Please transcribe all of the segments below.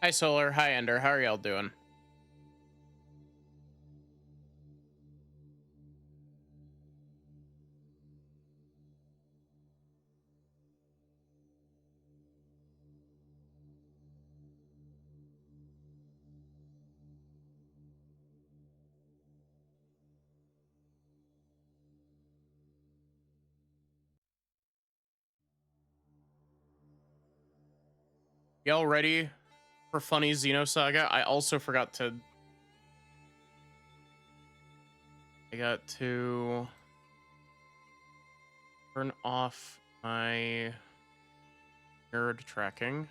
Hi Solar, hi Ender, how are y'all doing? Y'all ready for funny Xenosaga? I got to turn off my mirrored tracking.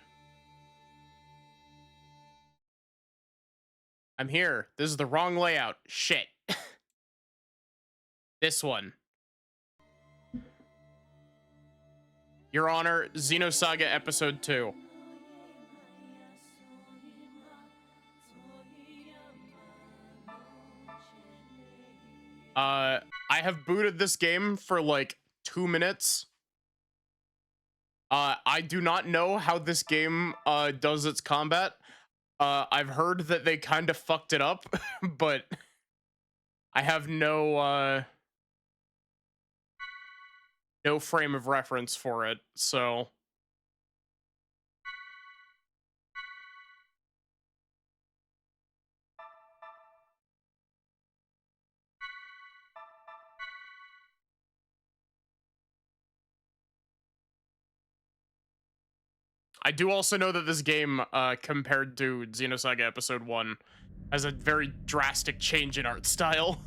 I'm here. This is the wrong layout. Shit. This one. Your Honor, Xenosaga Episode 2. I have booted this game for like 2 minutes. I do not know how this game does its combat. I've heard that they kind of fucked it up, but I have no frame of reference for it, so I do also know that this game, compared to Xenosaga Episode 1, has a very drastic change in art style.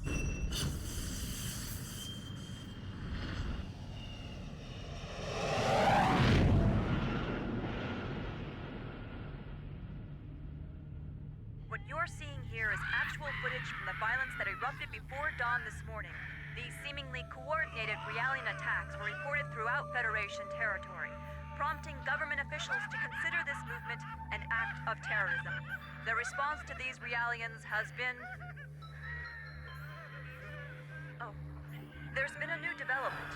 What you're seeing here is actual footage from the violence that erupted before dawn this morning. These seemingly coordinated Realian attacks were reported throughout Federation territory, prompting government officials to consider this movement an act of terrorism. The response to these Realians has been... Oh. There's been a new development.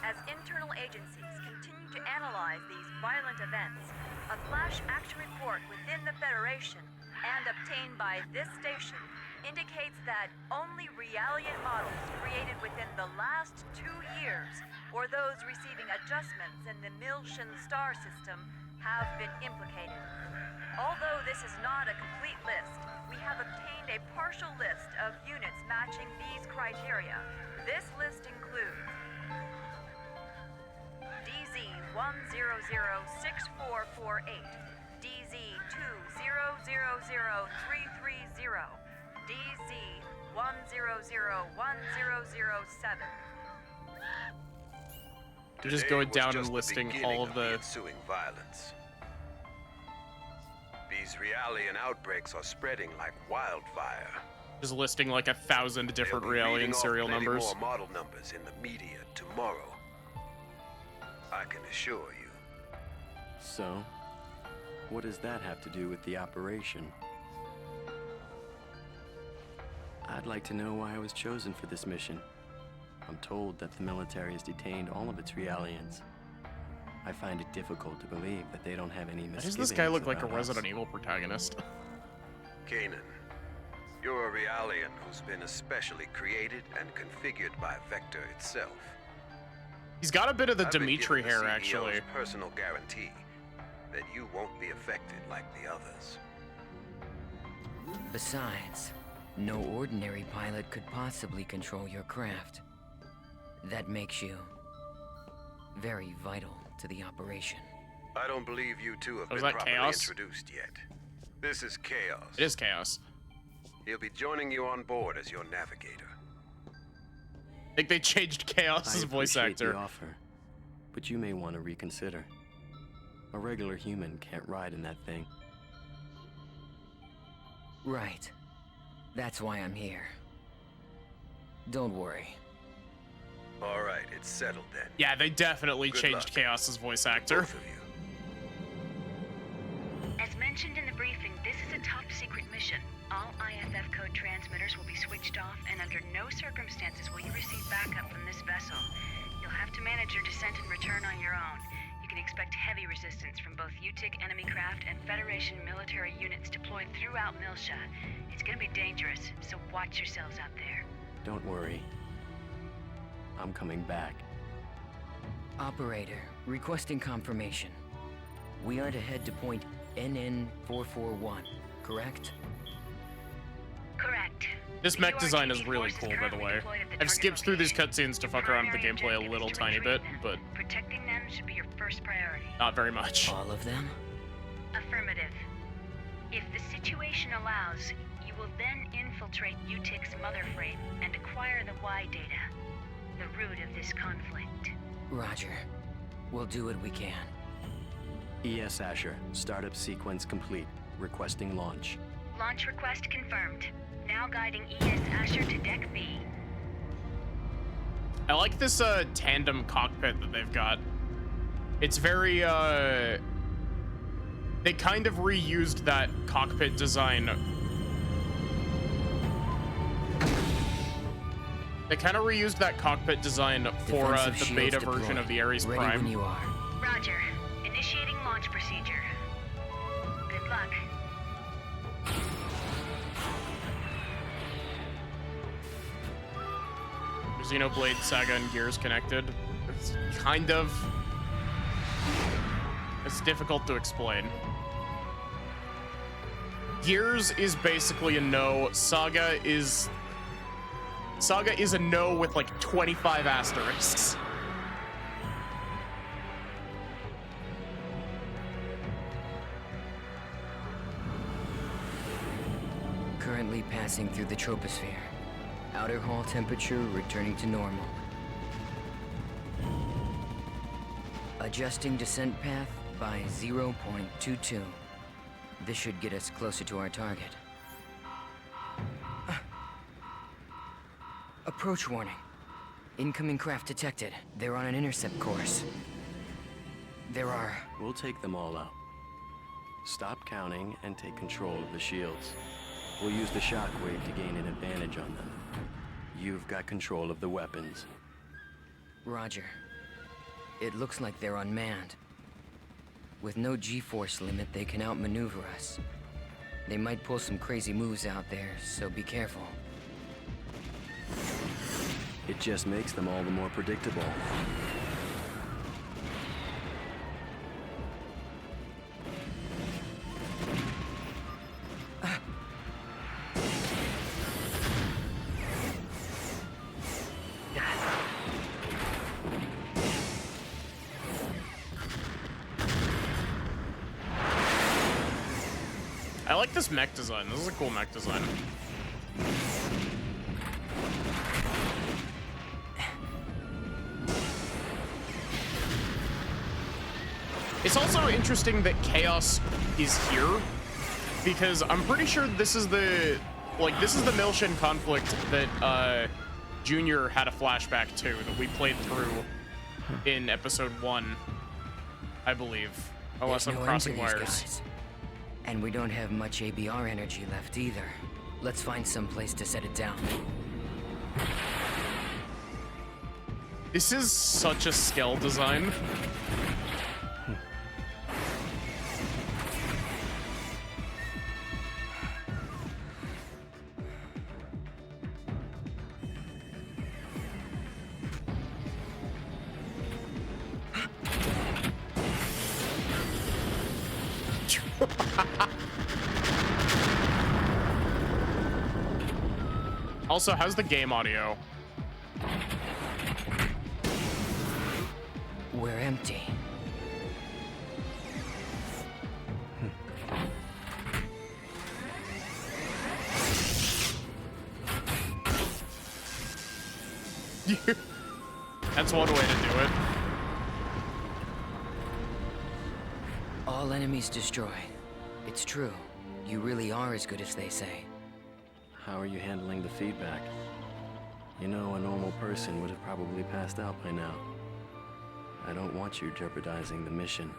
As internal agencies continue to analyze these violent events, a flash action report within the Federation and obtained by this station indicates that only Realian models created within the last 2 years, or those receiving adjustments in the Miltian star system, have been implicated. Although this is not a complete list, we have obtained a partial list of units matching these criteria. This list includes DZ-1006448, DZ-2000330, DZ-1001007. You just go down and listing all of the ensuing violence. These Realian outbreaks are spreading like wildfire. just listing like 1,000 different They'll be reading Realian off serial many numbers. more model numbers in the media tomorrow. I can assure you. So, what does that have to do with the operation? I'd like to know why I was chosen for this mission. I'm told that the military has detained all of its Realians. I find it difficult to believe that they don't have any Why misgivings. does this guy look like a about us. Resident Evil protagonist? Kanan, you're a Realian who's been especially created and configured by Vector itself. He's got a bit of the I've been Dimitri given the hair, CEO's actually. personal guarantee that you won't be affected like the others. Besides, no ordinary pilot could possibly control your craft. That makes you very vital to the operation. I don't believe you two have Oh, is been that properly Chaos? introduced yet. This is Chaos. It is Chaos. He'll be joining you on board as your navigator. I think they changed Chaos's I voice appreciate actor. the offer, but you may want to reconsider. A regular human can't ride in that thing. Right. That's why I'm here. Don't worry. All right, it's settled then. Yeah, they definitely Good changed luck. Chaos's voice actor. Both of you. As mentioned in the briefing, this is a top-secret mission. All IFF code transmitters will be switched off, and under no circumstances will you receive backup from this vessel. You'll have to manage your descent and return on your own. You can expect heavy resistance from both UTIC enemy craft and Federation military units deployed throughout Milsha. It's gonna be dangerous, so watch yourselves out there. Don't worry. I'm coming back. Operator, requesting confirmation. We are to head to point NN441, correct? Correct. This The mech design is URTB really force cool, by the currently way. deployed at the I've target skipped through these location. cutscenes to fuck around with the Primary gameplay a objective little is to tiny retrieve bit, them. but Protecting them should be your first priority. not very much. All of them? Affirmative. If the situation allows, you will then infiltrate UTIC's mother frame and acquire the Y data, the root of this conflict. Roger. We'll do what we can. ES Asher, startup sequence complete. Requesting launch. Launch request confirmed. Now guiding ES Asher to Deck B. I like this tandem cockpit that they've got. It's very they kind of reused that cockpit design. They kind of reused that cockpit design for Defensive the shields beta deployed. version of the Ares Ready Prime. when you are. Roger. Initiating launch procedure. Good luck. Xenoblade Saga and Gears connected. It's kind of... It's difficult to explain. Gears is basically a no. Saga is a no with like 25 asterisks. Currently passing through the troposphere. Outer hull temperature returning to normal. Adjusting descent path by 0.22. This should get us closer to our target. Approach warning. Incoming craft detected. They're on an intercept course. There are... We'll take them all out. Stop counting and take control of the shields. We'll use the shockwave to gain an advantage on them. You've got control of the weapons. Roger. It looks like they're unmanned. With no G-force limit, they can outmaneuver us. They might pull some crazy moves out there, so be careful. It just makes them all the more predictable. I like this mech design. This is a cool mech design. It's also interesting that Chaos is here, because I'm pretty sure this is the Milshan conflict that Junior had a flashback to that we played through in episode 1, I believe. Unless There's I'm no end to crossing these wires. guys. And we don't have much ABR energy left either. Let's find some place to set it down. This is such a Skell design. Also, how's the game audio? We're empty. That's one way to do it. All enemies destroyed. It's true. You really are as good as they say. How are you handling the feedback? You know, a normal person would have probably passed out by now. I don't want you jeopardizing the mission.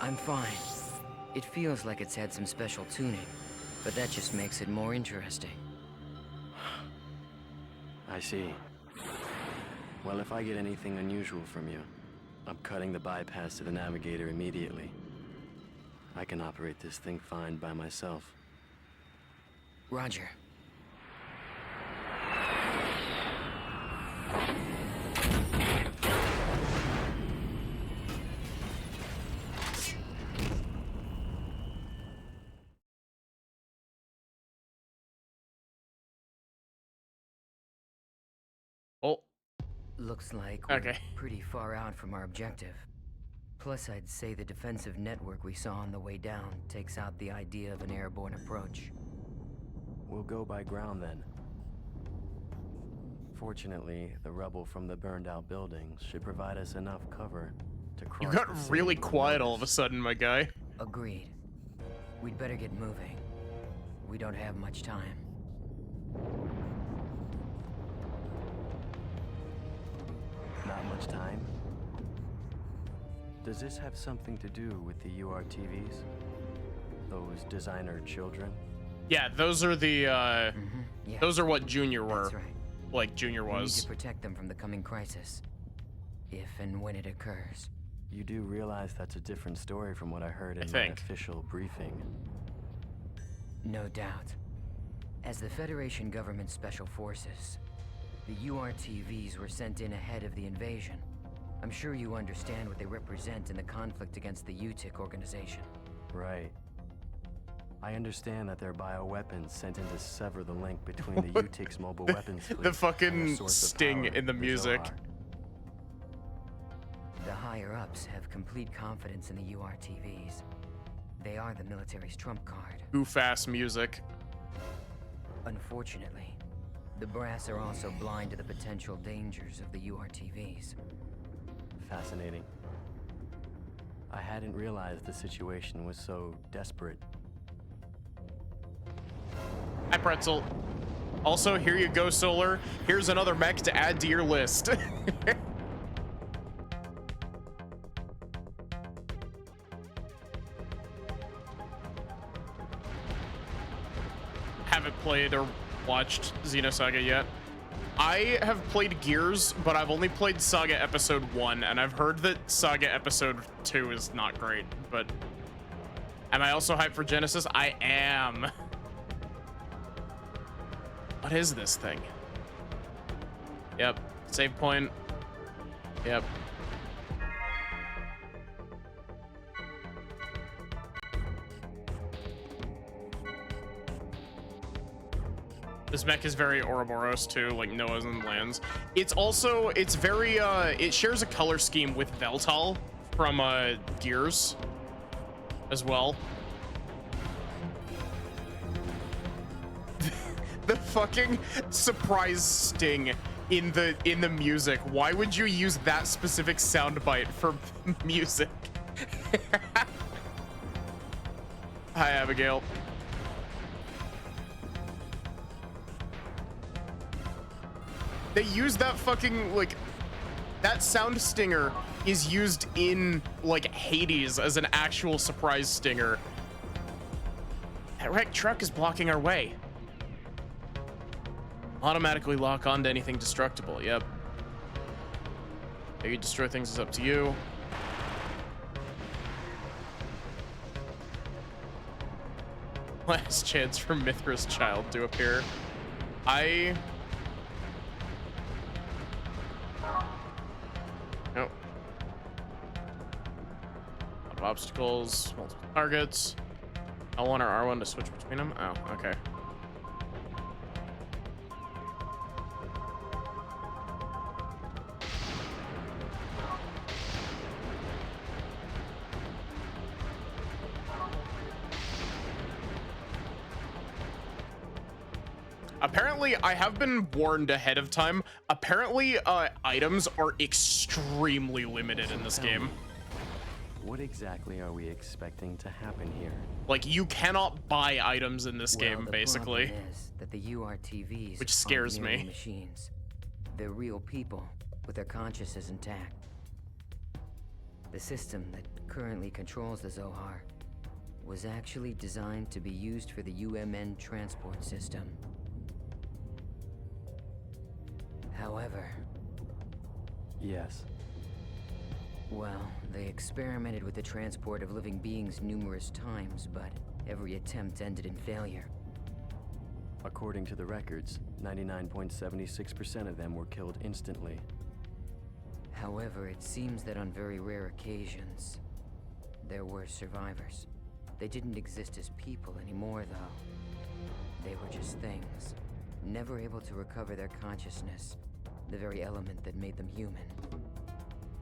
I'm fine. It feels like it's had some special tuning, but that just makes it more interesting. I see. Well, if I get anything unusual from you, I'm cutting the bypass to the navigator immediately. I can operate this thing fine by myself. Roger. Oh, Looks like we're Okay. pretty far out from our objective. Plus, I'd say the defensive network we saw on the way down takes out the idea of an airborne approach. We'll go by ground then. Fortunately, the rubble from the burned-out buildings should provide us enough cover to cross. you got the city really without quiet all of a notice. sudden, my guy. Agreed. We'd better get moving. We don't have much time. Not much time? Does this have something to do with the URTVs? Those designer children? Yeah, those are the, Yeah, those are what Junior were. that's right. Like, Junior We need was. to protect them from the coming crisis. If and when it occurs. You do realize that's a different story from what I heard in my think. official briefing. No doubt. As the Federation government special forces, the URTVs were sent in ahead of the invasion. I'm sure you understand what they represent in the conflict against the UTIC organization. Right. I understand that they're bioweapons sent in to sever the link between the UTIC's mobile weapons fleet The and fucking source of sting power, in the music. Zohar. The higher-ups have complete confidence in the URTVs. They are the military's trump card. Goof-ass music. Unfortunately, the brass are also blind to the potential dangers of the URTVs. Fascinating. I hadn't realized the situation was so desperate. Hi, Pretzel. Also, here you go, Solar. Here's another mech to add to your list. Haven't played or watched Xenosaga yet. I have played Gears, but I've only played Saga Episode 1, and I've heard that Saga Episode 2 is not great, but... Am I also hyped for Genesis? I am. What is this thing? Yep. Save point. Yep. This mech is very Ouroboros too, like Noah's and Lands. It's also, it's very, it shares a color scheme with Veltal from Gears as well. The fucking surprise sting in the music. Why would you use that specific soundbite for music? Hi, Abigail. They use that fucking, like, that sound stinger is used in, like, Hades as an actual surprise stinger. That wrecked truck is blocking our way. Automatically lock onto anything destructible, yep. How you destroy things is up to you. Last chance for Mithra's child to appear. Nope. A lot of obstacles, multiple targets. L1 or R1 to switch between them? Oh, okay. Apparently, I have been warned ahead of time. Apparently, items are extremely limited in this game. What exactly are we expecting to happen here? Like, you cannot buy items in this game, the basically. problem is that the URTVs Which scares aren't merely me. machines. They're real people with their consciousness intact. The system that currently controls the Zohar was actually designed to be used for the UMN transport system. However, Yes. Well, they experimented with the transport of living beings numerous times, but every attempt ended in failure. According to the records, 99.76% of them were killed instantly. However, it seems that on very rare occasions, there were survivors. They didn't exist as people anymore, though. They were just things, never able to recover their consciousness, the very element that made them human.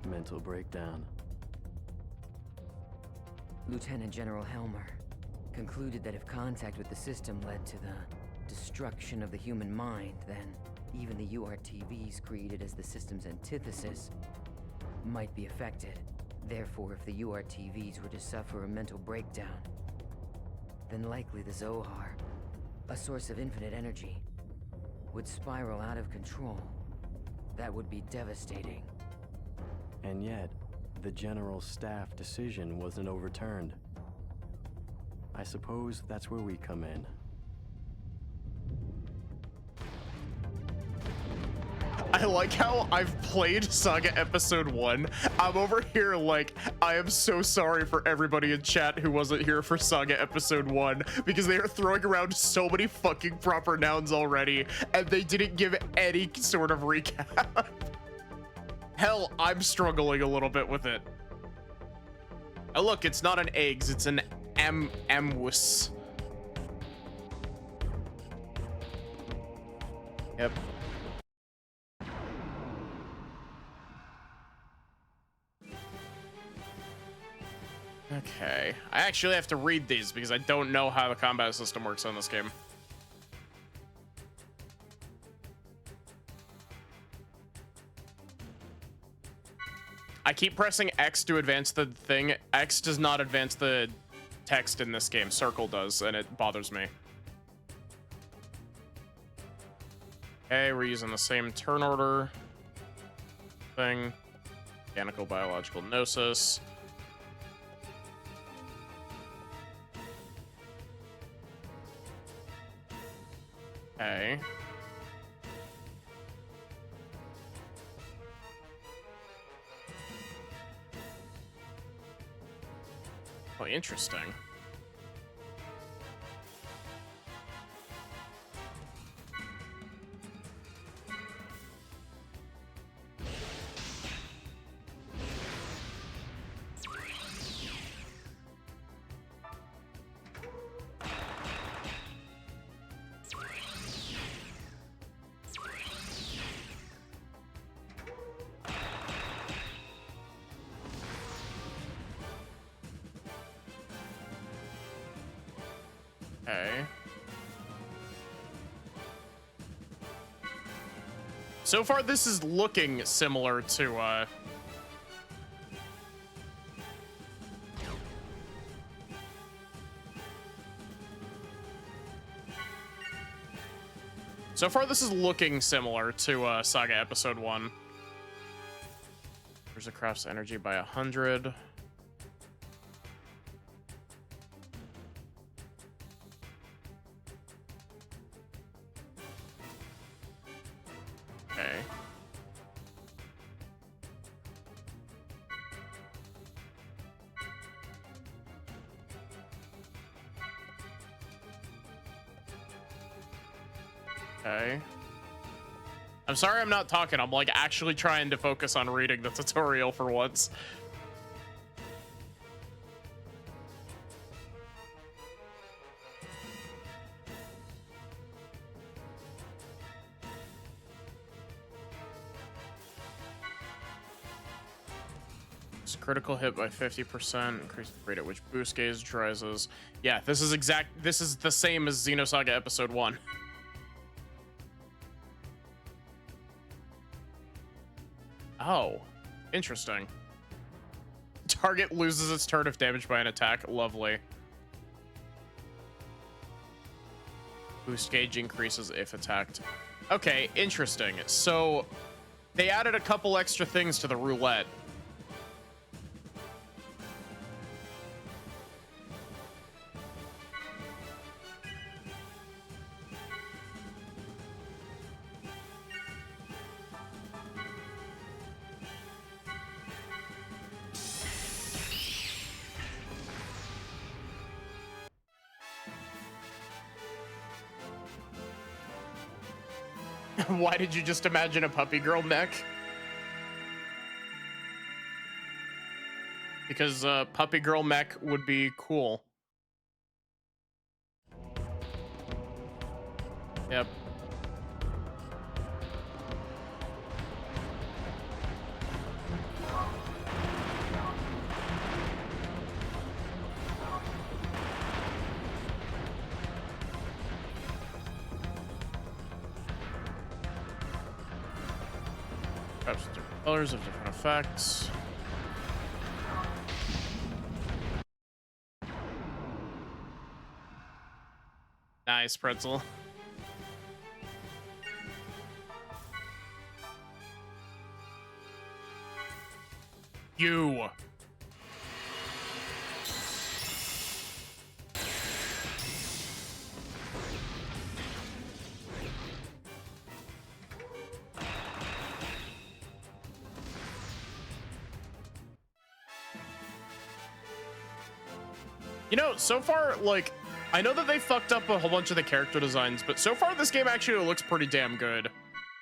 Mental breakdown. Lieutenant General Helmer concluded that if contact with the system led to the destruction of the human mind, then even the URTVs created as the system's antithesis might be affected. Therefore, if the URTVs were to suffer a mental breakdown, then likely the Zohar, a source of infinite energy, would spiral out of control. That would be devastating. And yet, the General Staff decision wasn't overturned. I suppose that's where we come in. I like how I've played Saga Episode 1. I'm over here like, I am so sorry for everybody in chat who wasn't here for Saga Episode 1, because they are throwing around so many fucking proper nouns already, and they didn't give any sort of recap. Hell, I'm struggling a little bit with it. Oh look, it's not an eggs, it's an amwus. Yep. Okay, I actually have to read these because I don't know how the combat system works on this game. I keep pressing X to advance the thing. X does not advance the text in this game. Circle does, and it bothers me. Okay, we're using the same turn order thing. Mechanical biological gnosis. Okay. Oh, interesting. Okay. So far, this is looking similar to, So far, this is looking similar to, Saga Episode 1. There's a craft's energy by 100. Okay. Okay. I'm sorry I'm not talking. I'm like actually trying to focus on reading the tutorial for once. It's critical hit by 50%, increase the rate at which boost gauge rises. Yeah, this is the same as Xenosaga Episode 1. Oh, interesting. Target loses its turn if damaged by an attack. Lovely. Boost gauge increases if attacked. Okay, interesting. So they added a couple extra things to the roulette. Why did you just imagine a puppy girl mech? Because puppy girl mech would be cool. Yep. Perhaps different colors of different effects. Nice, pretzel. You. You know, so far, like, I know that they fucked up a whole bunch of the character designs, but so far this game actually looks pretty damn good.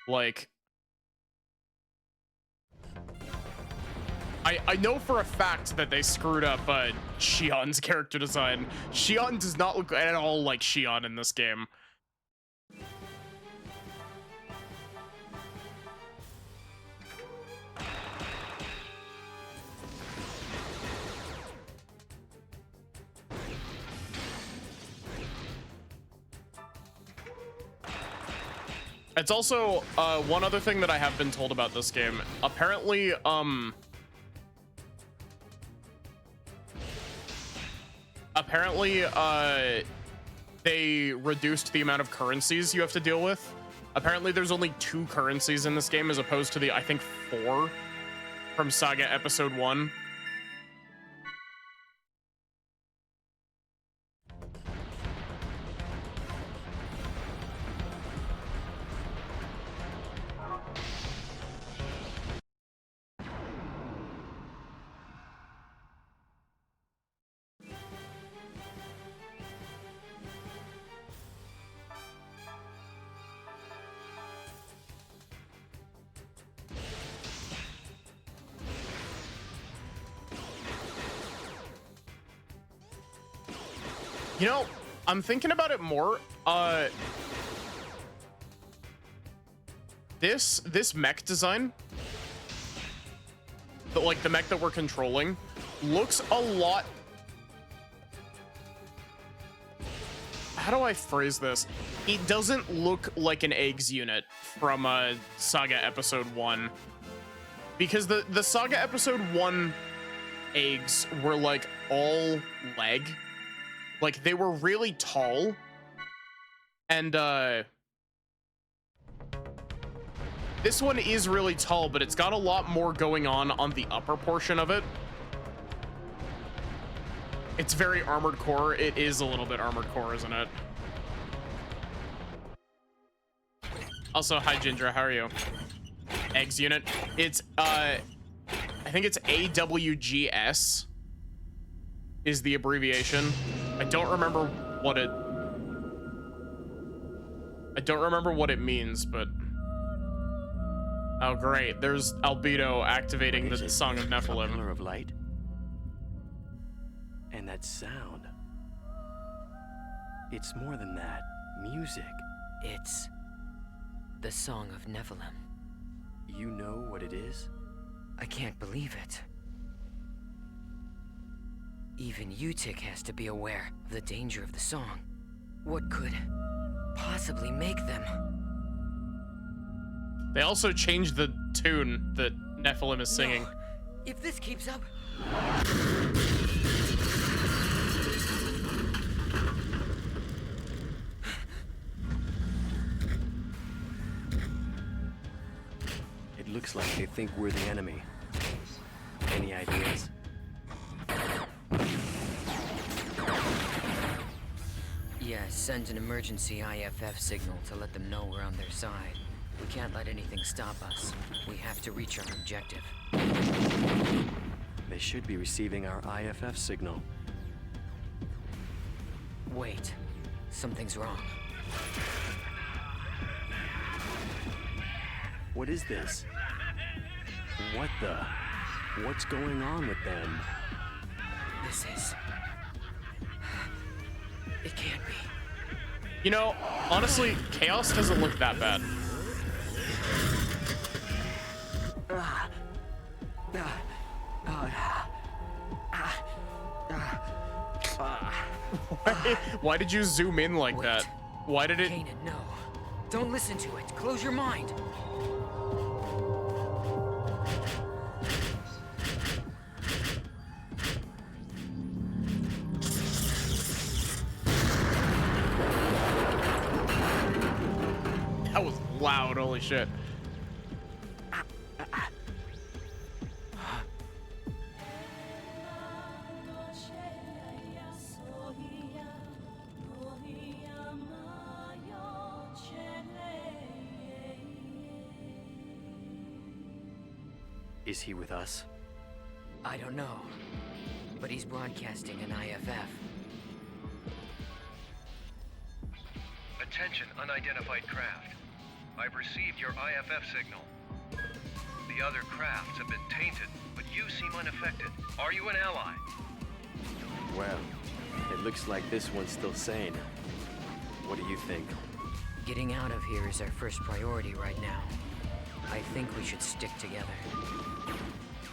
Like, I know for a fact that they screwed up Shion's character design. Shion does not look at all like Shion in this game. It's also one other thing that I have been told about this game. Apparently, they reduced the amount of currencies you have to deal with. Apparently, there's only 2 currencies in this game as opposed to the, I think, 4 from Saga Episode 1. You know, I'm thinking about it more. This mech design, like the mech that we're controlling, looks a lot. How do I phrase this? It doesn't look like an eggs unit from Saga Episode 1, because the Saga Episode 1 eggs were like all leg. Like, they were really tall, and this one is really tall, but it's got a lot more going on the upper portion of it. It's very armored core. It is a little bit armored core, isn't it? Also, hi Ginger, how are you? Eggs unit. It's I think it's AWGS is the abbreviation. I don't remember what it means, but oh great, there's Albedo activating the Song of Nephilim. Pillar of light? And that sound. It's more than that. Music. It's the Song of Nephilim. You know what it is? I can't believe it. Even Utic has to be aware of the danger of the song. What could possibly make them? They also changed the tune that Nephilim is singing. No. If this keeps up... It looks like they think we're the enemy. Any ideas? Yeah, send an emergency IFF signal to let them know we're on their side. We can't let anything stop us. We have to reach our objective. They should be receiving our IFF signal. Wait. Something's wrong. What is this? What the? What's going on with them? This is... It can't be. You know, honestly, Chaos doesn't look that bad. Why did you zoom in like that? Why did it? Kanan, no. Don't listen to it. Close your mind. That was loud, holy shit. Is he with us? I don't know. But he's broadcasting an IFF. Attention, unidentified craft. I've received your IFF signal. The other crafts have been tainted, but you seem unaffected. Are you an ally? Well, it looks like this one's still sane. What do you think? Getting out of here is our first priority right now. I think we should stick together.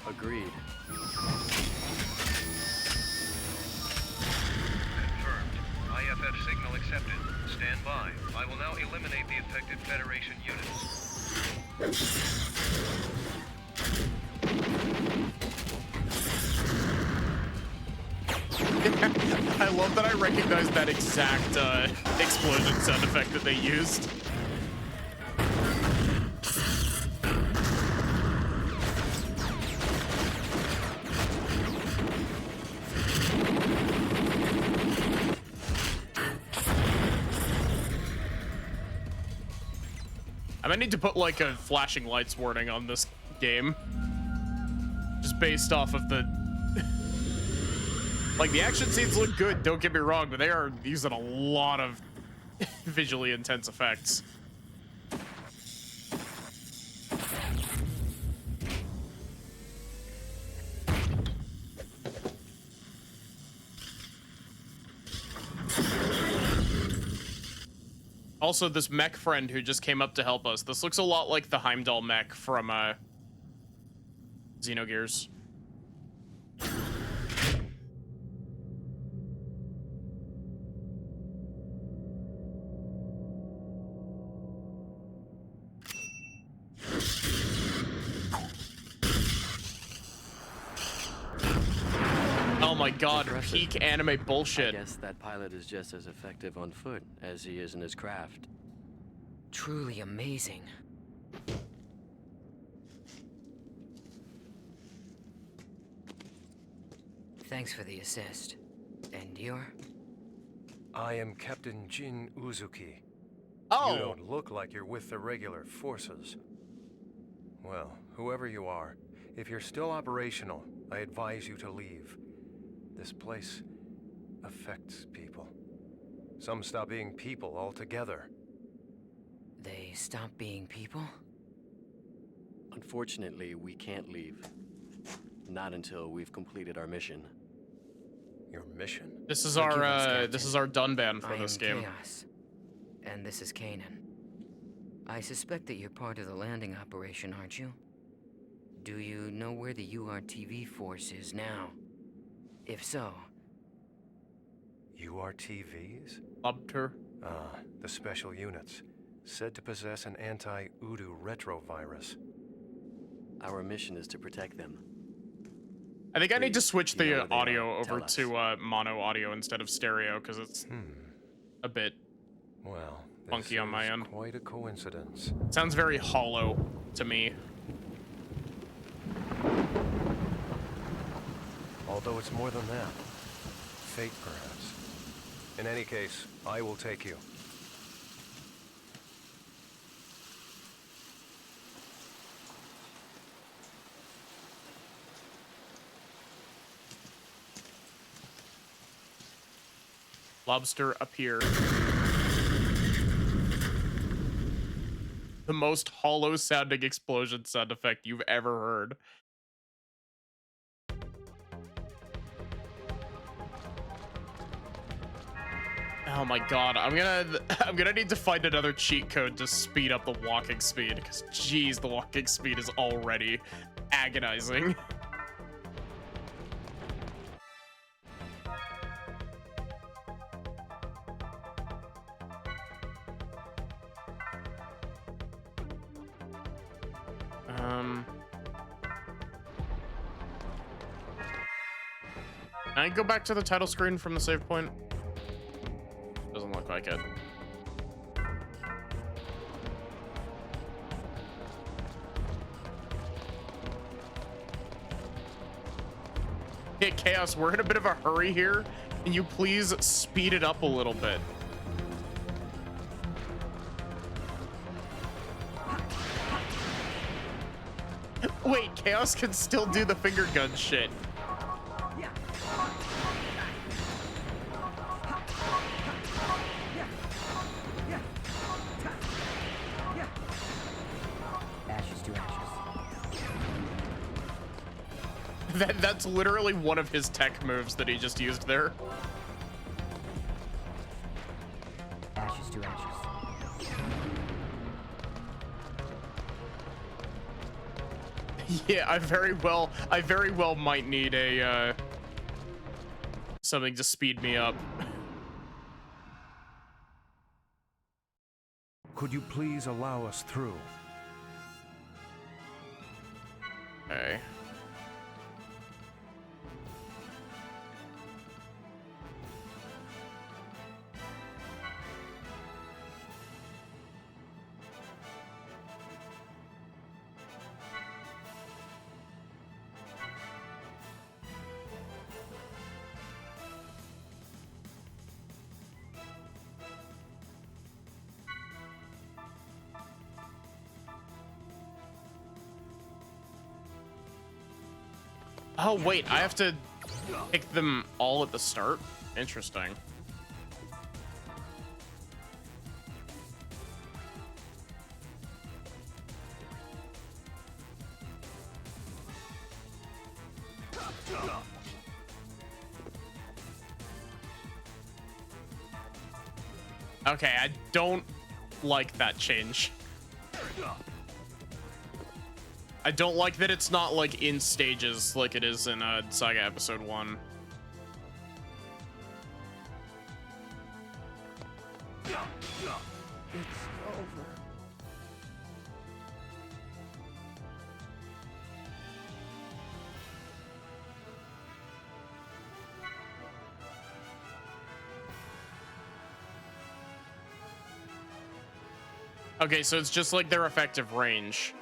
Agreed. Confirmed. IFF signal accepted. Stand by. I will now eliminate the affected Federation units. I love that I recognize that exact explosion sound effect that they used. I might need to put like a flashing lights warning on this game. Just based off of the... Like, the action scenes look good, don't get me wrong, but they are using a lot of visually intense effects. Also, this mech friend who just came up to help us, this looks a lot like the Heimdall mech from Xenogears. Oh my god, Impressive. peak anime bullshit. I guess that pilot is just as effective on foot as he is in his craft. Truly amazing. Thanks for the assist. And you're? I am Captain Jin Uzuki. Oh! You don't look like you're with the regular forces. Well, whoever you are, if you're still operational, I advise you to leave. This place affects people. Some stop being people altogether. They stop being people? Unfortunately, we can't leave. Not until we've completed our mission. Your mission? This is Forgive us, our Captain. this is our Dunban for I this am game. Chaos. And this is Kanan. I suspect that you're part of the landing operation, aren't you? Do you know where the URTV force is now? If so... URTVs? Lobter. Ah, the special units. Said to possess an anti-Udu retrovirus. Our mission is to protect them. I think I need to Please, switch you know the where they audio are. over Tell us. to mono audio instead of stereo because it's a bit Well, this funky on my is end. quite a coincidence. sounds very hollow to me. Although it's more than that. Fate, perhaps. In any case, I will take you. Lobster appear. The most hollow sounding explosion sound effect you've ever heard. Oh my god, I'm gonna need to find another cheat code to speed up the walking speed, because geez, the walking speed is already agonizing. Can I go back to the title screen from the save point? Doesn't look like it. Hey, Chaos, we're in a bit of a hurry here. Can you please speed it up a little bit? Wait, Chaos can still do the finger gun shit. That's literally one of his tech moves that he just used there. Ashes to ashes. Yeah, I very well might need a something to speed me up. Could you please allow us through? Okay. Oh, wait, I have to pick them all at the start? Interesting. Okay, I don't like that change. I don't like that it's not like in stages like it is in Saga Episode 1. It's over. Okay, so it's just like their effective range.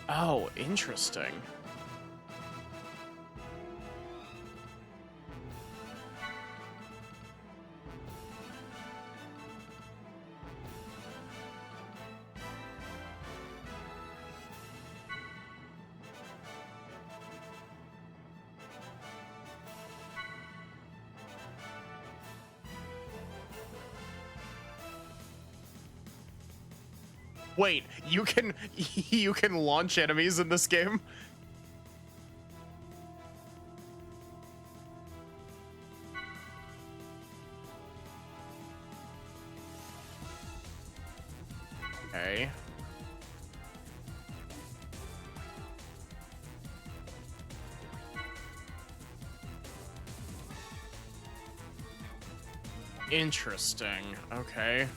Oh, interesting. Wait, you can launch enemies in this game? Okay. Interesting. Okay.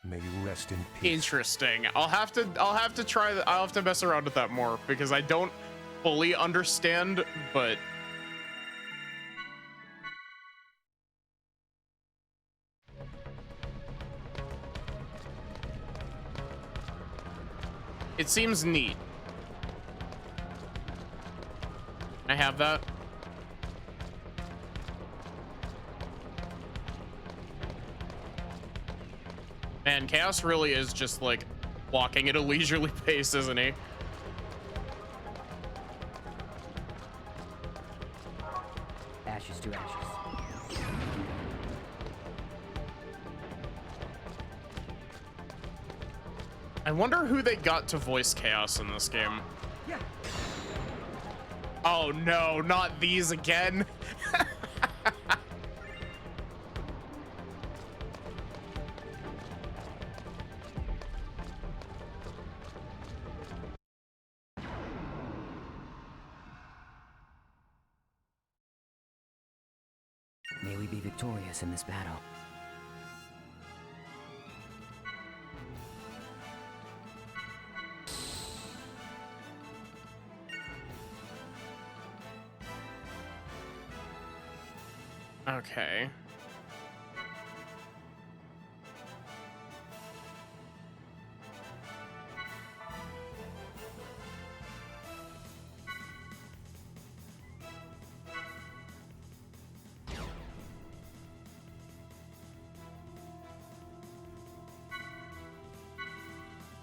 May you rest in peace. Interesting. I'll have to try that. I'll have to mess around with that more because I don't fully understand, but it seems neat. I have that. Man, Chaos really is just like walking at a leisurely pace, isn't he? Ashes to ashes. I wonder who they got to voice Chaos in this game. Oh no, not these again. May we be victorious in this battle. Okay.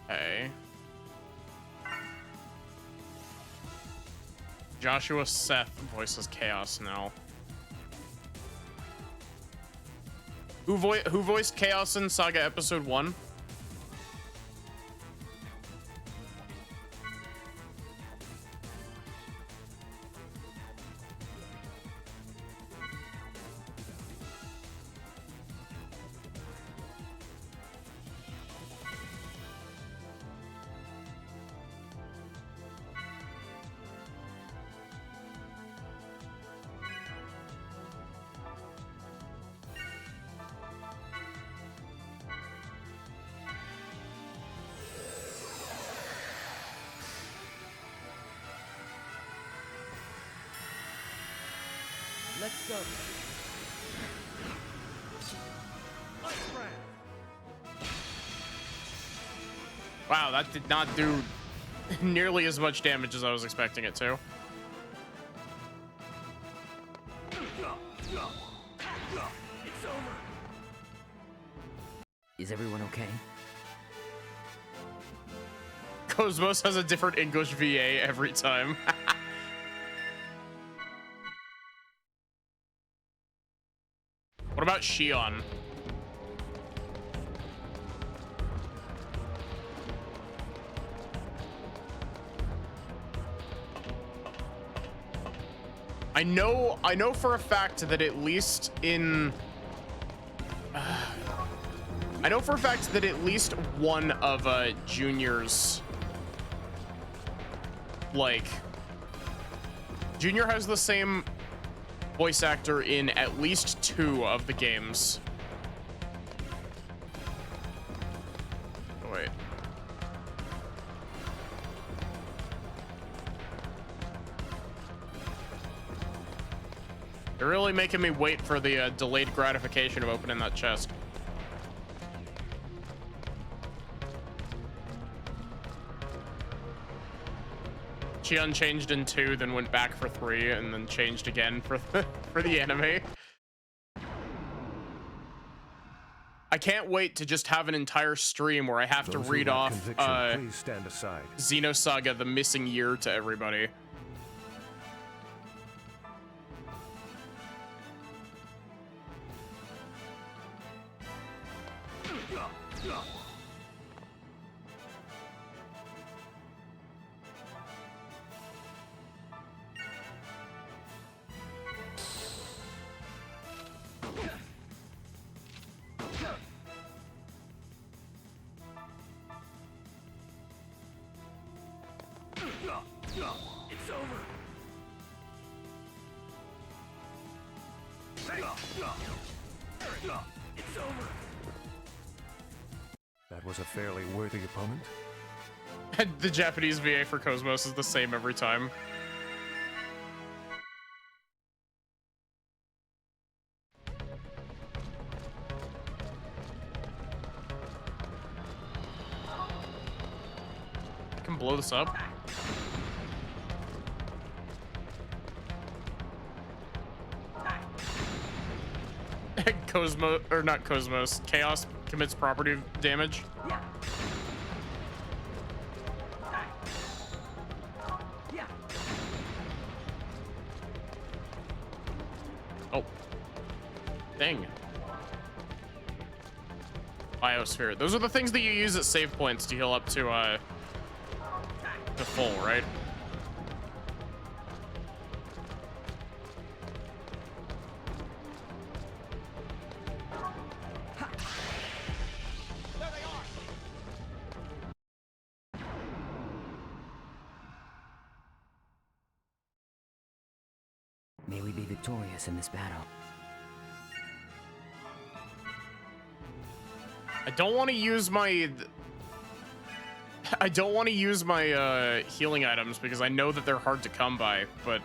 Okay. Joshua Seth voices Chaos now. Who voiced Chaos in Saga Episode 1? Let's go. Wow, that did not do nearly as much damage as I was expecting it to. Is everyone okay? Cosmos has a different English VA every time. What about Shion? I know for a fact that at least in I know for a fact that at least one of Junior's, like, Junior has the same voice actor in at least 2 of the games. Oh, wait. They're really making me wait for the delayed gratification of opening that chest. She unchanged in 2, then went back for 3, and then changed again for the anime. I can't wait to just have an entire stream where I have to read off Please stand aside. Xenosaga: The Missing Year to everybody. It's over. That was a fairly worthy opponent. The Japanese VA for Cosmos is the same every time. I can blow this up. Cosmo, or not Cosmos, Chaos commits property damage. Oh. Dang. Biosphere. Those are the things that you use at save points to heal up to full, right? May we be victorious in this battle. I don't want to use my healing items because I know that they're hard to come by, but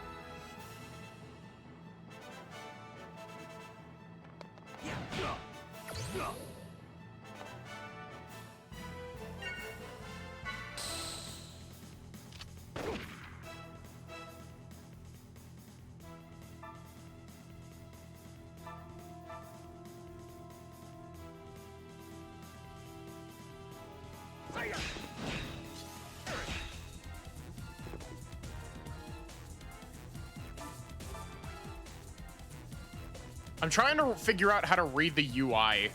I'm trying to figure out how to read the UI.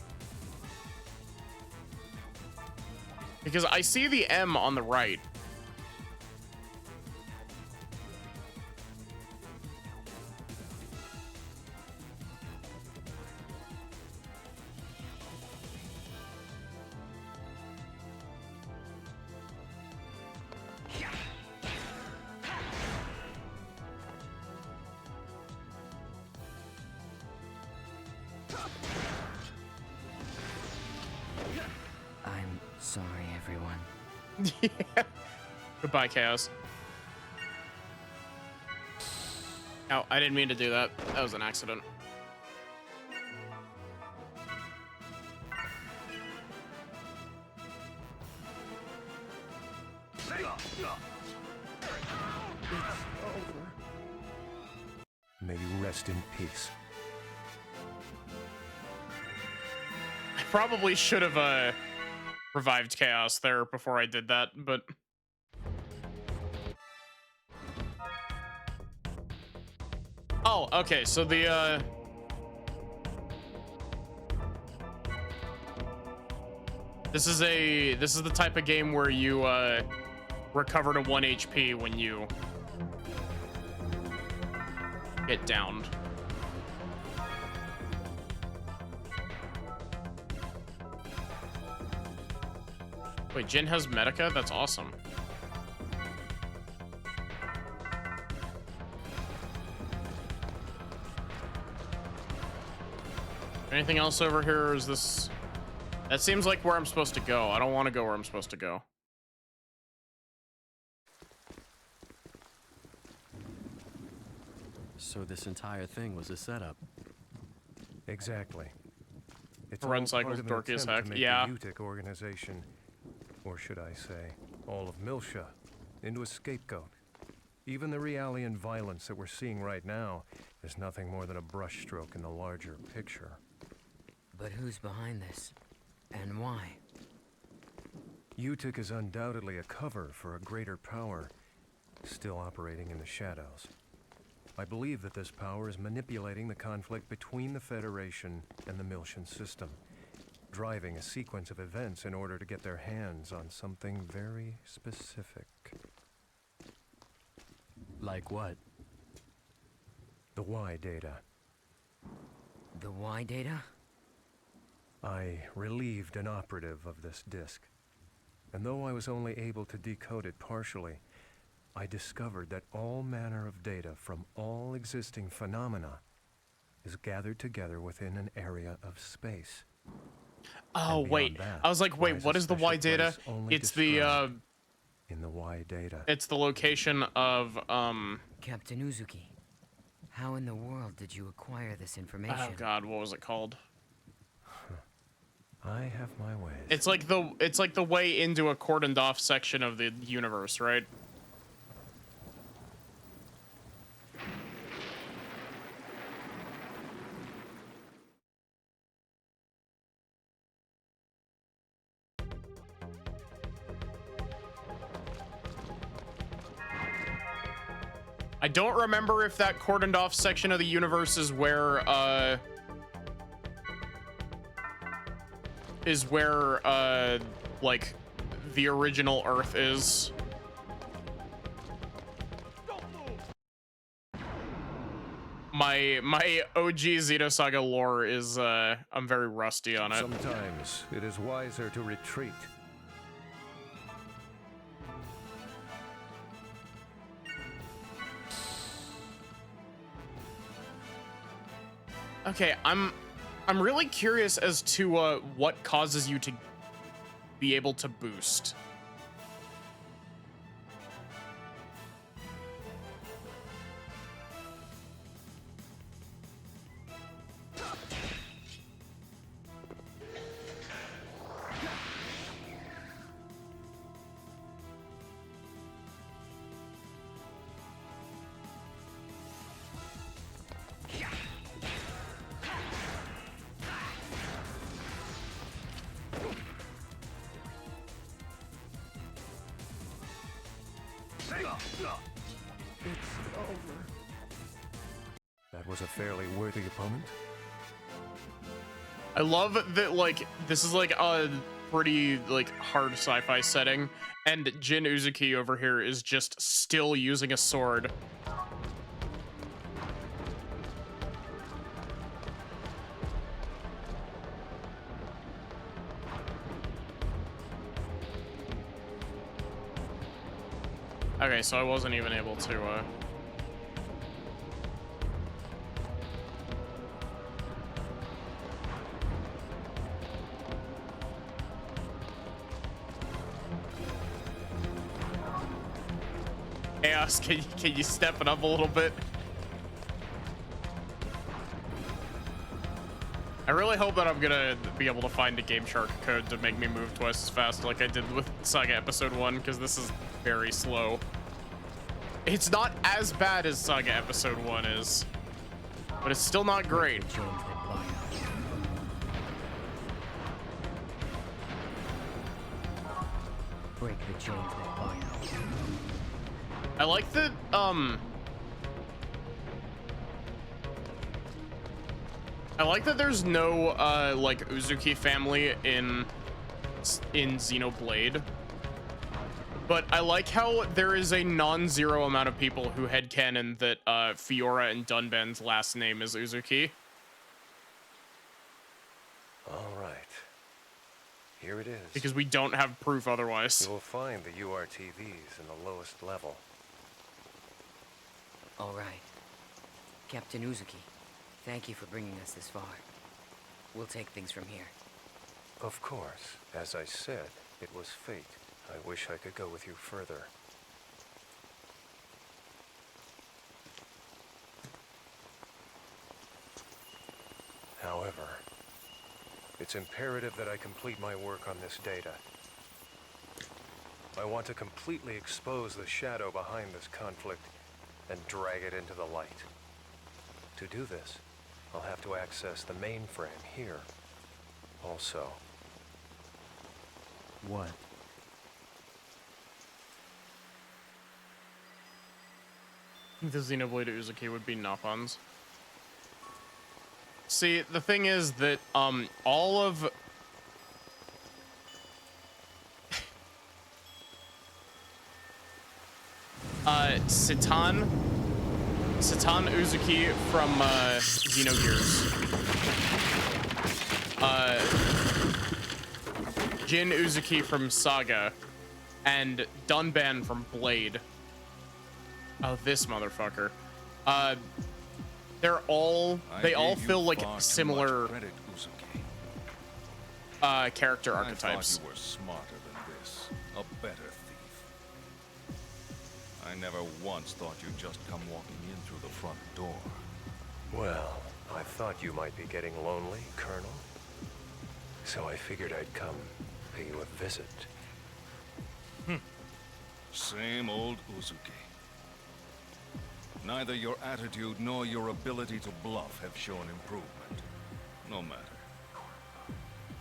Because I see the M on the right. I'm sorry, everyone. Yeah. Goodbye, Chaos. Oh, I didn't mean to do that. That was an accident. May you rest in peace. I probably should have revived Chaos there before I did that, but oh, okay, so the this is the type of game where you recover to 1 HP when you get downed. Wait, Jin has Medica? That's awesome. Anything else over here, or is this... That seems like where I'm supposed to go. I don't want to go where I'm supposed to go. So this entire thing was a setup. Exactly. It's Run all cycles part of an dorky as attempt heck. to make Yeah. the UTIC organization, or should I say, all of Milsha, into a scapegoat. Even the Realian violence that we're seeing right now is nothing more than a brushstroke in the larger picture. But who's behind this? And why? UTIC is undoubtedly a cover for a greater power, still operating in the shadows. I believe that this power is manipulating the conflict between the Federation and the Milshan system, driving a sequence of events in order to get their hands on something very specific. Like what? The Y data. The Y data? I relieved an operative of this disk, and though I was only able to decode it partially, I discovered that all manner of data from all existing phenomena is gathered together within an area of space. Oh, And wait. beyond that I was like, wait, lies what a is the special Y data? place only It's the, described in the Y data. it's the location of, Captain Uzuki, how in the world did you acquire this information? oh god, what was it called? I have my ways. It's like the way into a cordoned off section of the universe, right? I don't remember if that cordoned off section of the universe is where like the original Earth is. My OG Xenosaga lore is I'm very rusty on it. Sometimes it is wiser to retreat. Okay, I'm really curious as to what causes you to be able to boost. That was a fairly worthy opponent. I love that, like, this is like a pretty like hard sci-fi setting, and Jin Uzuki over here is just still using a sword. Okay, so I wasn't even able to Chaos, can you step it up a little bit? I really hope that I'm gonna be able to find a Game Shark code to make me move twice as fast like I did with Saga Episode 1, because this is very slow. It's not as bad as Saga Episode 1 is, but it's still not great. Break the chains that bind us. I like that, I like that there's no, like, Uzuki family in Xenoblade. But I like how there is a non-zero amount of people who headcanon that, Fiora and Dunban's last name is Uzuki. All right. Here it is. Because we don't have proof otherwise. You will find the URTVs in the lowest level. All right. Captain Uzuki, thank you for bringing us this far. We'll take things from here. Of course. As I said, it was fate. I wish I could go with you further. However, it's imperative that I complete my work on this data. I want to completely expose the shadow behind this conflict and drag it into the light. To do this, I'll have to access the mainframe here. Also. What? The Xenoblade Uzuki would be Napans. See, the thing is that, all of... Satan Uzuki from, Xenogears. Jin Uzuki from Saga. And Dunban from Blade. Oh, this motherfucker. they all fill like far too similar much credit, Uzuki. character I archetypes. thought you were smarter than this, a better thief. I never once thought you'd just come walking in through the front door. Well, I thought you might be getting lonely, Colonel. So I figured I'd come pay you a visit. Same old Uzuki. Neither your attitude nor your ability to bluff have shown improvement. No matter.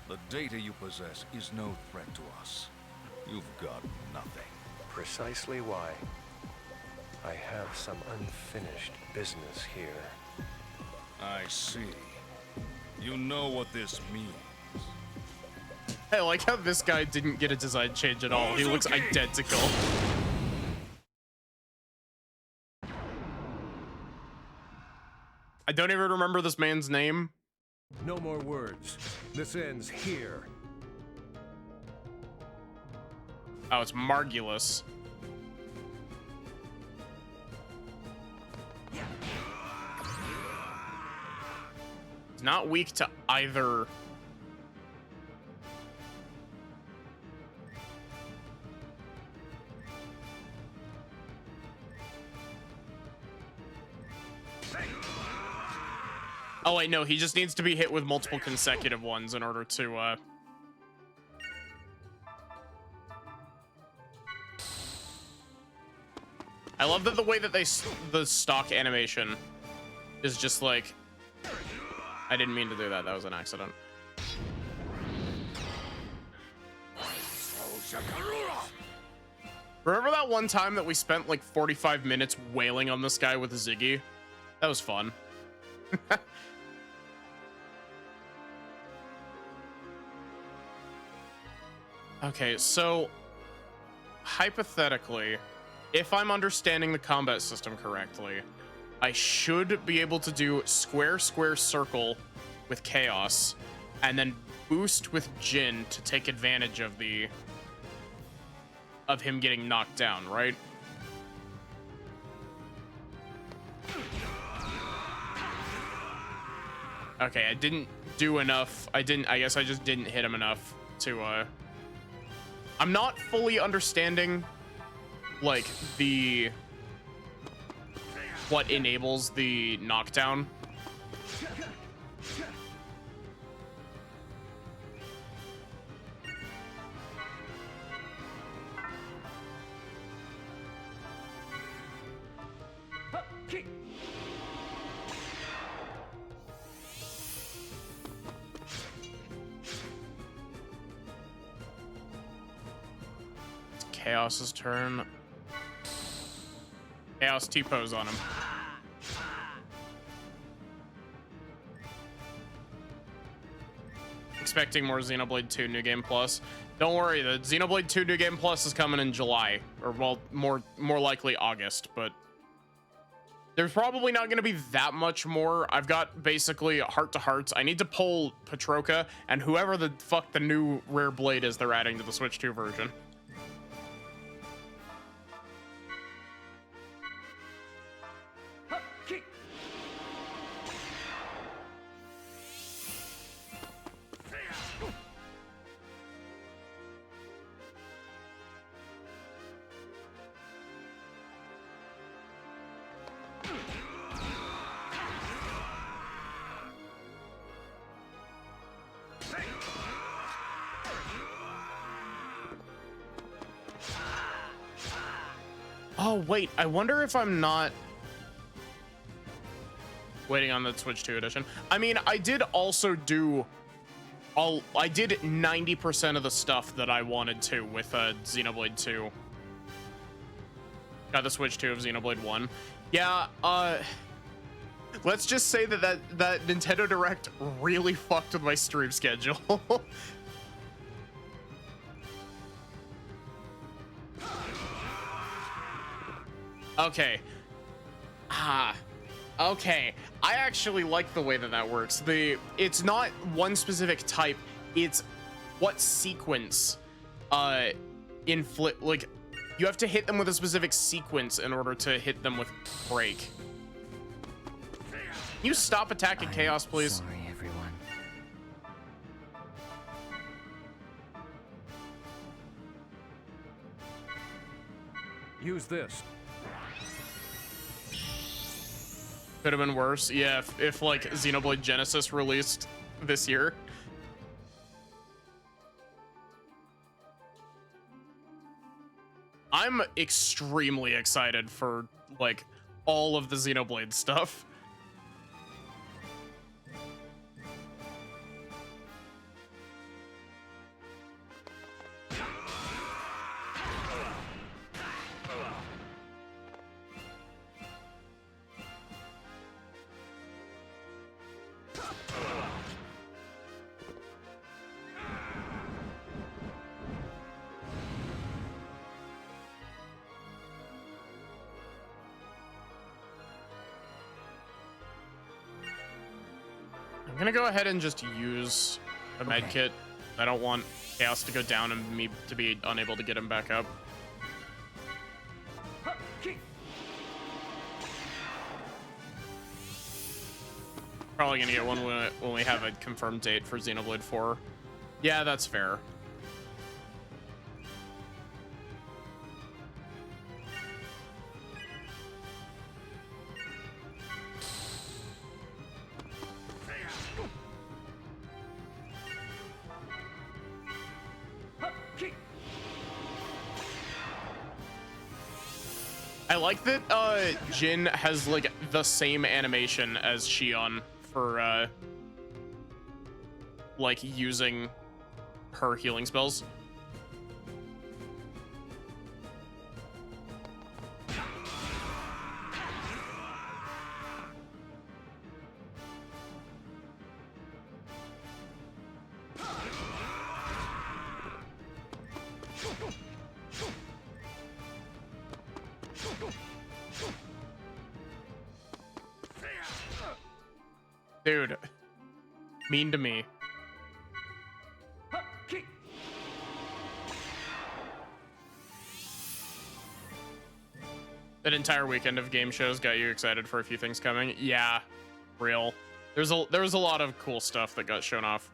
The data you possess is no threat to us. You've got nothing. Precisely why. I have some unfinished business here. I see. You know what this means. I like how this guy didn't get a design change at all. He looks identical. I don't even remember this man's name. No more words. This ends here. Oh, it's Margulis. He's not weak to either. Oh wait, no, he just needs to be hit with multiple consecutive ones in order to, I love that the way that the stock animation is just like, I didn't mean to do that, that was an accident. Remember that one time that we spent like 45 minutes wailing on this guy with Ziggy? That was fun. Okay, so hypothetically, if I'm understanding the combat system correctly, I should be able to do square, square, circle with Chaos, and then boost with Jin to take advantage of him getting knocked down, right? Okay, I didn't do enough. I guess I just didn't hit him enough to, I'm not fully understanding, like, what enables the knockdown. Chaos's turn. Chaos T-pose on him. Expecting more Xenoblade 2 New Game Plus. Don't worry, the Xenoblade 2 New Game Plus is coming in July, or well, more likely August, but there's probably not going to be that much more. I've got basically heart to hearts. I need to pull Petroka and whoever the fuck the new rare blade is they're adding to the Switch 2 version. Oh, wait, I wonder if I'm not waiting on the Switch 2 edition. I mean, I did also do I did 90% of the stuff that I wanted to with Xenoblade 2. Got the Switch 2 of Xenoblade 1. Yeah, let's just say that Nintendo Direct really fucked with my stream schedule. Okay. Okay. I actually like the way that works. It's not one specific type, it's what sequence like you have to hit them with a specific sequence in order to hit them with break. You stop attacking Chaos, please. Sorry, everyone. Use this. Could have been worse. Yeah, if like Xenoblade Genesis released this year. I'm extremely excited for like all of the Xenoblade stuff. I'm gonna go ahead and just use a med kit. I don't want Chaos to go down and me to be unable to get him back up. Probably gonna get one when we have a confirmed date for Xenoblade 4. Yeah, that's fair. I like that Jin has like the same animation as Shion for like using her healing spells. Dude, mean to me. That entire weekend of game shows got you excited for a few things coming. Yeah, real. There was a lot of cool stuff that got shown off.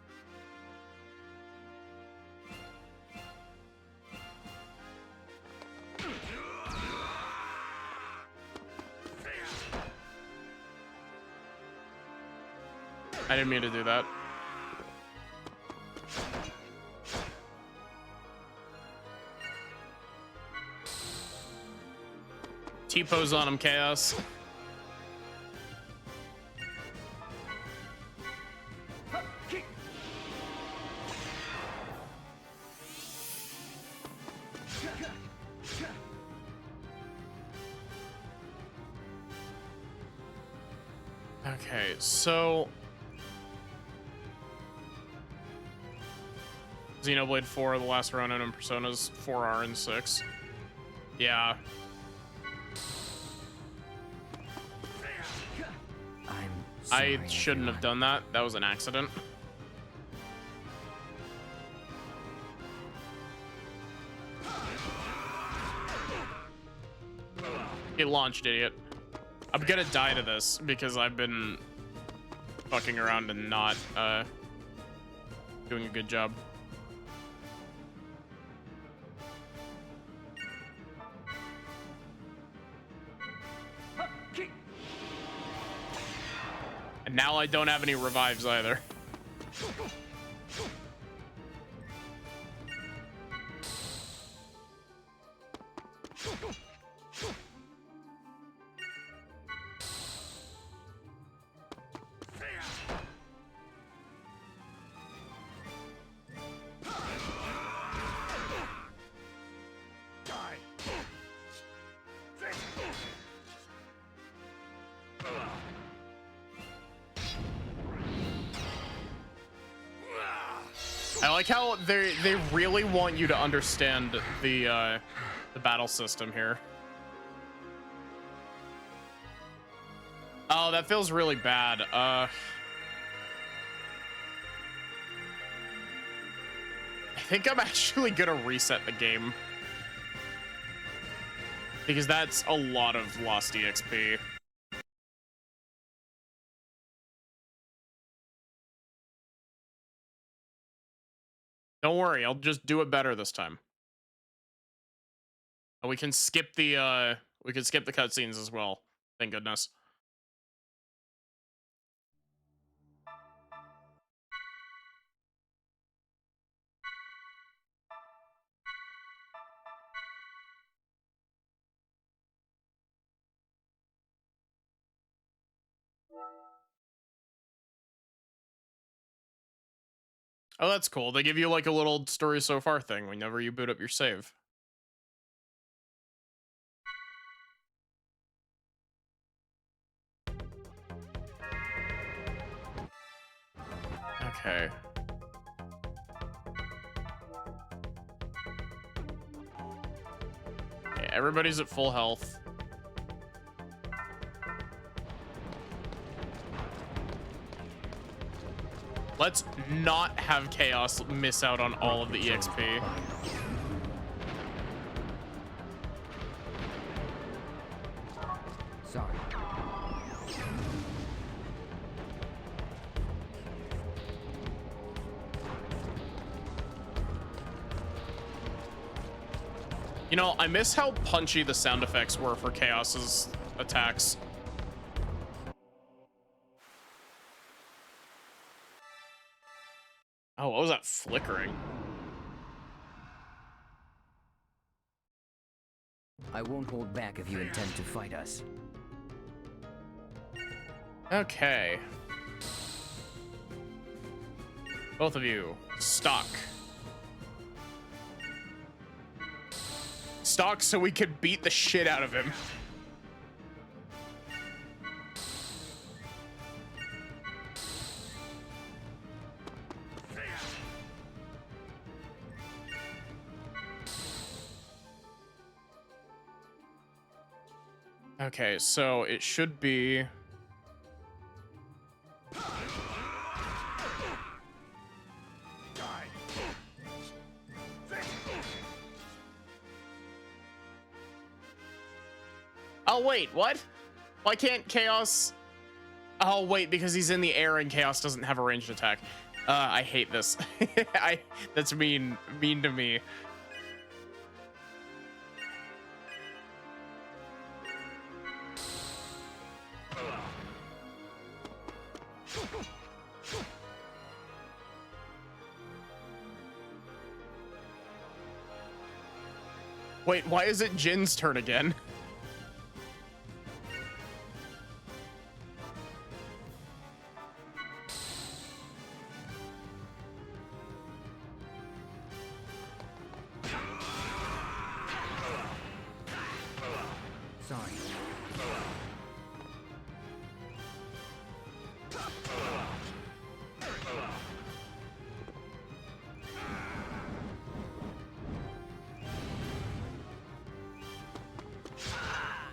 I didn't mean to do that. T-pose on him, Chaos. Okay, so Xenoblade 4, The Last Ronin, and Personas 4R and 6. Yeah. I shouldn't have done that. That was an accident. It launched, idiot. I'm gonna die to this because I've been fucking around and not doing a good job. And now I don't have any revives either. I like how they really want you to understand the battle system here. Oh, that feels really bad. I think I'm actually gonna reset the game because that's a lot of lost EXP. Don't worry, I'll just do it better this time. And we can skip the cutscenes as well. Thank goodness. Oh, that's cool. They give you like a little story so far thing whenever you boot up your save. Okay. Okay, everybody's at full health. Let's not have Chaos miss out on all of the EXP. Sorry. You know, I miss how punchy the sound effects were for Chaos's attacks. Oh, what was that flickering? I won't hold back if you intend to fight us. Okay. Both of you, stock. Stock so we could beat the shit out of him. Okay, so it should be... Oh, wait, what? Why can't Chaos... Oh, wait, because he's in the air and Chaos doesn't have a ranged attack. I hate this. That's mean to me. Wait, why is it Jin's turn again? Sorry.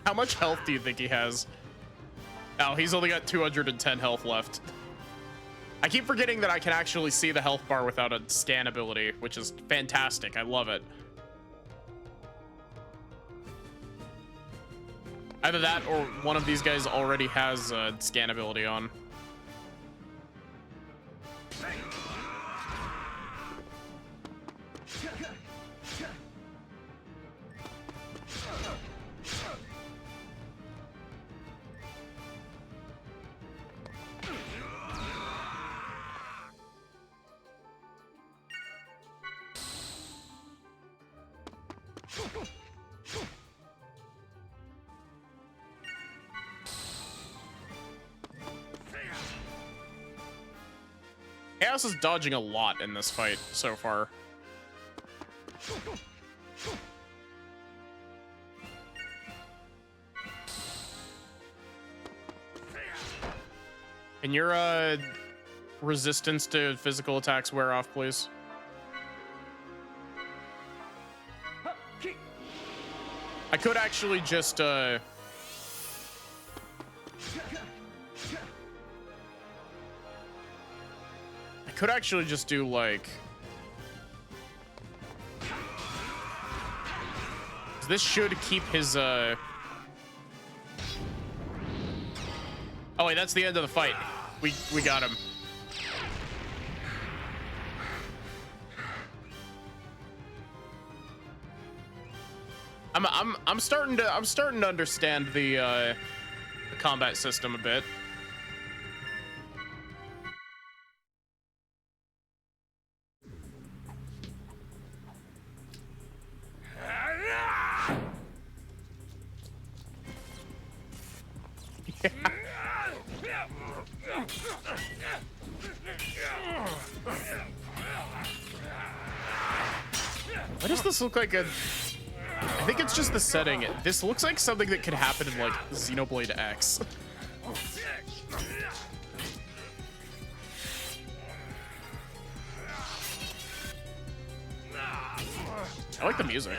How much health do you think he has? Oh, he's only got 210 health left. I keep forgetting that I can actually see the health bar without a scan ability, which is fantastic. I love it. Either that or one of these guys already has a scan ability on. Chaos is dodging a lot in this fight so far. Can your resistance to physical attacks wear off, please? I could actually just do like this should keep his oh wait, that's the end of the fight. We got him. I'm starting to understand the combat system a bit. Why does this look like a... I think it's just the setting. This looks like something that could happen in, like, Xenoblade X. I like the music.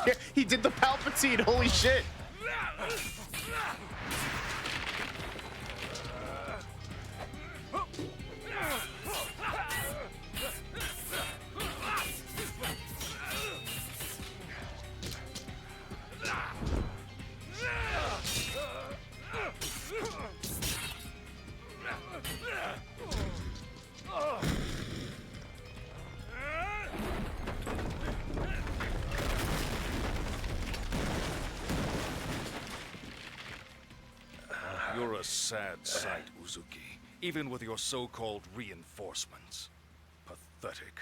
Yeah, he did the Palpatine, holy shit. You're a sad sight, Uzuki, even with your so-called reinforcements. Pathetic.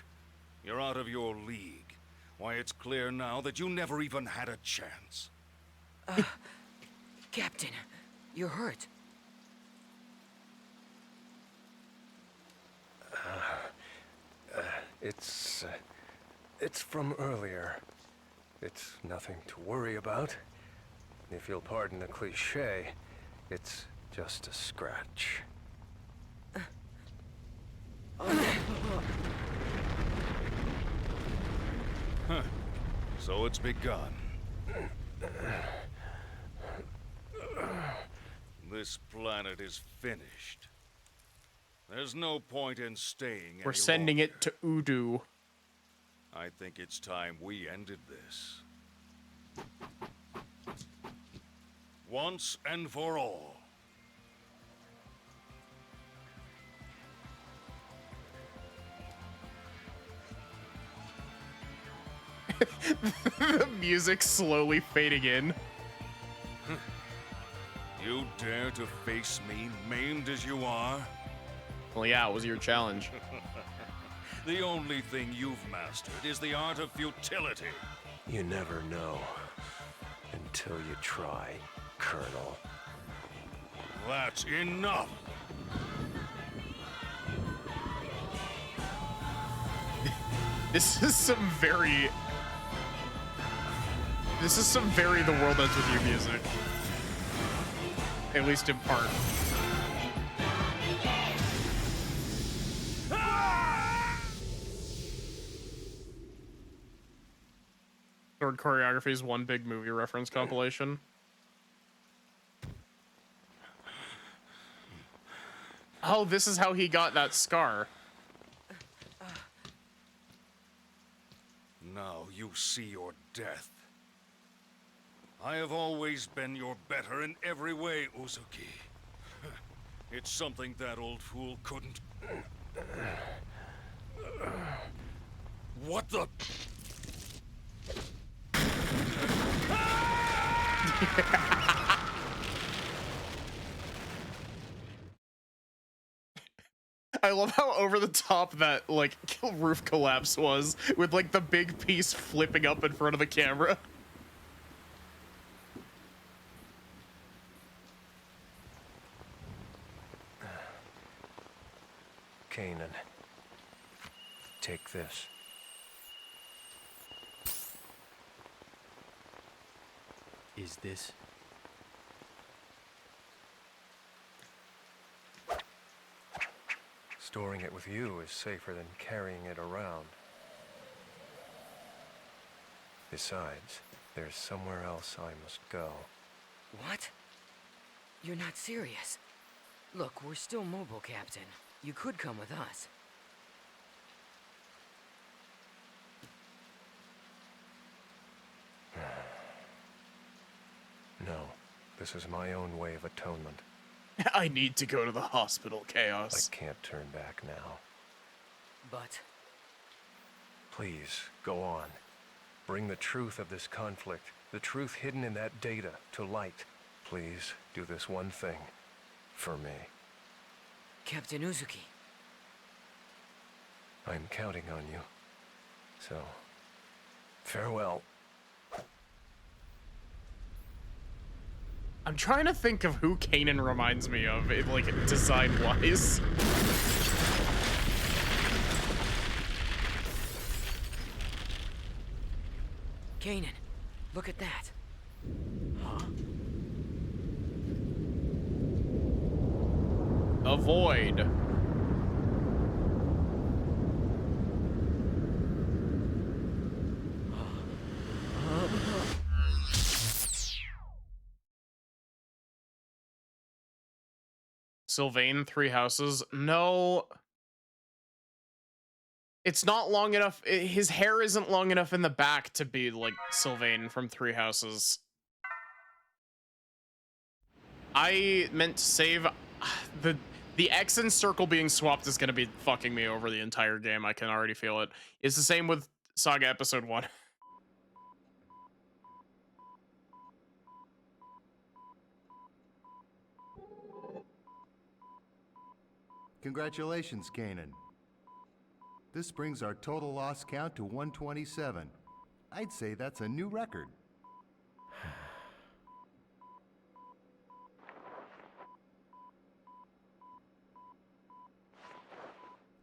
You're out of your league. Why, it's clear now that you never even had a chance. Captain, you're hurt. It's from earlier. It's nothing to worry about. If you'll pardon the cliché, it's just a scratch. Huh. So it's begun. This planet is finished. There's no point in staying any We're sending longer. it to Udu. I think it's time we ended this. Once and for all. The music slowly fading in. You dare to face me, maimed as you are? Well, yeah, it was your challenge. The only thing you've mastered is the art of futility. You never know until you try, Colonel. That's enough. This is some very The World Ends With You music. At least in part. Sword choreography is one big movie reference compilation. Oh, this is how he got that scar. Now you see your death. I have always been your better in every way, Uzuki. It's something that old fool couldn't... What the... I love how over the top that, like, roof collapse was, with, like, the big piece flipping up in front of the camera. Kanan, take this. Is this? Storing it with you is safer than carrying it around. Besides, there's somewhere else I must go. What? You're not serious. Look, we're still mobile, Captain. You could come with us. This is my own way of atonement. I need to go to the hospital, Chaos. I can't turn back now. But Please, go on. Bring the truth of this conflict, the truth hidden in that data, to light. Please, do this one thing. For me. Captain Uzuki, I'm counting on you. So, farewell. I'm trying to think of who Kanan reminds me of, like, design-wise. Kanan, look at that. Avoid. Sylvain, 3 houses. No. It's not long enough. His hair isn't long enough in the back to be like Sylvain from 3 houses. I meant to save the X and circle being swapped is gonna be fucking me over the entire game. I can already feel it. It's the same with Saga Episode 1. Congratulations, Kanan. This brings our total loss count to 127. I'd say that's a new record.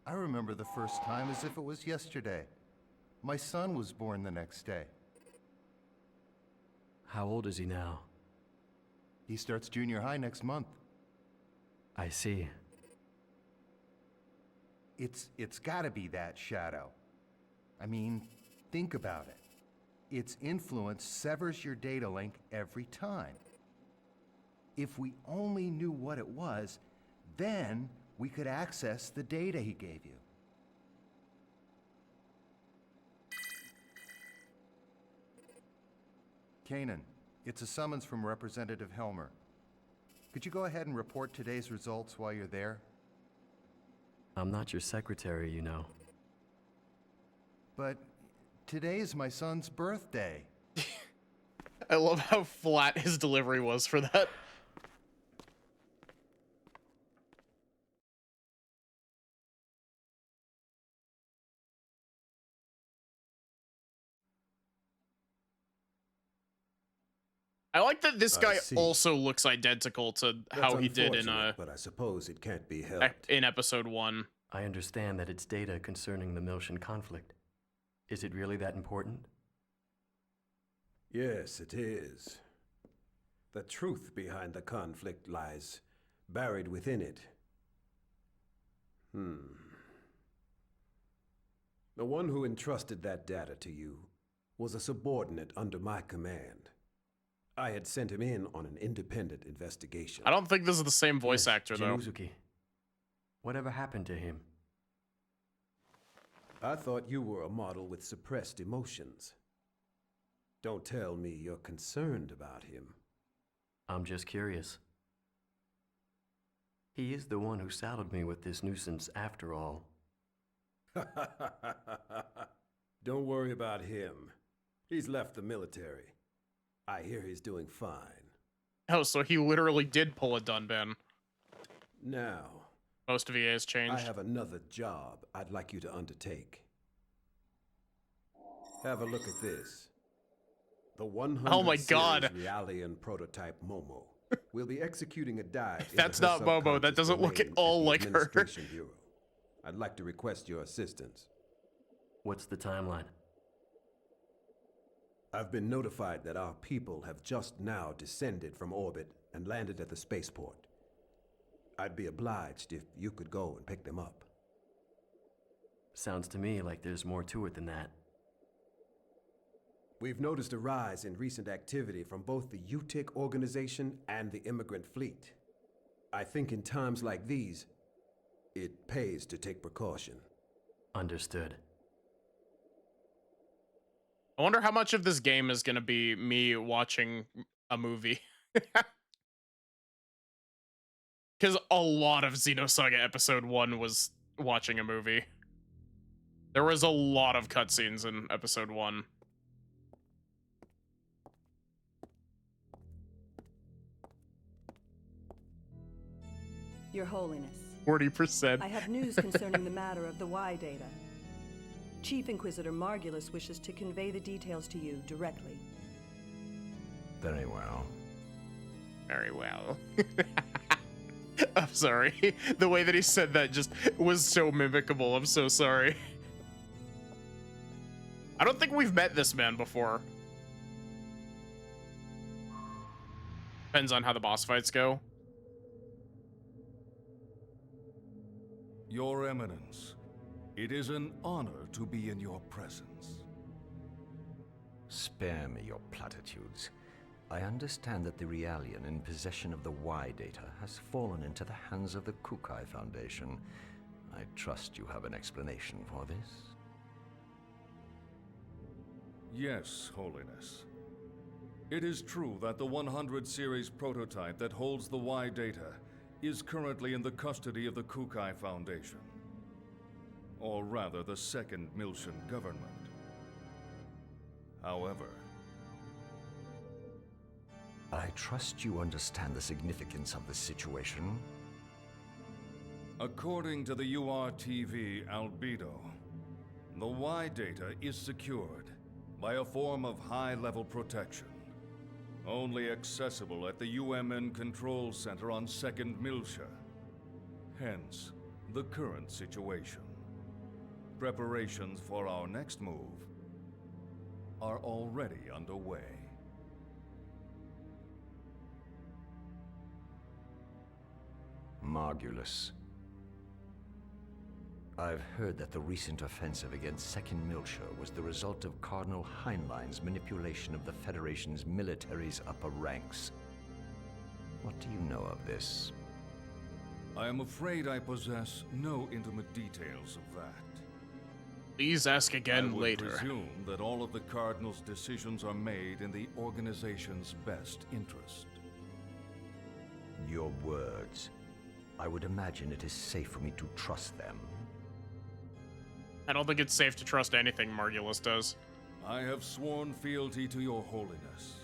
I remember the first time as if it was yesterday. My son was born the next day. How old is he now? He starts junior high next month. I see. It's gotta be that shadow. I mean, think about it. Its influence severs your data link every time. If we only knew what it was, then we could access the data he gave you. Kanan, it's a summons from Representative Helmer. Could you go ahead and report today's results while you're there? I'm not your secretary, you know. But today's my son's birthday. I love how flat his delivery was for that. I like that this guy also looks identical to how he did in but I suppose it can't be helped. in episode 1. I understand that it's data concerning the Miltian conflict. Is it really that important? Yes, it is. The truth behind the conflict lies buried within it. The one who entrusted that data to you was a subordinate under my command. I had sent him in on an independent investigation. I don't think this is the same voice actor, though. Uzuki. Whatever happened to him? I thought you were a model with suppressed emotions. Don't tell me you're concerned about him. I'm just curious. He is the one who saddled me with this nuisance after all. Don't worry about him. He's left the military. I hear he's doing fine. Oh, so he literally did pull a Dunban. Now, Most of EA has changed. I have another job I'd like you to undertake. Have a look at this. The 100 Oh my God. series Realian prototype Momo. We'll be executing a dive. That's into her not Momo. That subconscious doesn't look at domain all the like her. Administration Bureau. I'd like to request your assistance. What's the timeline? I've been notified that our people have just now descended from orbit and landed at the spaceport. I'd be obliged if you could go and pick them up. Sounds to me like there's more to it than that. We've noticed a rise in recent activity from both the UTIC organization and the immigrant fleet. I think in times like these, it pays to take precaution. Understood. I wonder how much of this game is going to be me watching a movie. Because a lot of Xenosaga Episode 1 was watching a movie. There was a lot of cutscenes in Episode 1. Your Holiness. 40%. I have news concerning the matter of the Y data. Chief Inquisitor Margulis wishes to convey the details to you directly. Very well. Very well. I'm sorry. The way that he said that just was so mimicable. I'm so sorry. I don't think we've met this man before. Depends on how the boss fights go. Your Eminence, it is an honor to be in your presence. Spare me your platitudes. I understand that the Realian in possession of the Y data has fallen into the hands of the Kukai Foundation. I trust you have an explanation for this? Yes, Holiness. It is true that the 100 series prototype that holds the Y data is currently in the custody of the Kukai Foundation. Or rather, the second Miltian government. However, I trust you understand the significance of the situation. according to the URTV albedo, the Y data is secured by a form of high-level protection, only accessible at the UMN Control Center on 2nd Miltia. Hence, the current situation. Preparations for our next move are already underway. Margulis. I've heard that the recent offensive against 2nd Miltia was the result of Cardinal Heinlein's manipulation of the Federation's military's upper ranks. What do you know of this? I am afraid I possess no intimate details of that. Please ask again later. I would presume that all of the Cardinal's decisions are made in the organization's best interest. Your words. I would imagine it is safe for me to trust them. I don't think it's safe to trust anything Margulis does. I have sworn fealty to your holiness.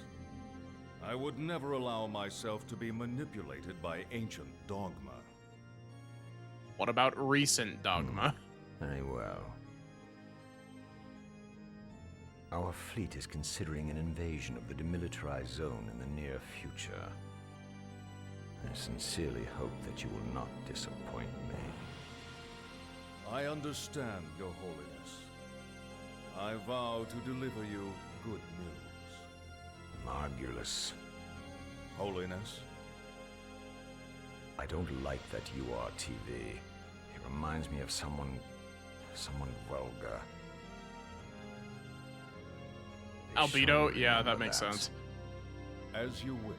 I would never allow myself to be manipulated by ancient dogma. What about recent dogma? Very well. Our fleet is considering an invasion of the demilitarized zone in the near future. I sincerely hope that you will not disappoint me. I understand, Your Holiness. I vow to deliver you good news. Margulis. Holiness? I don't like that URTV. It reminds me of someone vulgar. They Albedo? surely Yeah, remember that makes sense. As you wish.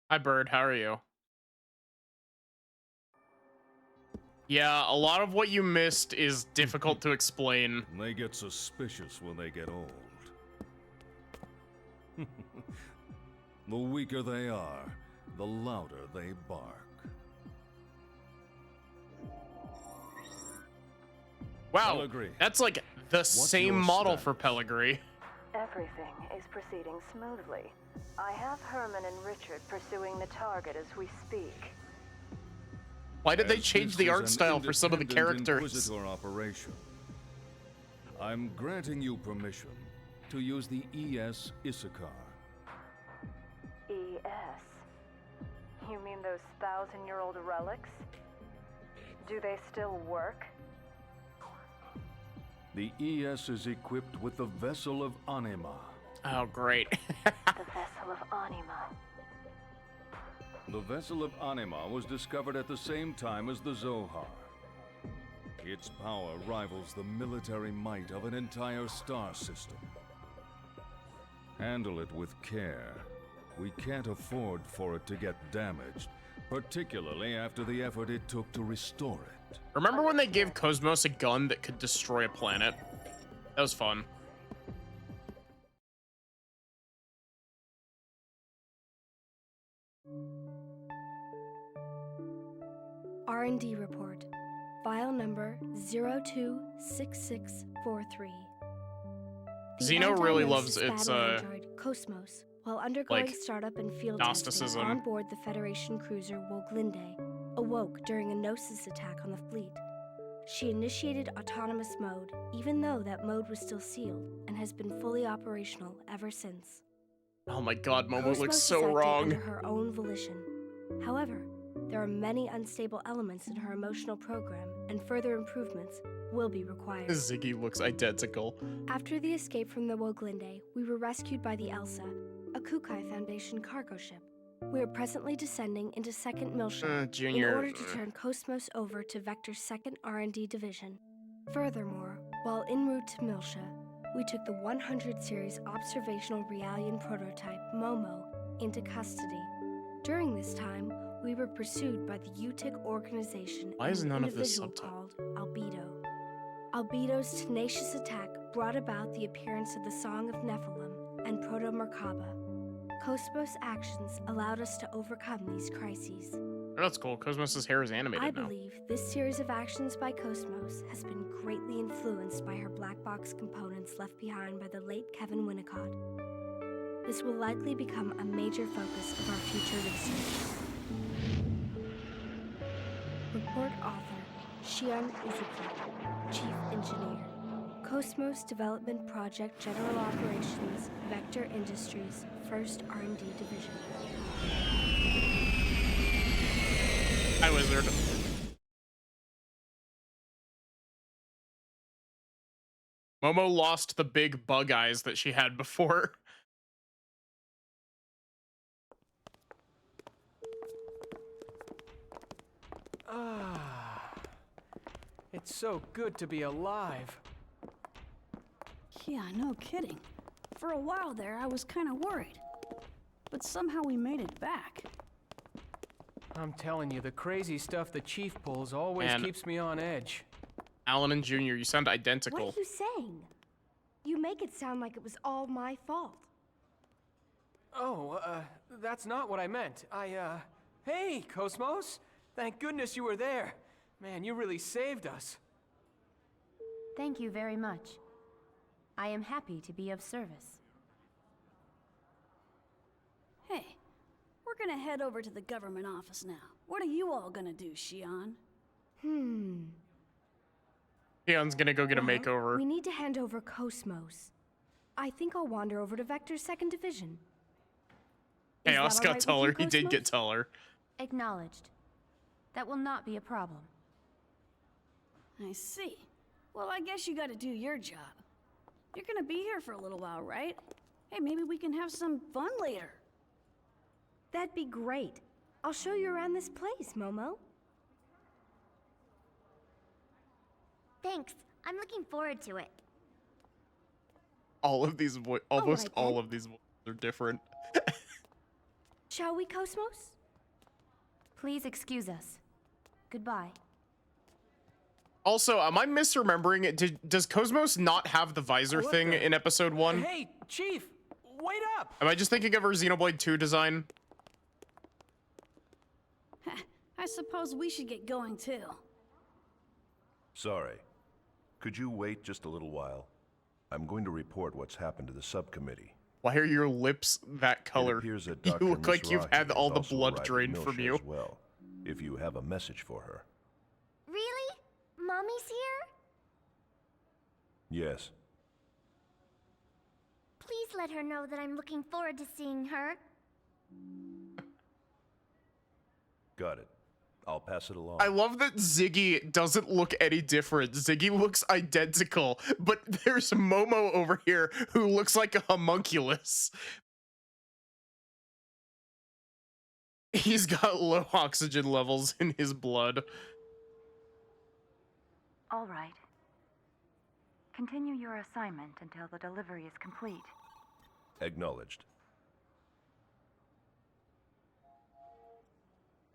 Hi, Bird. How are you? Yeah, a lot of what you missed is difficult to explain. They get suspicious when they get old. The weaker they are, the louder they bark. Wow, Pellegrini. that's like the same your model status? for Pellegrini. Everything is proceeding smoothly. I have Herman and Richard pursuing the target as we speak. Why did they As change this the is art an style for some of the independent characters? Inquisitor operation, I'm granting you permission to use the ES Issachar. ES? You mean those 1,000-year-old relics? Do they still work? The ES is equipped with the Vessel of Anima. Oh, great. The Vessel of Anima. The Vessel of Anima was discovered at the same time as the Zohar. Its power rivals the military might of an entire star system. Handle it with care. We can't afford for it to get damaged, particularly after the effort it took to restore it. Remember when they gave Cosmos a gun that could destroy a planet? That was fun. R&D report. File number 026643. Xeno really loves its android Cosmos, while undergoing like, startup and field Gnosticism. testing on board the Federation cruiser Woglinde, awoke during a Gnosis attack on the fleet. She initiated autonomous mode, even though that mode was still sealed, and has been fully operational ever since. Oh my god, Momo Cosmos looks is so acting wrong. under her own volition. However, there are many unstable elements in her emotional program, and further improvements will be required. Ziggy looks identical. After the escape from the Woglinde, we were rescued by the Elsa, a Kukai Foundation cargo ship. We are presently descending into 2nd Milsha Junior. in order to turn Cosmos over to Vector's 2nd R&D division. Furthermore, while en route to Milsha, we took the 100 series observational Realian prototype, Momo, into custody. During this time, we were pursued by the UTIC organization Why is and none an of this individual subtitled? called Albedo. Albedo's tenacious attack brought about the appearance of the Song of Nephilim and Proto-Merkaba. Cosmos' actions allowed us to overcome these crises. Oh, that's cool. Cosmos's hair is animated I now. believe this series of actions by Cosmos has been greatly influenced by her black box components left behind by the late Kevin Winnicott. This will likely become a major focus of our future research. Report author, Shion Uzuki, Chief Engineer. Cosmos Development Project General Operations, Vector Industries, 1st R&D Division. Hi, Wizard. Momo lost the big bug eyes that she had before. Ah, it's so good to be alive. Yeah, no kidding. For a while there, I was kind of worried. But somehow we made it back. I'm telling you, the crazy stuff the Chief pulls always Man. keeps me on edge. Alan and Junior, you sound identical. What are you saying? You make it sound like it was all my fault. Oh, that's not what I meant. Hey, Cosmos! Thank goodness you were there. Man, you really saved us. Thank you very much. I am happy to be of service. Hey, we're gonna head over to the government office now. What are you all gonna do, Shion? Keon's gonna go get a makeover. We need to hand over Cosmos. I think I'll wander over to Vector's 2nd Division. Is Chaos that all got right with taller. you, He did Cosmos? get taller. Acknowledged. That will not be a problem. I see. Well, I guess you gotta do your job. You're gonna be here for a little while, right? Hey, maybe we can have some fun later. That'd be great. I'll show you around this place, Momo. Thanks. I'm looking forward to it. All of these almost right, all then. of these voices are different. Shall we, Cosmos? Please excuse us. Goodbye. Also, am I misremembering it? Does Cosmos not have the visor What thing the- in episode 1? Hey, Chief! Wait up! Am I just thinking of her Xenoblade 2 design? I suppose we should get going too. Sorry. Could you wait just a little while? I'm going to report what's happened to the subcommittee. Why are your lips that color? It appears that You Dr. look like you've Mizrahi had all has the also blood arrived drained in from Milsha you. as well, if you have a message for her. Really? Mommy's here? Yes. Please let her know that I'm looking forward to seeing her. Got it. I'll pass it along. I love that Ziggy doesn't look any different. Ziggy looks identical, but there's Momo over here who looks like a homunculus. He's got low oxygen levels in his blood. All right. Continue your assignment until the delivery is complete. Acknowledged.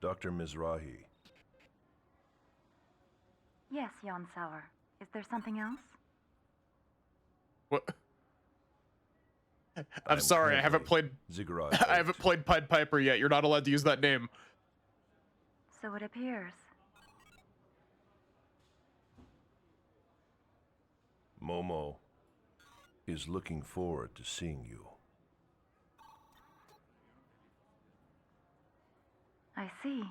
Dr. Mizrahi. Yes, Xenosaga. Is there something else? What? I'm sorry, I haven't played Ziggurat I haven't played Pied Piper yet. You're not allowed to use that name. So it appears. Momo is looking forward to seeing you. I see.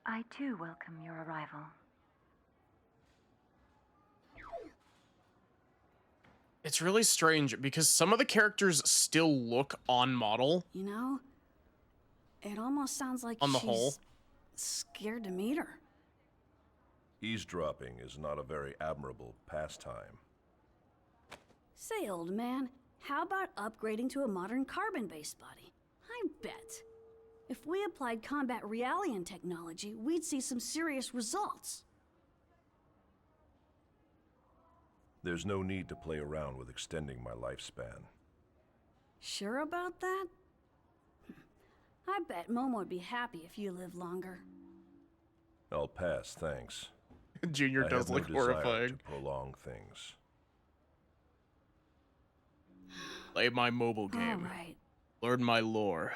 I too welcome your arrival. It's really strange because some of the characters still look on model. You know, it almost sounds like On the she's whole. scared to meet her. Eavesdropping is not a very admirable pastime. Say, old man, how about upgrading to a modern carbon-based body? I bet. If we applied combat Realian technology, we'd see some serious results. There's no need to play around with extending my lifespan. Sure about that? I bet Momo would be happy if you lived longer. I'll pass, thanks. Junior does look horrifying. To prolong things. Play my mobile game. All right. Learn my lore.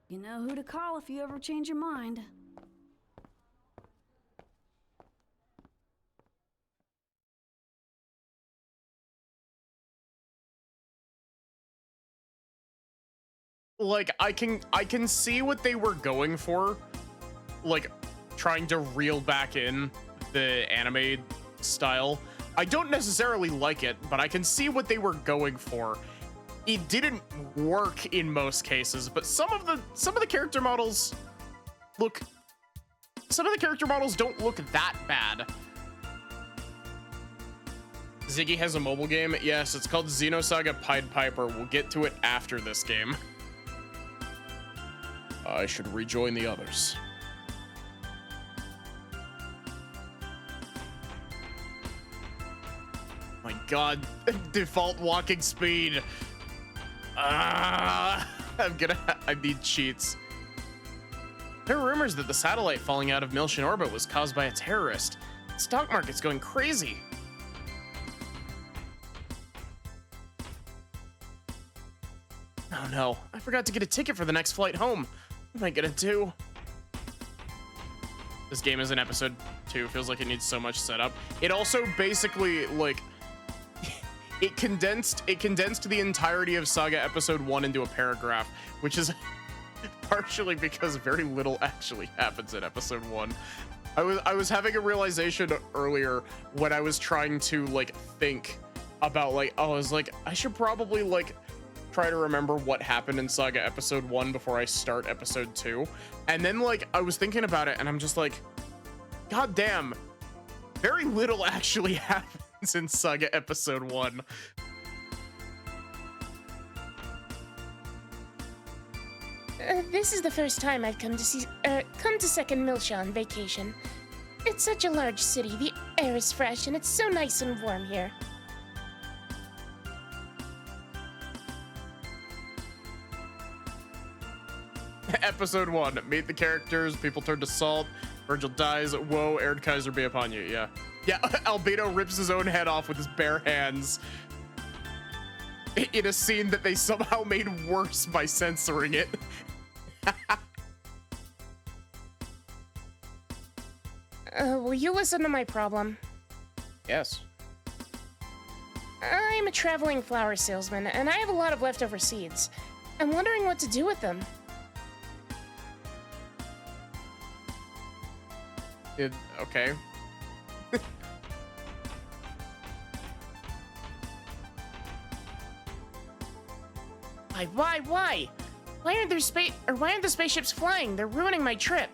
You know who to call if you ever change your mind. Like, I can see what they were going for, like trying to reel back in the anime style. I don't necessarily like it, but I can see what they were going for. It didn't work in most cases, but some of the character models look, some of the character models don't look that bad. Ziggy has a mobile game. Yes, it's called Xenosaga Pied Piper. We'll get to it after this game. I should rejoin the others. My god, default walking speed. I need cheats. There are rumors that the satellite falling out of Miltian orbit was caused by a terrorist. The stock market's going crazy. Oh no, I forgot to get a ticket for the next flight home. What am I gonna do? This game is in episode 2. Feels like it needs so much setup. It also basically, like, it condensed the entirety of Saga episode 1 into a paragraph, which is partially because very little actually happens in episode 1. I was having a realization earlier when I was trying to, like, think about, like, oh, I was like, I should probably, like, try to remember what happened in Saga episode 1 before I start episode 2. And then, like, I was thinking about it and I'm just like, god damn, very little actually happens in Saga episode 1. This is the first time I've come to Second Milsha on vacation. It's such a large city, the air is fresh, and it's so nice and warm here. Episode 1, meet the characters, people turn to salt, Virgil dies, whoa, Erd Kaiser be upon you, yeah. Yeah, Albino rips his own head off with his bare hands in a scene that they somehow made worse by censoring it. Will you listen to my problem? Yes. I'm a traveling flower salesman, and I have a lot of leftover seeds. I'm wondering what to do with them. Okay. Why? Why aren't the spaceships flying? They're ruining my trip.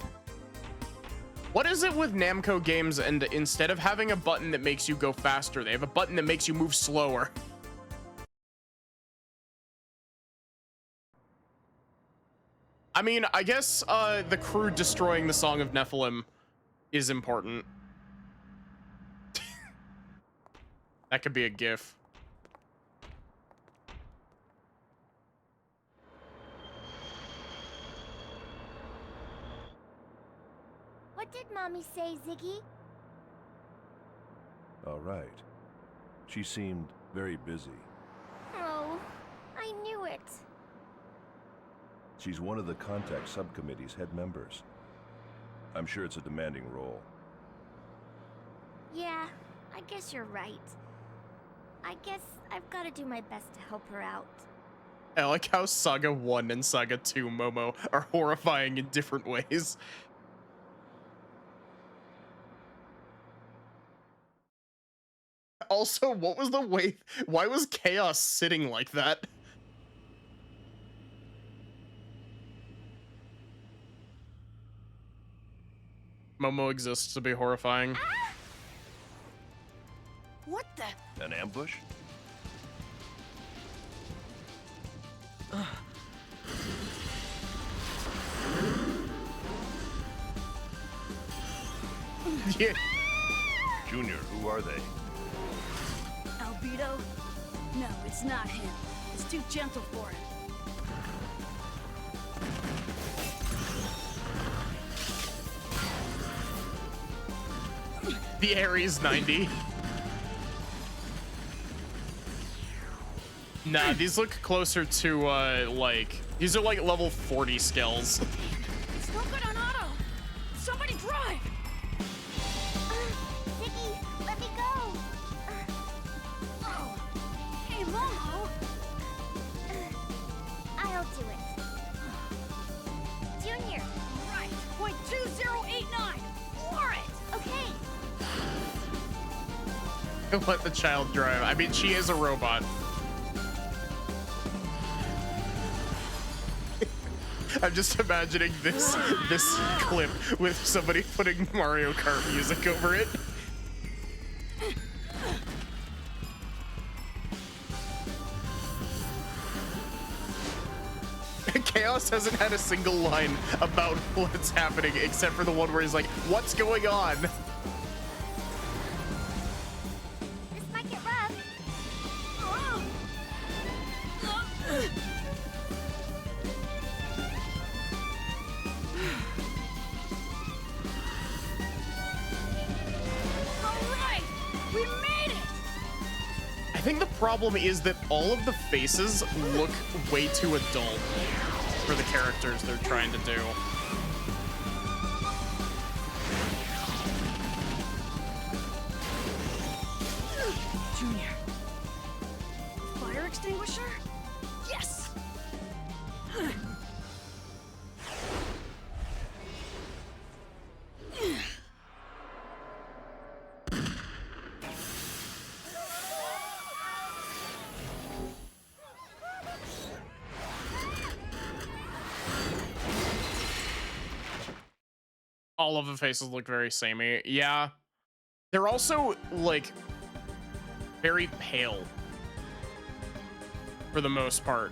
What is it with Namco games, and instead of having a button that makes you go faster, they have a button that makes you move slower? I mean, I guess the crew destroying the Song of Nephilim is important. That could be a GIF. What did Mommy say, Ziggy? All right. She seemed very busy. Oh, I knew it. She's one of the contact subcommittee's head members. I'm sure it's a demanding role. Yeah, I guess you're right. I guess I've got to do my best to help her out. I like how Saga 1 and Saga 2 Momo are horrifying in different ways. Also, what was the way? Why was Chaos sitting like that? Momo exists to be horrifying. Ah! What the? An ambush? Yeah. Junior, who are they? Albedo? No, it's not him. It's too gentle for him. The Ares 90. Nah, these look closer to, like, these are like level 40 skills. It's no good on auto. Somebody drive. Ziggy, let me go. Oh. Hey, Momo. I'll do it. Junior. Right. Point 2089. For it. Okay. Let the child drive. I mean, she is a robot. I'm just imagining this clip with somebody putting Mario Kart music over it. Chaos hasn't had a single line about what's happening except for the one where he's like, "What's going on?" This might get rough. We made it! I think the problem is that all of the faces look way too adult for the characters they're trying to do. Junior. Fire extinguisher? Yes! All of the faces look very samey. Yeah. They're also, like, very pale. For the most part.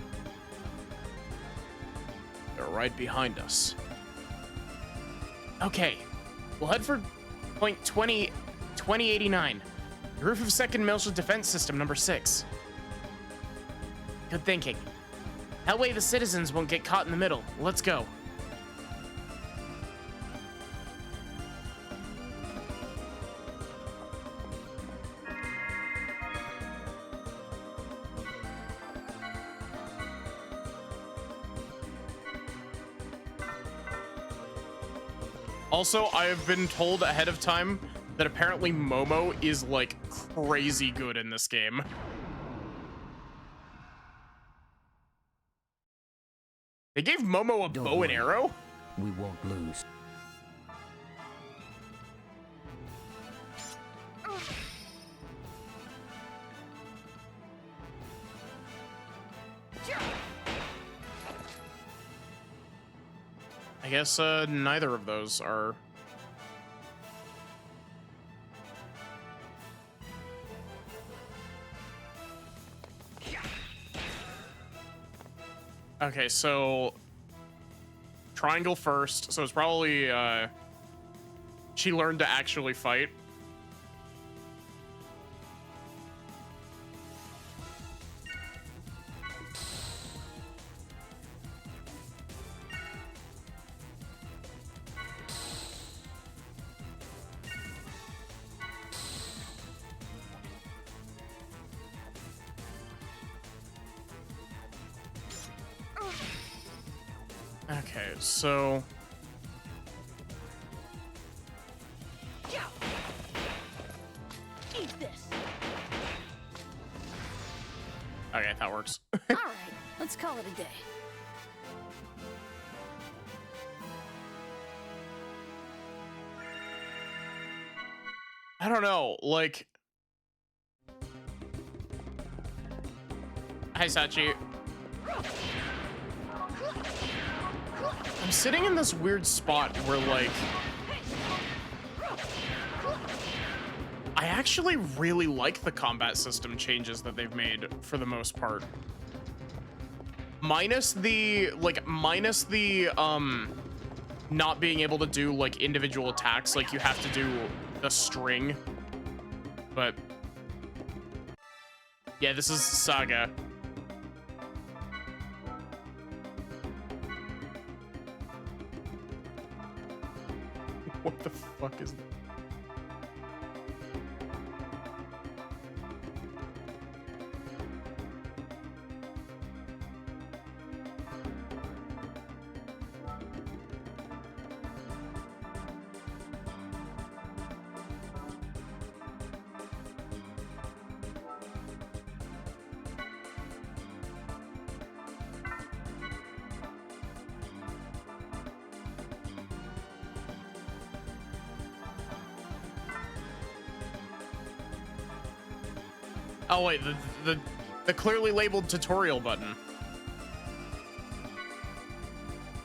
They're right behind us. Okay. We'll head for point 2089. The roof of Second Miltia Defense System number 6. Good thinking. That way the citizens won't get caught in the middle. Let's go. Also, I have been told ahead of time that apparently Momo is, like, crazy good in this game. They gave Momo a bow and arrow? We won't lose. I guess neither of those are. Okay, so triangle first. So it's probably she learned to actually fight. Okay, so Eat this. okay, that works. All right, let's call it a day. I don't know, like... Hi, Sachi. I'm sitting in this weird spot where, like... I actually really like the combat system changes that they've made for the most part. Minus the, not being able to do, like, individual attacks, like, you have to do the string. But... yeah, this is Saga. What the fuck is that? Oh wait, the clearly labeled tutorial button.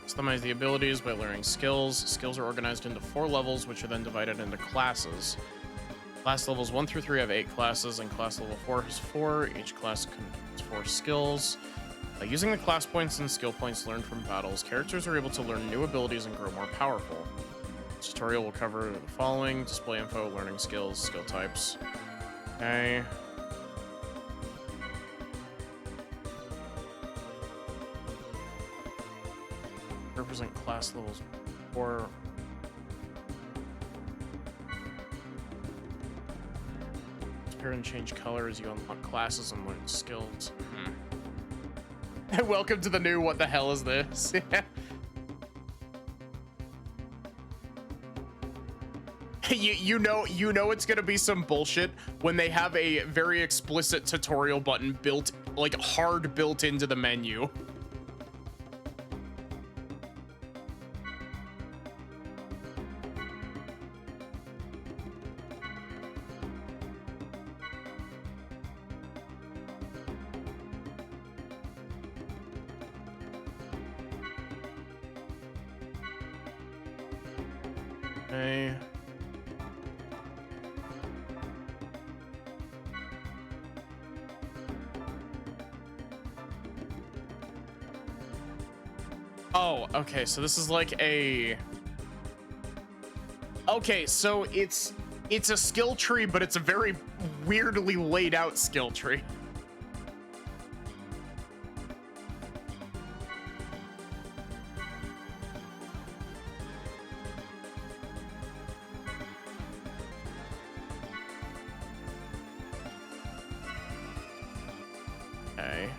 Customize the abilities by learning skills. Skills are organized into 4 levels, which are then divided into classes. Class levels 1 through 3 have 8 classes, and class level 4 has 4. Each class contains 4 skills. By using the class points and skill points learned from battles, characters are able to learn new abilities and grow more powerful. This tutorial will cover the following: display info, learning skills, skill types. Okay. Represent class levels or appear and change color as you unlock classes and learn skills. Welcome to the new what the hell is this? you know it's gonna be some bullshit when they have a very explicit tutorial button built, like, hard built into the menu. Okay. Oh, okay, so this is like a... okay, so it's a skill tree, but it's a very weirdly laid out skill tree. Okay.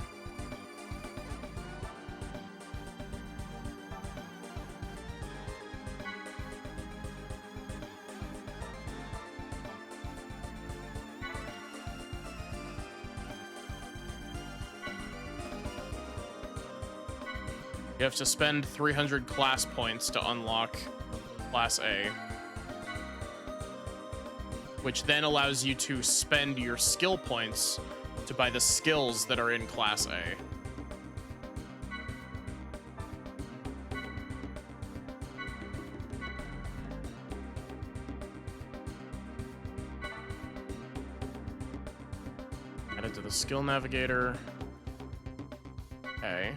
You have to spend 300 class points to unlock Class A, which then allows you to spend your skill points to buy the skills that are in Class A. Added to the skill navigator. Okay.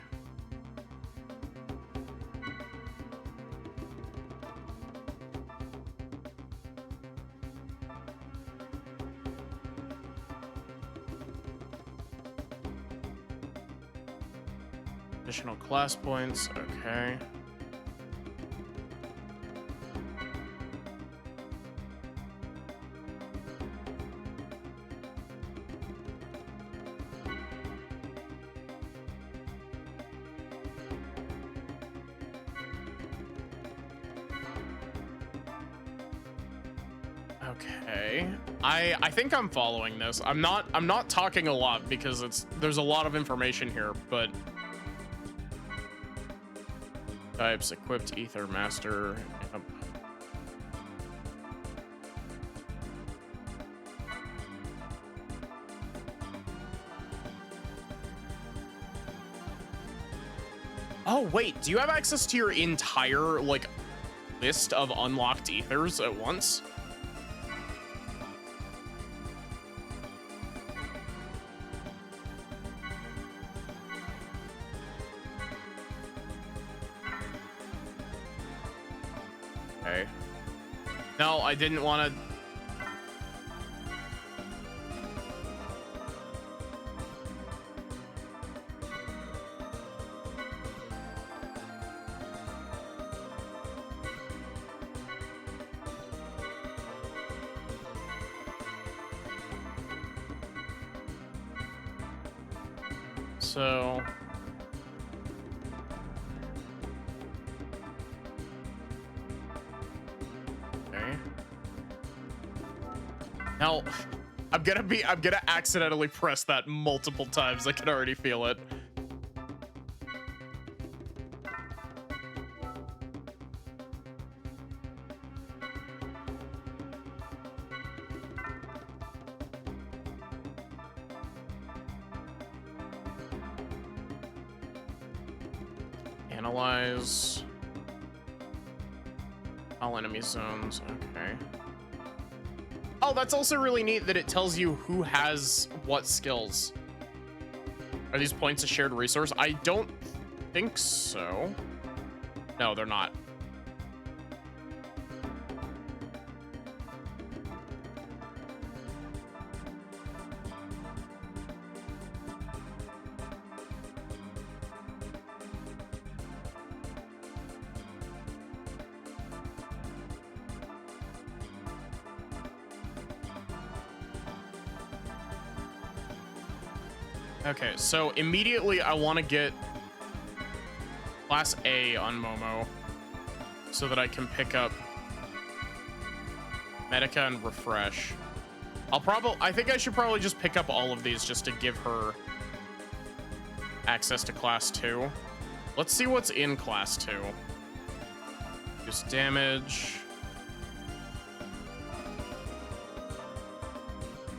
Additional class points, okay. Okay. I think I'm following this. I'm not talking a lot because there's a lot of information here, but types equipped ether master. Yep. Oh wait, do you have access to your entire like list of unlocked ethers at once? Okay. No, I didn't want to. So okay. Now I'm gonna accidentally press that multiple times. I can already feel it. Analyze all enemy zones. Okay. Oh, that's also really neat that it tells you who has what skills. Are these points a shared resource? I don't think so. No, they're not. Okay, so immediately I want to get Class A on Momo so that I can pick up Medica and Refresh. I think I should probably just pick up all of these just to give her access to Class 2. Let's see what's in Class 2. Reduce damage.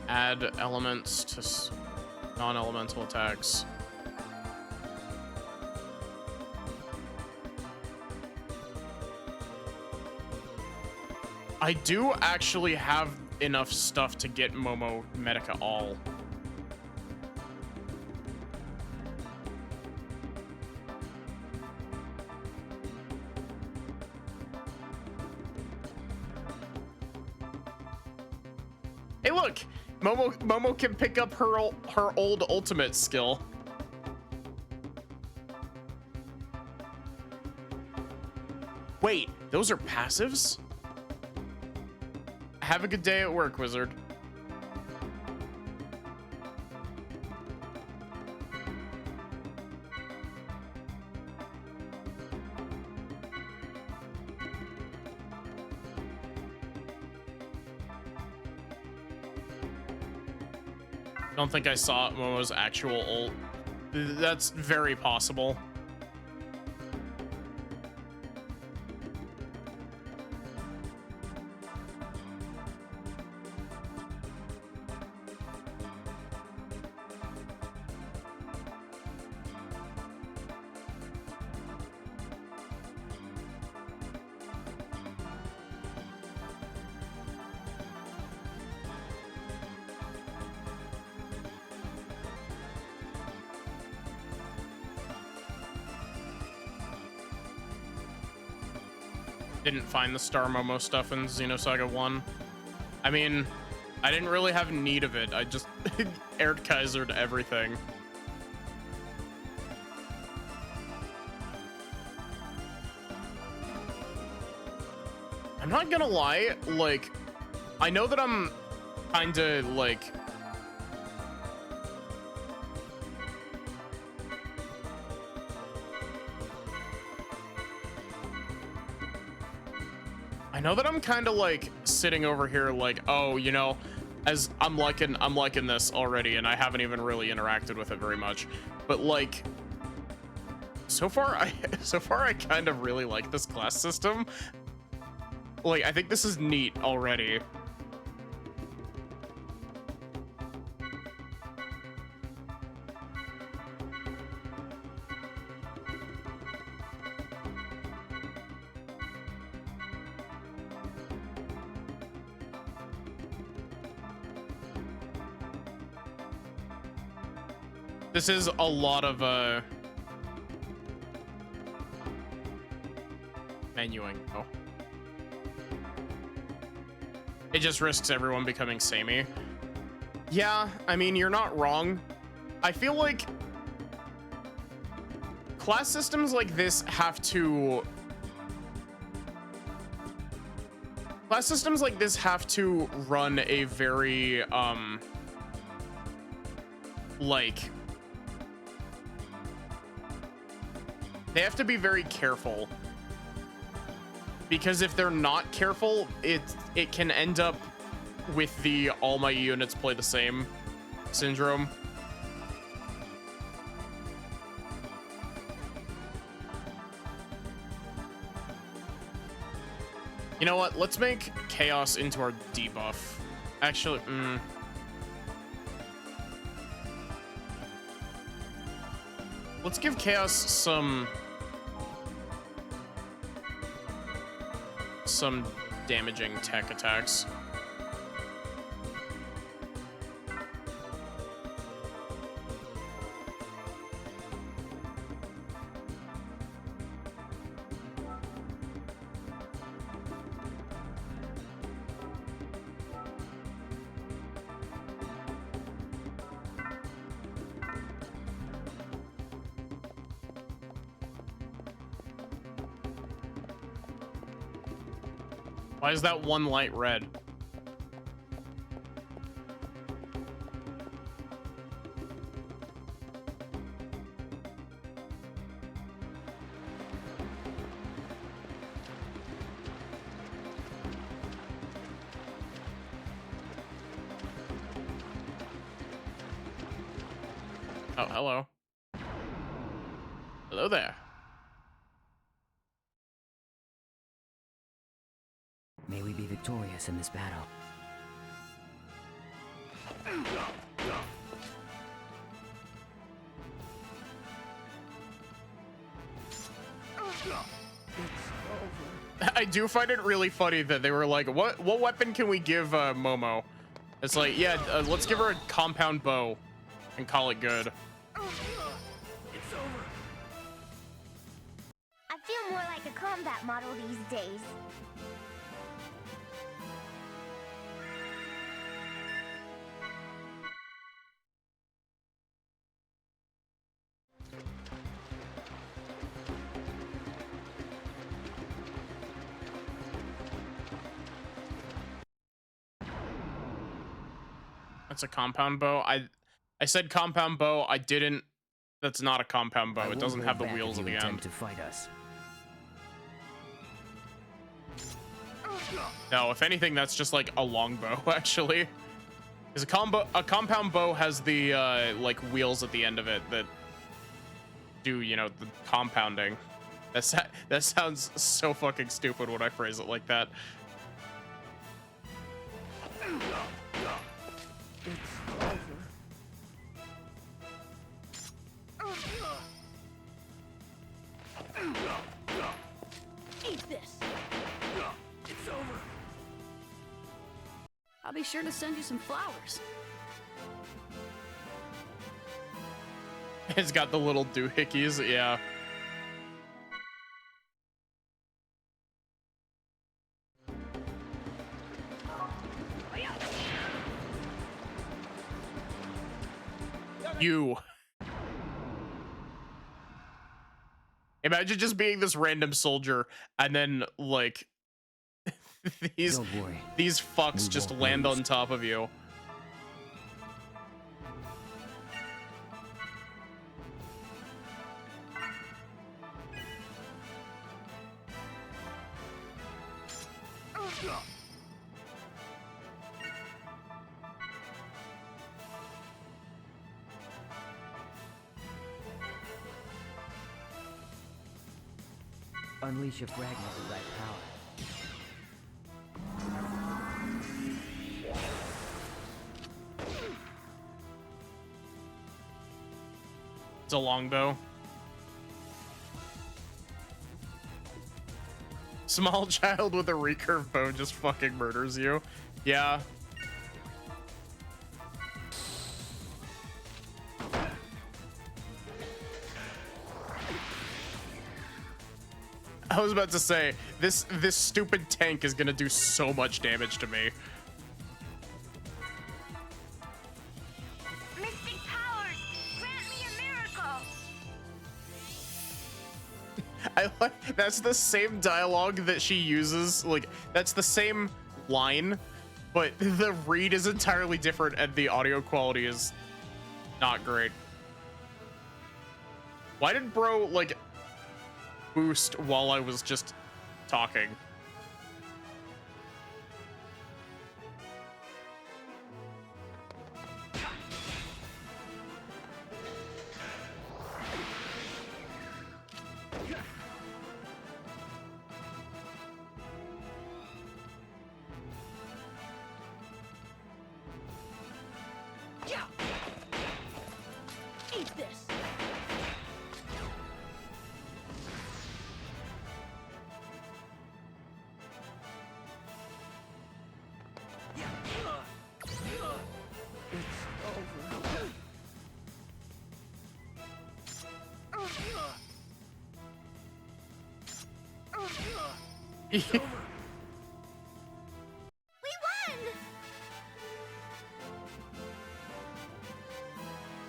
Add elements to non-elemental attacks. I do actually have enough stuff to get Momo Medica all. Hey, look! Momo can pick up her old ultimate skill. Wait, those are passives? Have a good day at work, wizard. Don't think I saw Momo's actual ult. That's very possible. Didn't find the Star Momo stuff in Xenosaga 1. I mean, I didn't really have need of it. I just Erd Kaisered everything. I'm not gonna lie, like, I know that I'm kinda like I know that I'm kind of like sitting over here like, oh, you know, as I'm liking this already, and I haven't even really interacted with it very much. But like, so far I kind of really like this class system. Like, I think this is neat already. This is a lot of menuing. Oh. It just risks everyone becoming samey. Yeah, I mean, you're not wrong. I feel like class systems like this have to run a very like, they have to be very careful, because if they're not careful, it can end up with the all my units play the same syndrome. You know what? Let's make Chaos into our debuff. Actually, let's give Chaos some damaging tech attacks. Why is that one light red? Oh, hello. Hello there. May we be victorious in this battle. I do find it really funny that they were like, what weapon can we give Momo? It's like, yeah, let's give her a compound bow and call it good. It's over. I feel more like a combat model these days. That's a compound bow. I said compound bow. I didn't. That's not a compound bow. It doesn't have the wheels at the end. To fight us. No, if anything, that's just like a longbow, actually. Because a compound bow has the like wheels at the end of it that do, you know, the compounding. That sounds so fucking stupid when I phrase it like that. Eat this. It's over. I'll be sure to send you some flowers. It's got the little doohickeys, yeah. You. Imagine just being this random soldier and then like these fucks just land on top of you. Unleash a fragment of thy power. It's a longbow. Small child with a recurve bow just fucking murders you. Yeah. I was about to say, this stupid tank is gonna do so much damage to me. Mystic powers, grant me a miracle. I like that's the same dialogue that she uses. Like that's the same line, but the read is entirely different and the audio quality is not great. Why did bro like boost while I was just talking? Eat this.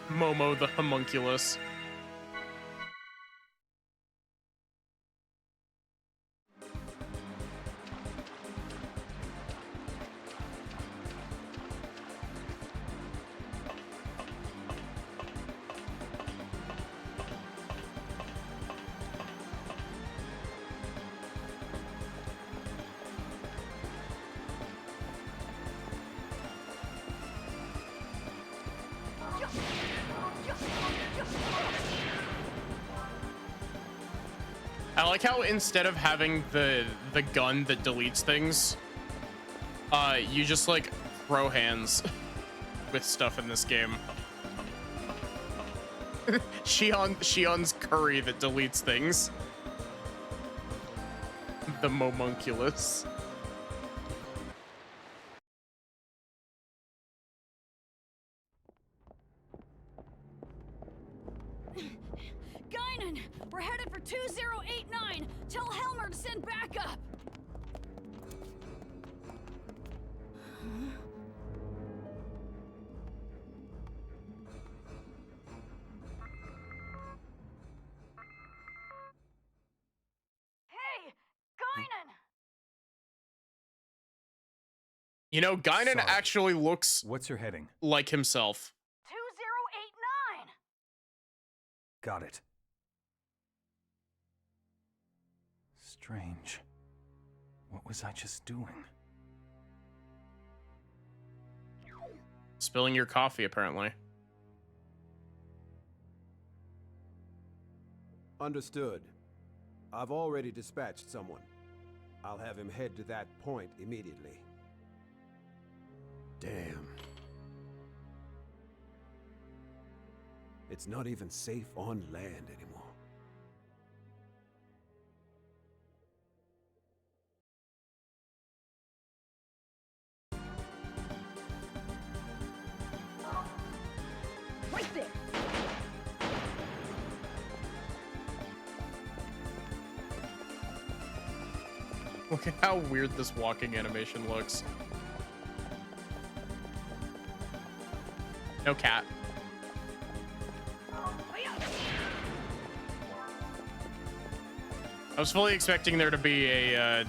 Momo the homunculus. I like how instead of having the gun that deletes things, you just like throw hands with stuff in this game. Shion's curry that deletes things. The homunculus. Guinan, we're headed for 2089. Tell Helmer to send backup. Hey, Guinan! You know, Guinan Sorry. actually looks What's your heading? like himself. 2089. Got it. Strange. What was I just doing? Spilling your coffee, apparently. Understood. I've already dispatched someone. I'll have him head to that point immediately. Damn. It's not even safe on land anymore. Right there. Look at how weird this walking animation looks. No cat. I was fully expecting there to be a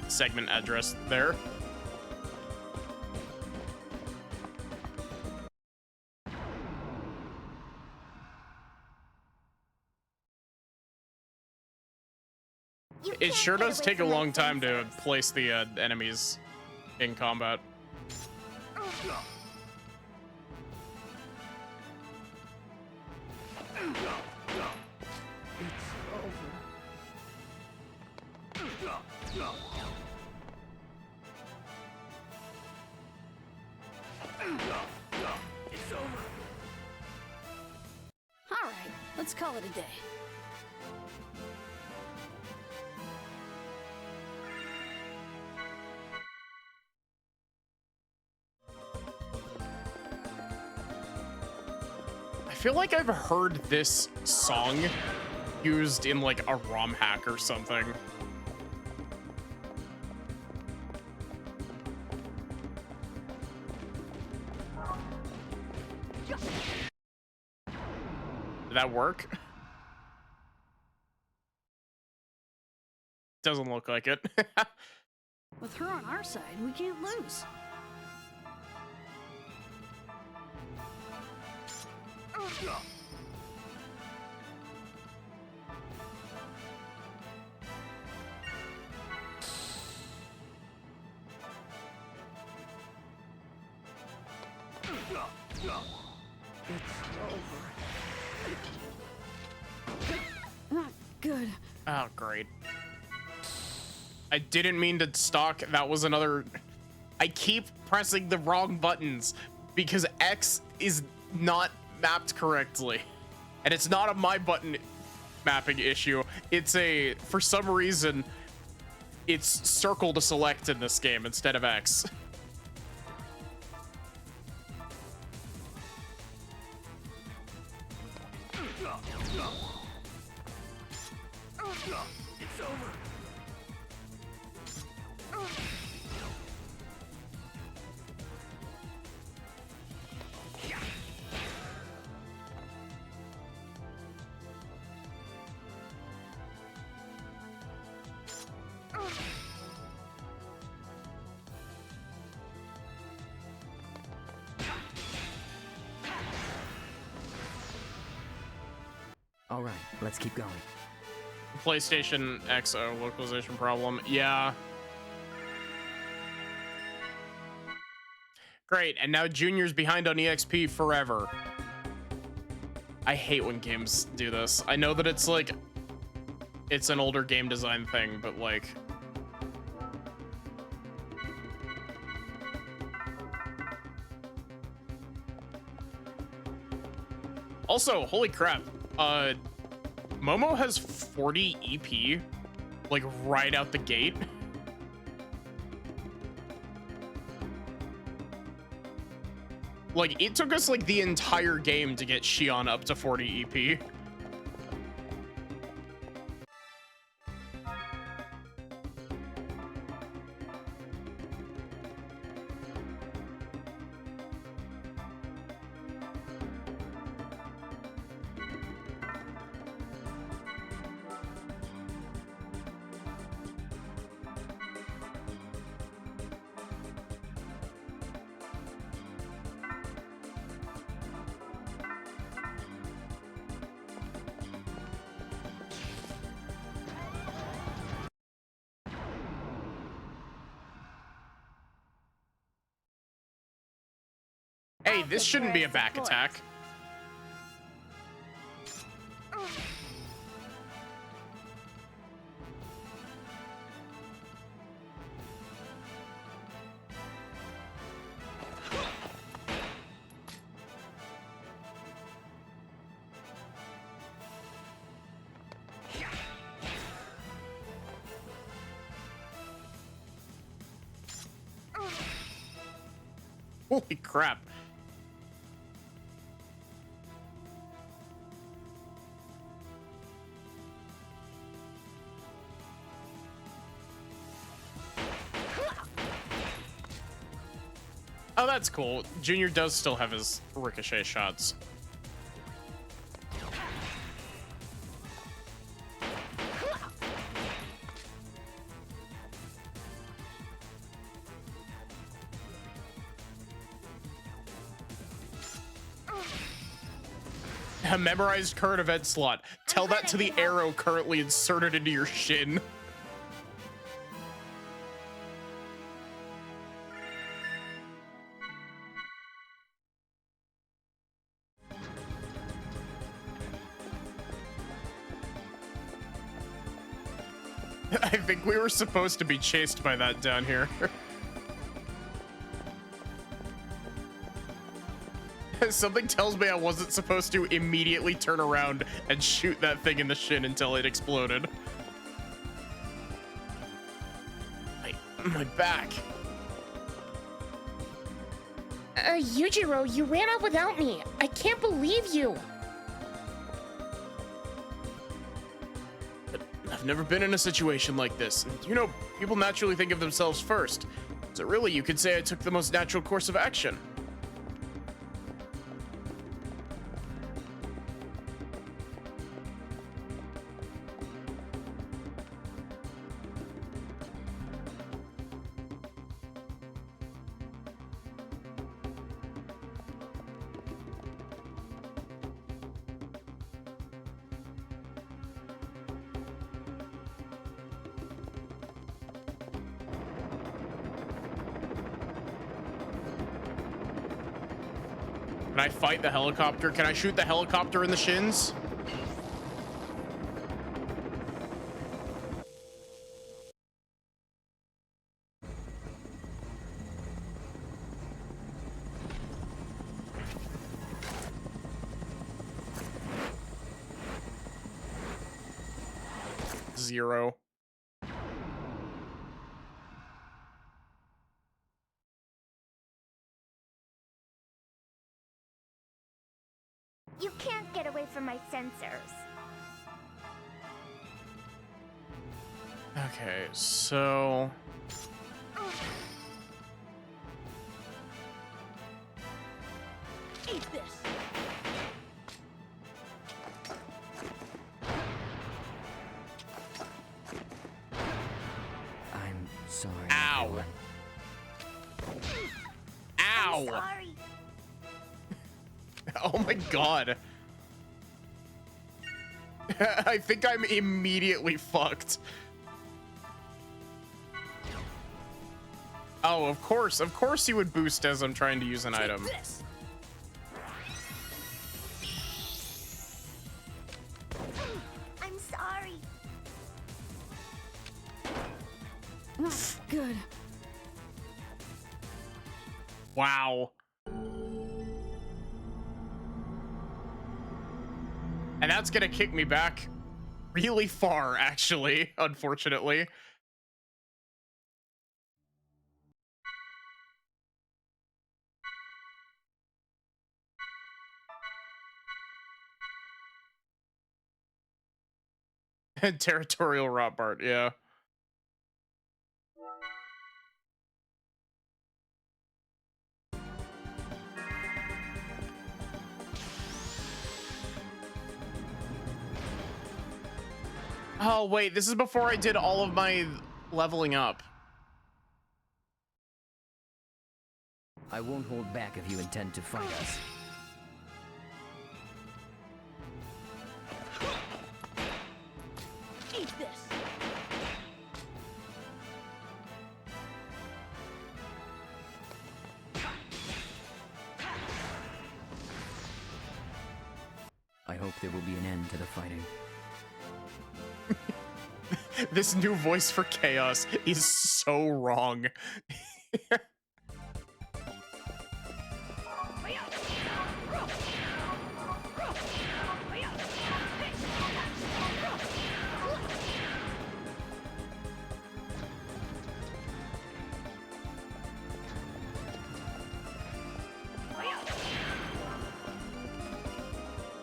segment address there. It sure does take a long time to place the enemies in combat. It's over. All right, let's call it a day. I feel like I've heard this song used in like a ROM hack or something. Did that work? Doesn't look like it. With her on our side, we can't lose. Not good. Oh, great. I didn't mean to stalk. That was another... I keep pressing the wrong buttons because X is not mapped correctly. And it's not a my button mapping issue. It's a... For some reason, it's circle to select in this game instead of X. It's over. All right, let's keep going. PlayStation XO localization problem. Yeah. Great, and now Junior's behind on EXP forever. I hate when games do this. I know that it's like, it's an older game design thing, but like... Also, holy crap, Momo has 40 EP, like right out the gate. Like, it took us like the entire game to get Xion up to 40 EP. Hey, this shouldn't be a back attack. Holy crap. Oh, that's cool. Junior does still have his ricochet shots. A memorized current event slot. Tell that to the arrow currently inserted into your shin. I think we were supposed to be chased by that down here. Something tells me I wasn't supposed to immediately turn around and shoot that thing in the shin until it exploded. My back. Yujiro, you ran off without me. I can't believe you. I've never been in a situation like this. And, you know, people naturally think of themselves first. So really, you could say I took the most natural course of action. Can I fight the helicopter? Can I shoot the helicopter in the shins? Zero. You can't get away from my sensors. Okay, so... Eat this. I'm sorry. Ow. everyone. Ow! Sorry. Oh my god. I think I'm immediately fucked. Oh, of course he would boost as I'm trying to use an item. This. I'm sorry. Oh, good. Wow. And that's gonna kick me back really far, actually, unfortunately. And territorial Rotbart, yeah. Oh, wait, this is before I did all of my leveling up. I won't hold back if you intend to fight us. Eat this. I hope there will be an end to the fighting. This new voice for Chaos is so wrong.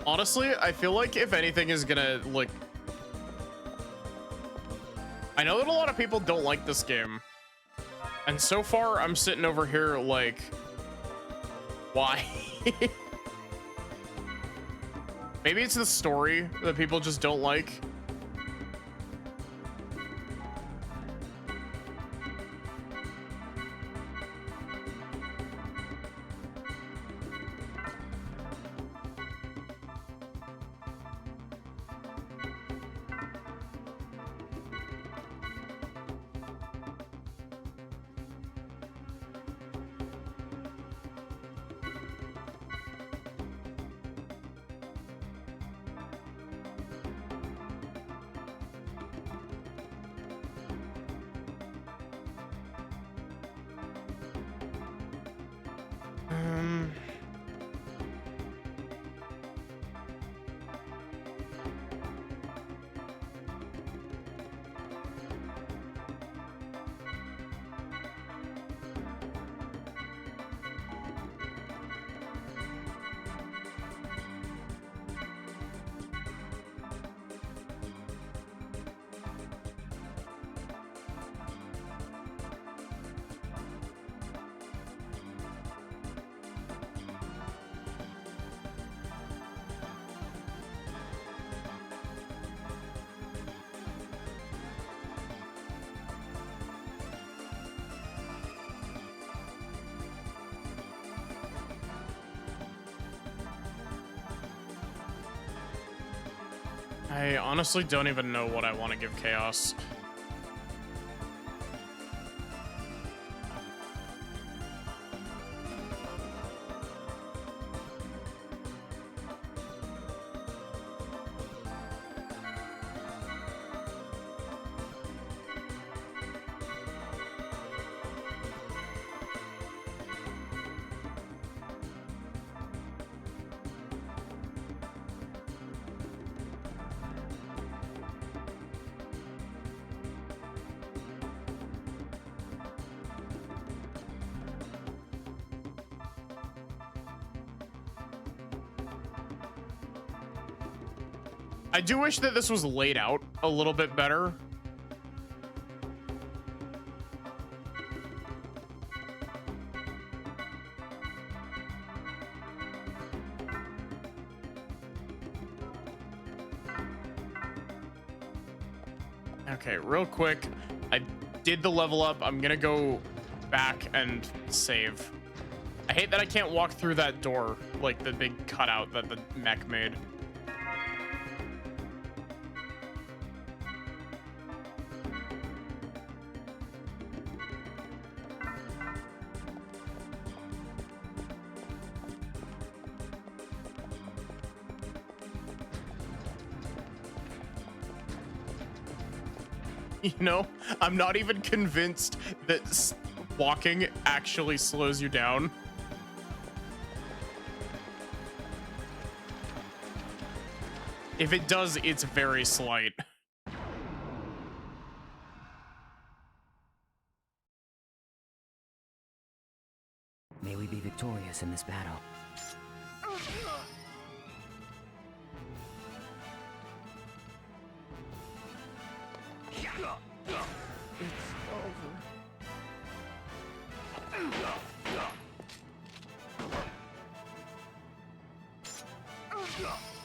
Honestly, I feel like if anything is gonna, like... I know that a lot of people don't like this game. And so far, I'm sitting over here like... Why? Maybe it's the story that people just don't like. I honestly don't even know what I want to give Chaos. I do wish that this was laid out a little bit better. Okay, real quick. I did the level up. I'm gonna go back and save. I hate that I can't walk through that door, like the big cutout that the mech made. You know, I'm not even convinced that walking actually slows you down. If it does, it's very slight. May we be victorious in this battle.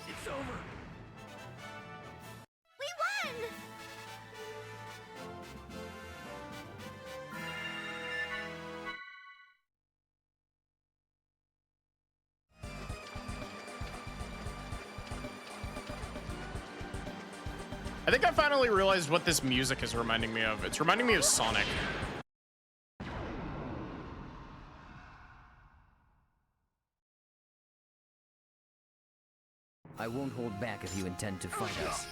It's over. We won! I think I finally realized what this music is reminding me of. It's reminding me of Sonic. I won't hold back if you intend to fight us.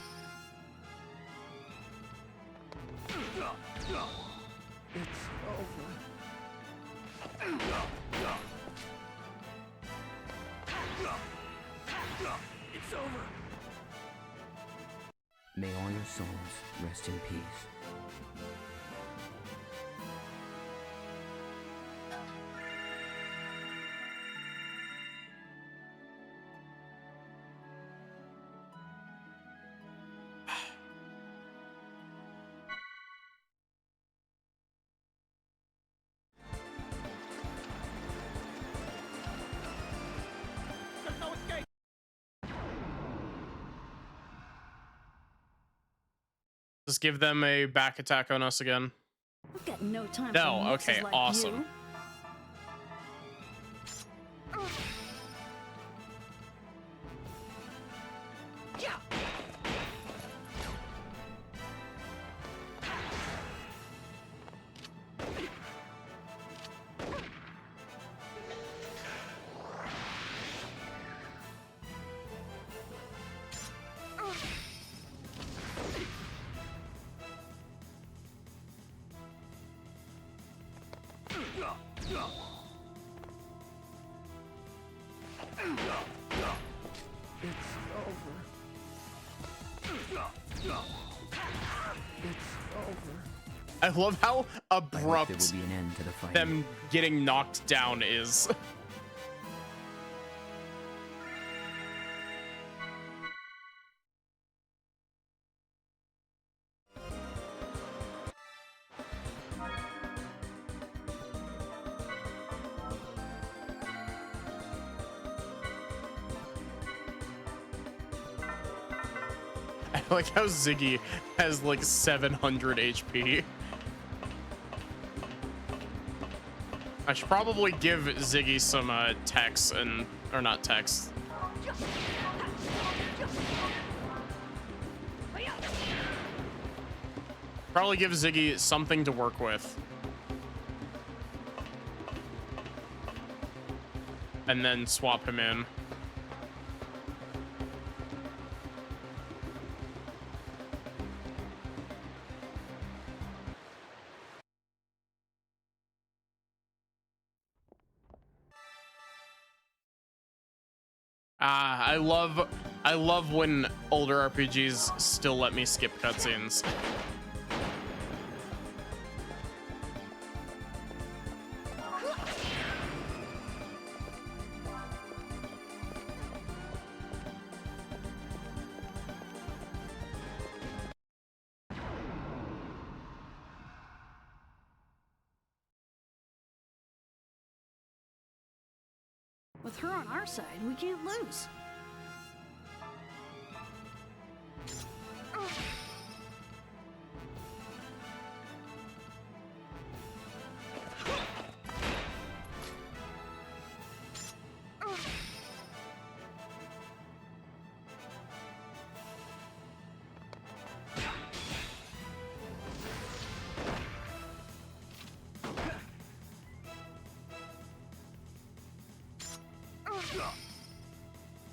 It's over. It's over. May all your souls rest in peace. Just give them a back attack on us again. I've got no time No, for mixes okay, like awesome. you. I love how abrupt there will be an end to the fight. them getting knocked down is. I like how Ziggy has like 700 HP. I should probably give Ziggy some techs and, or not techs. Probably give Ziggy something to work with. And then swap him in. I love when older RPGs still let me skip cutscenes. With her on our side, we can't lose.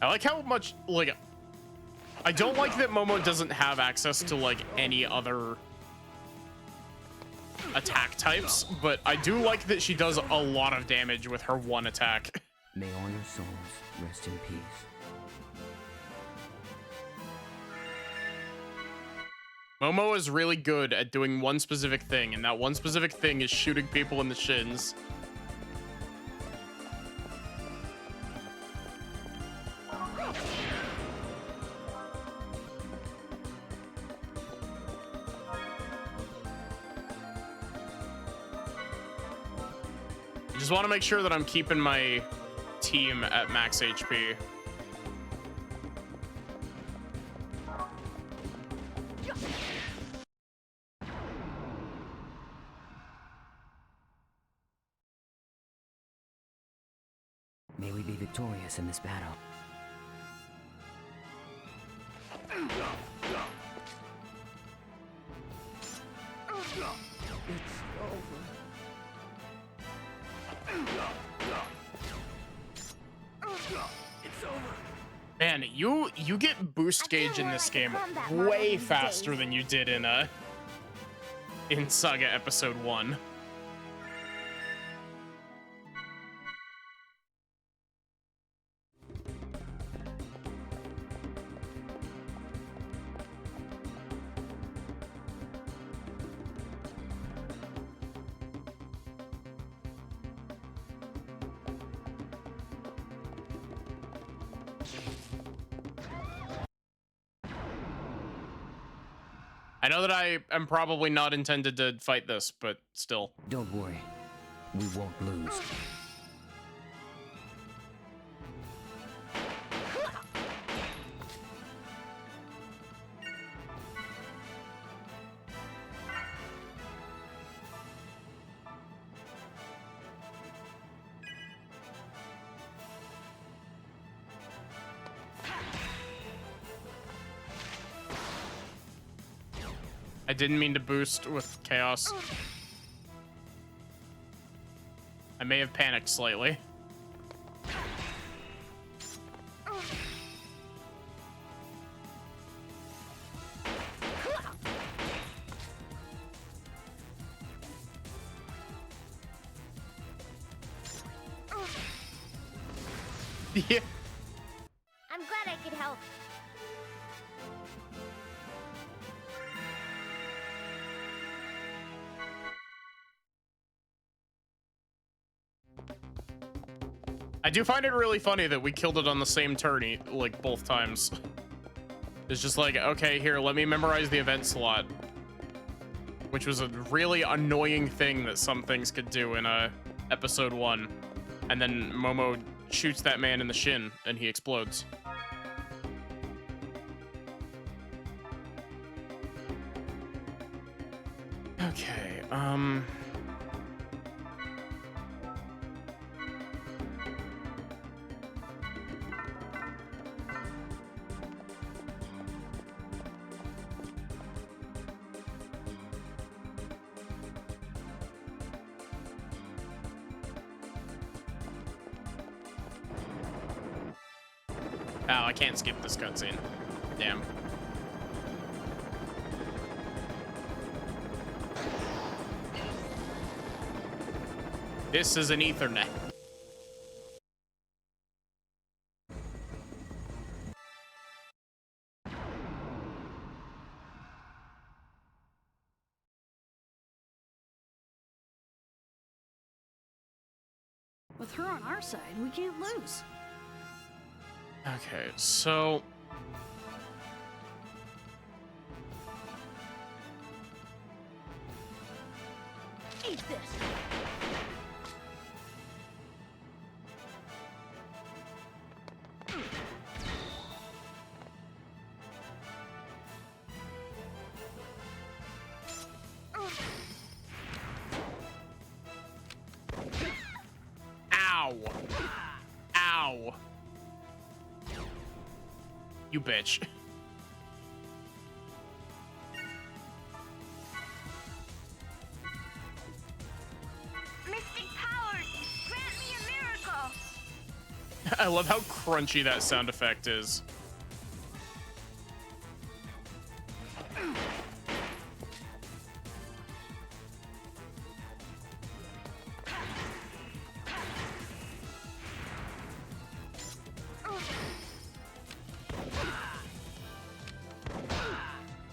I like how much, like, I don't like that Momo doesn't have access to, like, any other attack types, but I do like that she does a lot of damage with her one attack. May all your souls rest in peace. Momo is really good at doing one specific thing, and that one specific thing is shooting people in the shins. Just want to make sure that I'm keeping my team at max HP. May we be victorious in this battle. Man, you get boost gauge in this game way faster than you did in Saga Episode 1. I know that I am probably not intended to fight this, but still. Don't worry. We won't lose. I didn't mean to boost with chaos. I may have panicked slightly. I'm glad I could help. I do find it really funny that we killed it on the same turn, like, both times. It's just like, okay, here, let me memorize the event slot. Which was a really annoying thing that some things could do in episode 1. And then Momo shoots that man in the shin, and he explodes. Okay, oh, I can't skip this cutscene. Damn. This is an Ethernet. With her on our side, we can't lose. Okay, so... Eat this. Ow! Ow! You bitch. Mystic powers, grant me a miracle. I love how crunchy that sound effect is.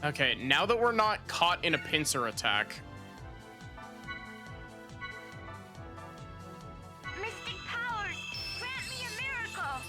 Okay, now that we're not caught in a pincer attack. Mystic powers, grant me a miracle.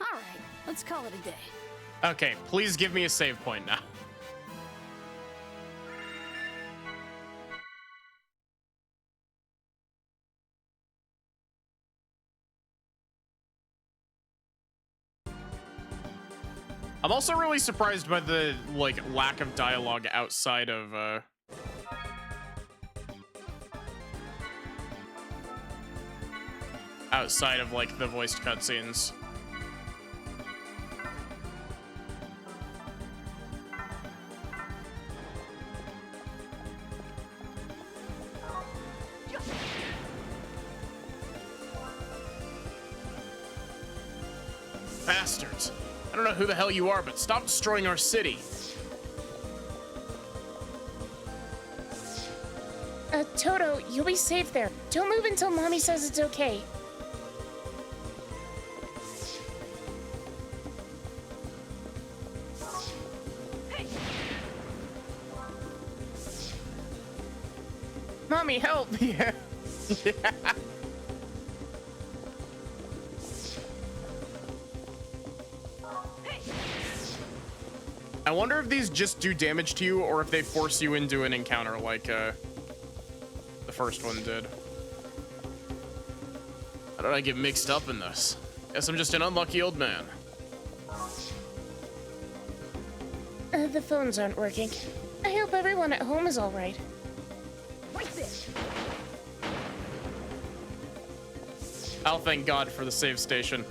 All right, let's call it a day. Okay, please give me a save point now. I'm also really surprised by the, like, lack of dialogue outside of, like, the voiced cutscenes. Bastards. I don't know who the hell you are, but stop destroying our city. Toto, you'll be safe there. Don't move until Mommy says it's okay. Mommy, help! Yeah. I wonder if these just do damage to you or if they force you into an encounter like the first one did. How did I get mixed up in this? Guess I'm just an unlucky old man. The phones aren't working. I hope everyone at home is all right. I'll thank God for the save station.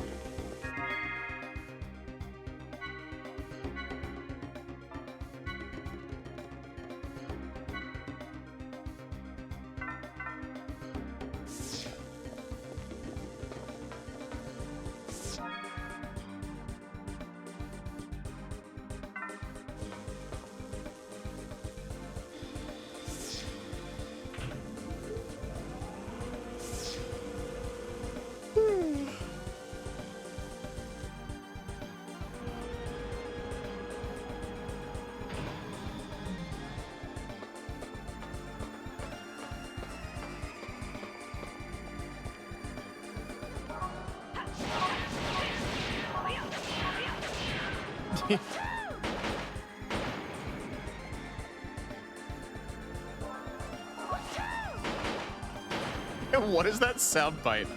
What is that soundbite?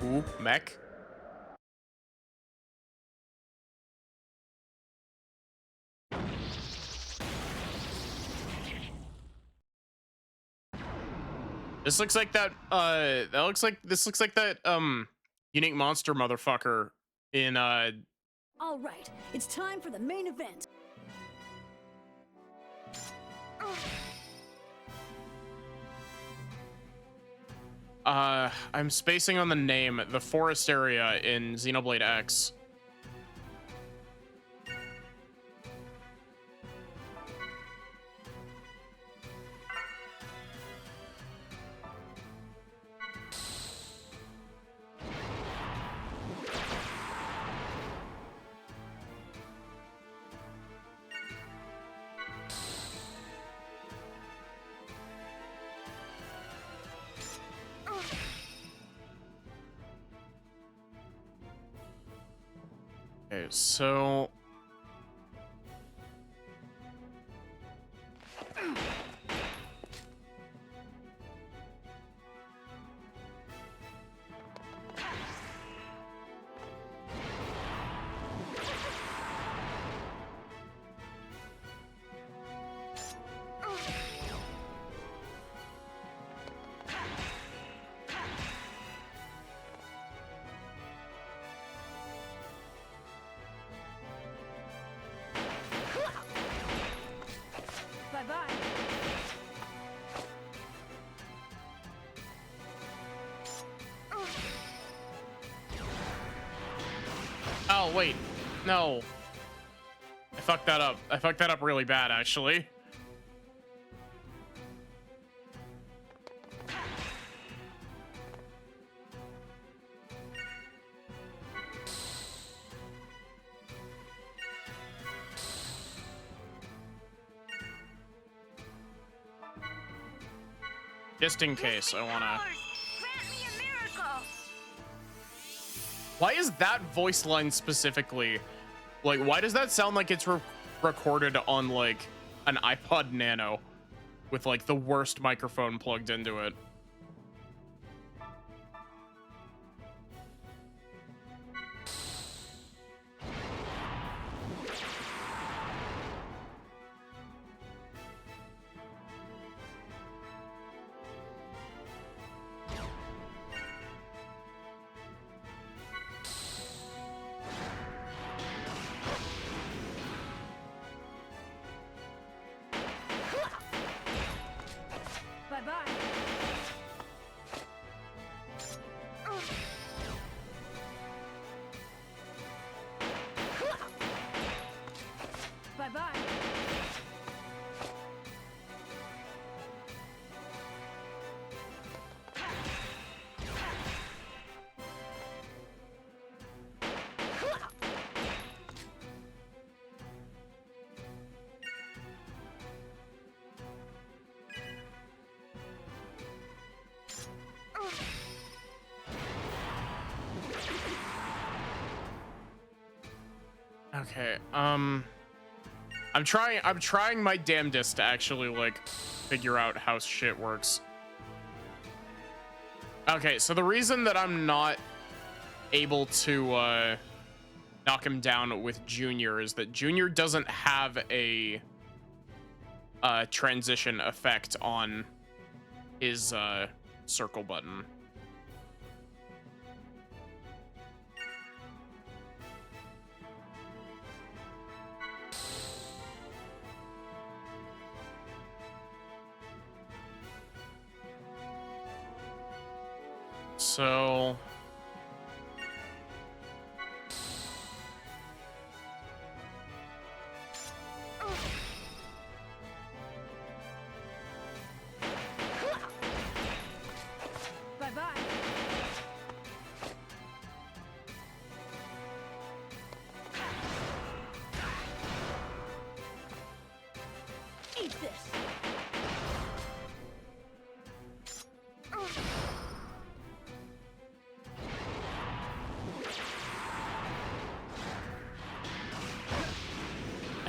Ooh, mech. This looks like that, this looks like that, unique monster motherfucker in, All right, it's time for the main event. I'm spacing on the name, the forest area in Xenoblade X. Okay, so Bye-bye. oh wait, no. I fucked that up. I fucked that up really bad, actually. Just in case, I wanna... Why is that voice line specifically? Like, why does that sound like it's recorded on, like, an iPod Nano with, like, the worst microphone plugged into it? Bye-bye. Bye-bye. Okay, I'm trying my damnedest to actually, like, figure out how shit works. Okay, so the reason that I'm not able to, knock him down with Junior is that Junior doesn't have a, transition effect on his, circle button. So Bye-bye. Eat this.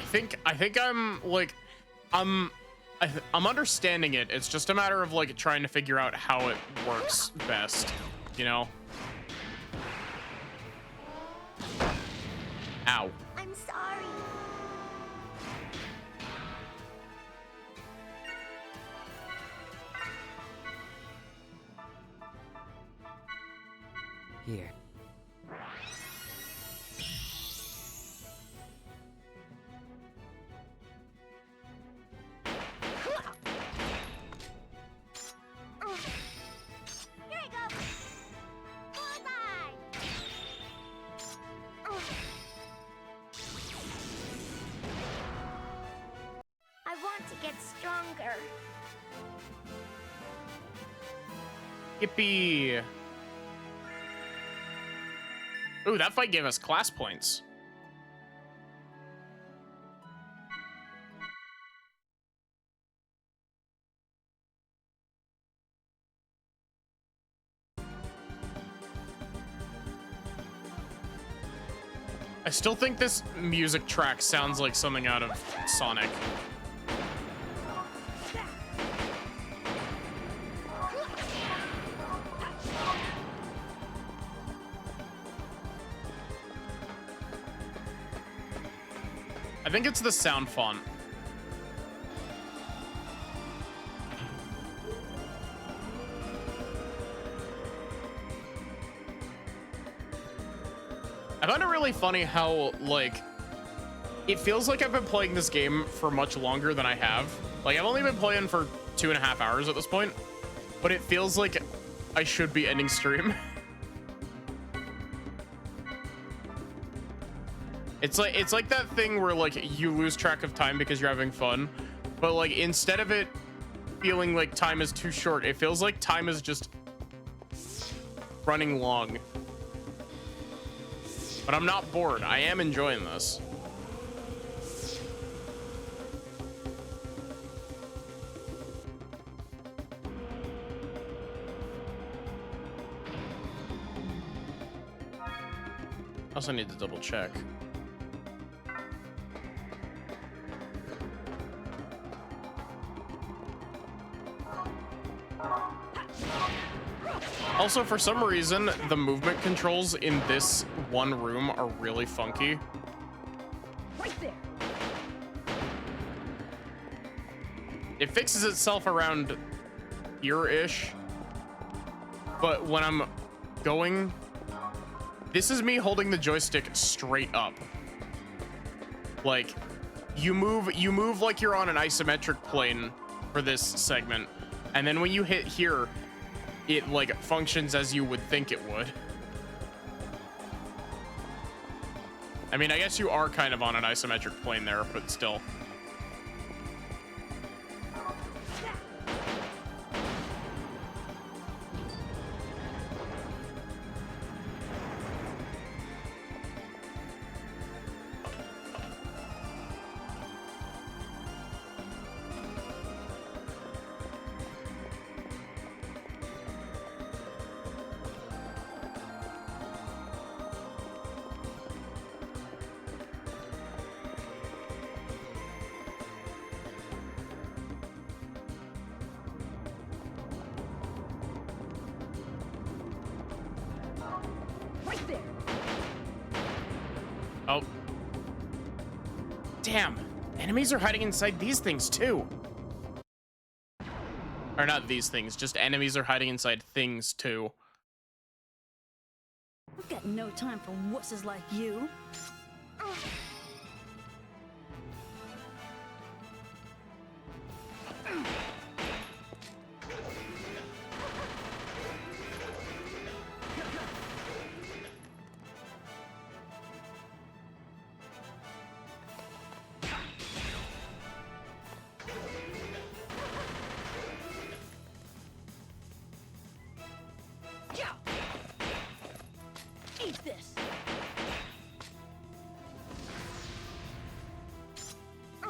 think I'm like, I'm understanding it. It's just a matter of like trying to figure out how it works best, you know? Ow. I'm sorry. Here. Here you go. Bullseye. I want to get stronger. Yippee. Ooh, that fight gave us class points. I still think this music track sounds like something out of Sonic. I think it's the sound font. I found it really funny how, like, it feels like I've been playing this game for much longer than I have. Like, I've only been playing for 2.5 hours at this point, but it feels like I should be ending stream. It's like that thing where like you lose track of time because you're having fun, but like instead of it feeling like time is too short, it feels like time is just running long. But I'm not bored. I am enjoying this. I also need to double check. Also, for some reason, the movement controls in this one room are really funky. Right there. It fixes itself around here-ish, but when I'm going, this is me holding the joystick straight up. Like, you move like you're on an isometric plane for this segment, and then when you hit here, it like functions as you would think it would. I mean, I guess you are kind of on an isometric plane there, but still. Right there. Oh. Damn. Enemies are hiding inside these things too. Or not these things, just enemies are hiding inside things too. We've got no time for wusses like you. Eat this.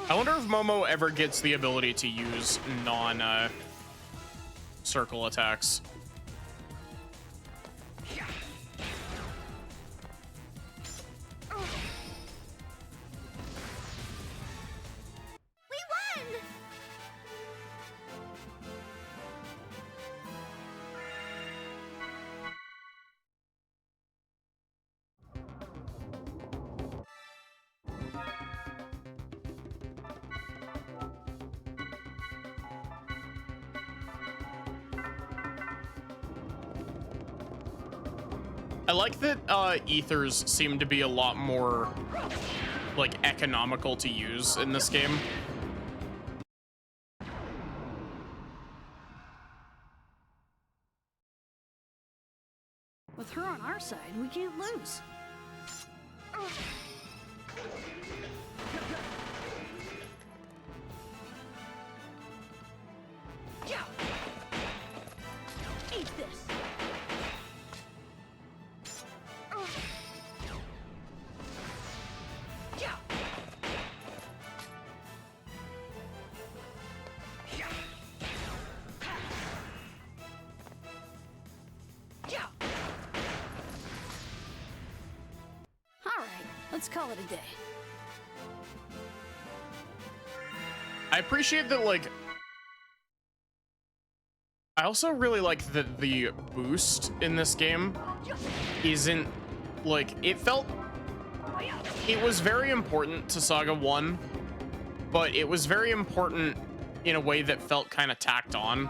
I wonder if Momo ever gets the ability to use circle attacks. I like that ethers seem to be a lot more like economical to use in this game. With her on our side, we can't lose. Eat this. All right, let's call it a day. I appreciate that, like, I also really like that the boost in this game isn't, like, it was very important to Saga 1, but it was very important in a way that felt kind of tacked on.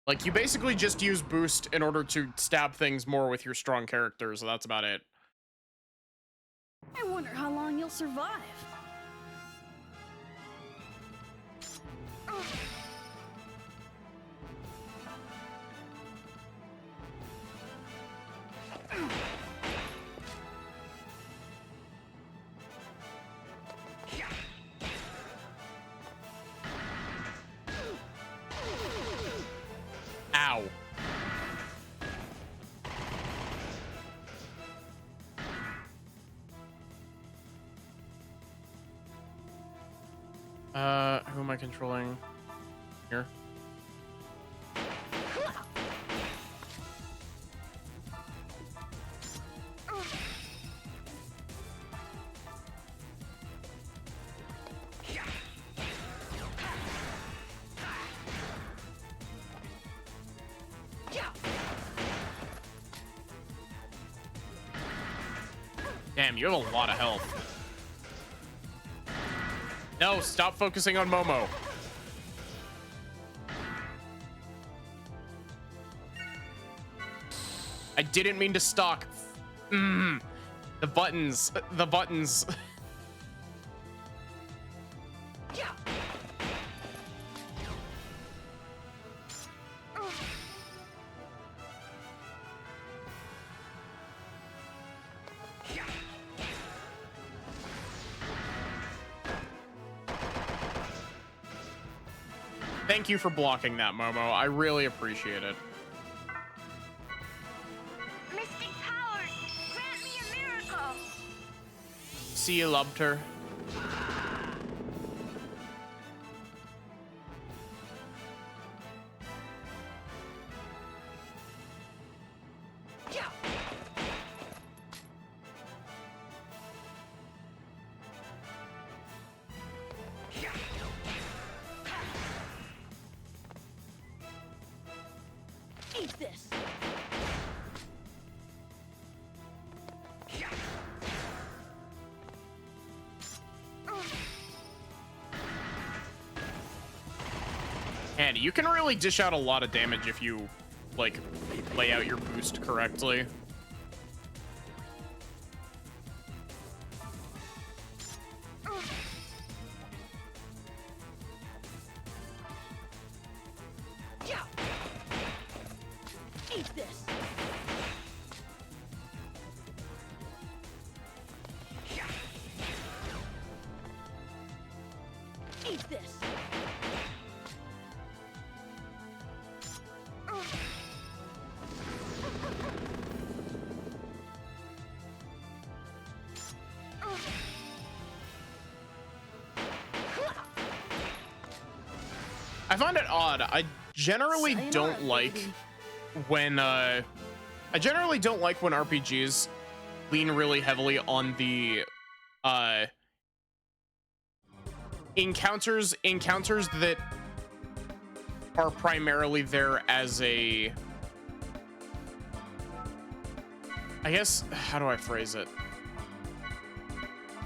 Like, you basically just use boost in order to stab things more with your strong characters, so that's about it. I wonder how long you'll survive. Ow. Who am I controlling here? Damn, you have a lot of health. No, stop focusing on Momo. I didn't mean to stalk. The buttons. The buttons. Thank you for blocking that, Momo. I really appreciate it. Mystic powers, grant me a miracle. See, you loved her. Eat this. And you can really dish out a lot of damage if you, like, lay out your boost correctly. Eat this. Eat this. I find it odd. I generally don't like when RPGs lean really heavily on the encounters that are primarily there as a, I guess, how do I phrase it?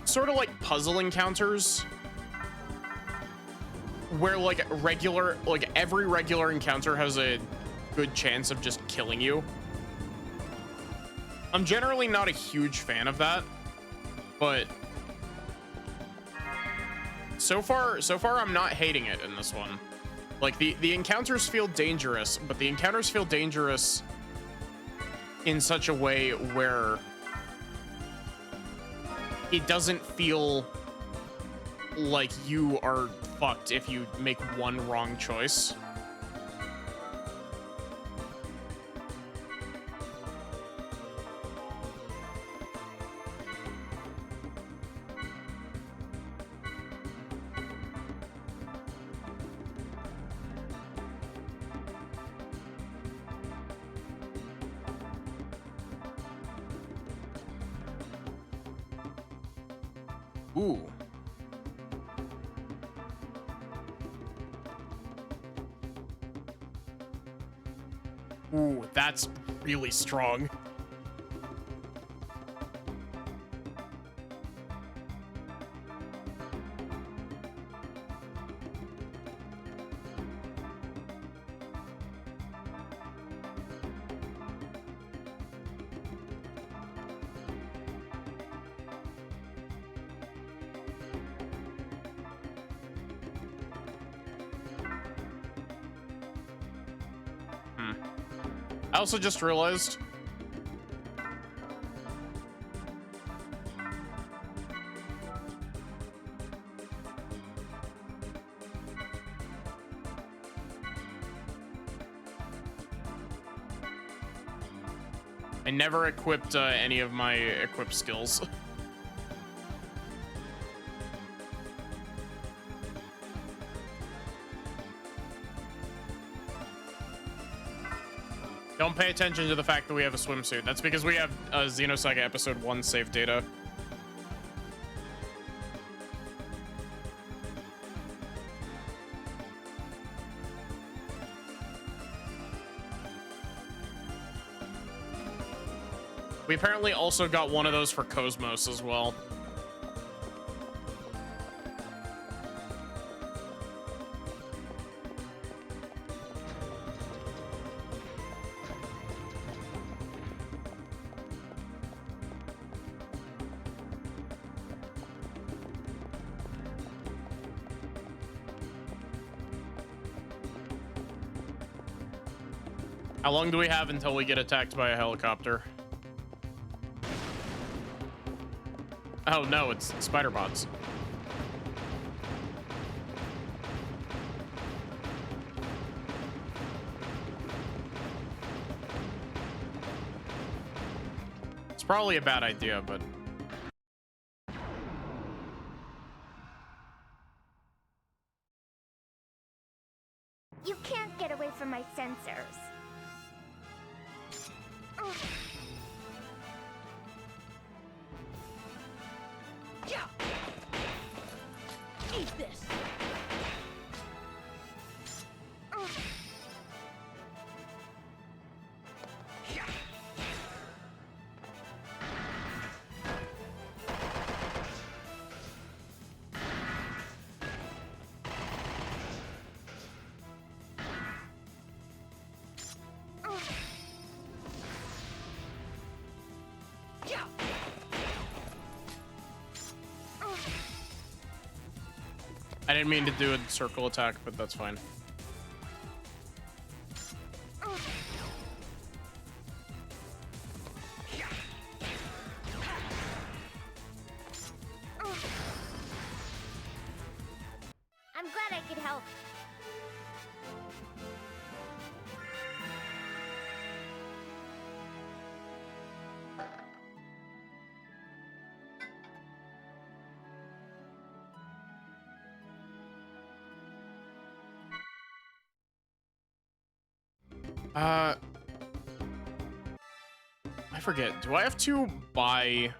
Sort of like puzzle encounters. where like every regular encounter has a good chance of just killing you. I'm generally not a huge fan of that, but so far I'm not hating it in this one. Like the encounters feel dangerous, but the encounters feel dangerous in such a way where it doesn't feel like you are fucked if you make one wrong choice. Ooh. Ooh, that's really strong. I also just realized I never equipped any of my equipped skills. Don't pay attention to the fact that we have a swimsuit. That's because we have Xenosaga Episode 1 save data. We apparently also got one of those for Cosmos as well. How long do we have until we get attacked by a helicopter? Oh no, it's spider bots. It's probably a bad idea, but You can't get away from my sensors. Eat this. I didn't mean to do a circle attack, but that's fine. I'm glad I could help. I forget. Do I have to buy?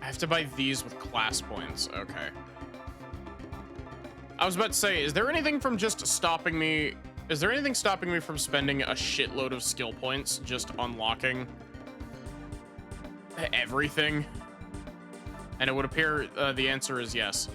I have to buy these with class points. Okay. I was about to say, is there anything from just stopping me? Is there anything stopping me from spending a shitload of skill points just unlocking everything? And it would appear the answer is yes.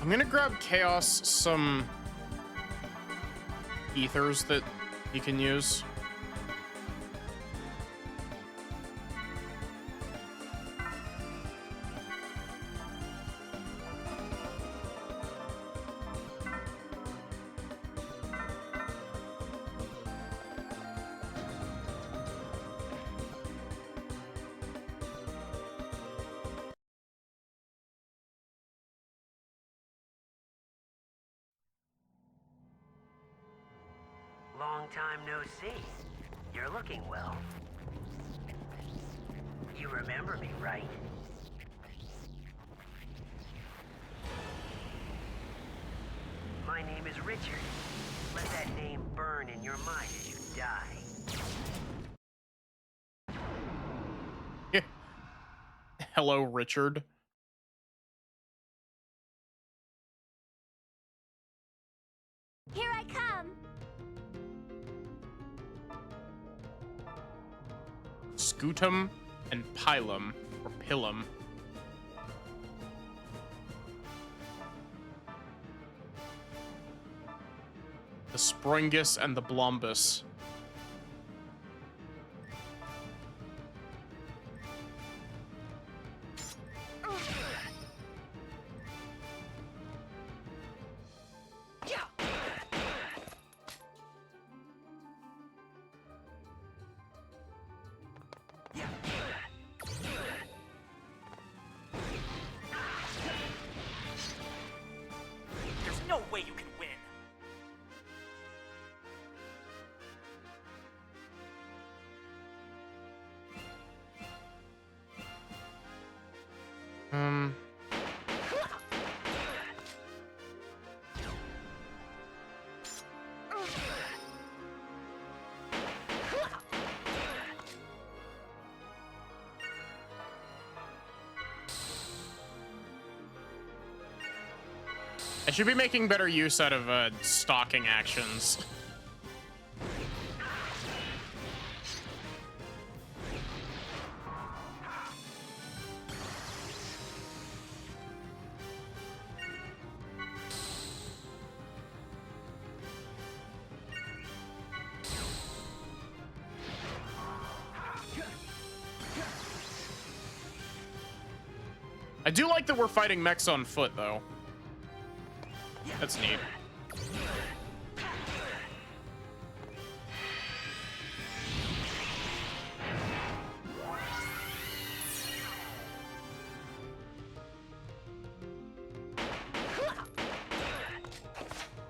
I'm gonna grab Chaos some ethers that he can use. Long time no see. You're looking well. You remember me, right? My name is Richard. Let that name burn in your mind as you die. Hello, Richard. Here I come! Scutum and Pilum, or Pilum. The Springus and the Blombus. There's no way you can win. I should be making better use out of stalking actions. I do like that we're fighting mechs on foot, though. That's neat.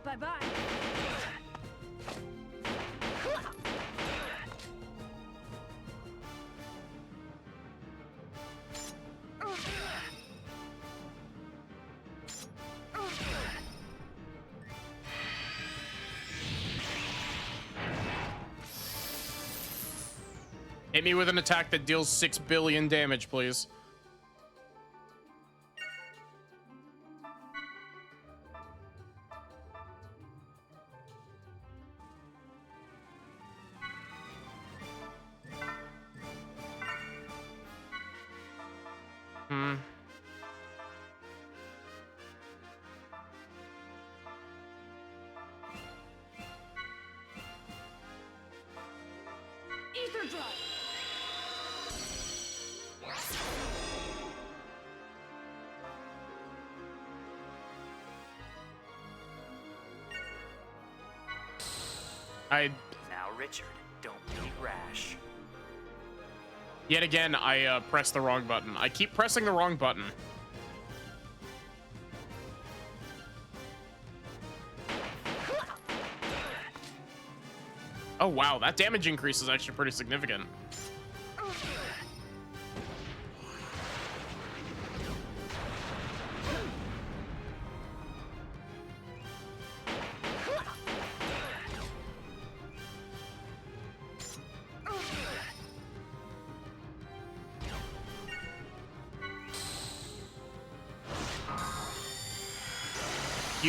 Bye-bye. Hit me with an attack that deals 6 billion damage, please. Ether drive. Now, Richard, don't be rash. Yet again, I pressed the wrong button. I keep pressing the wrong button. Oh wow, that damage increase is actually pretty significant.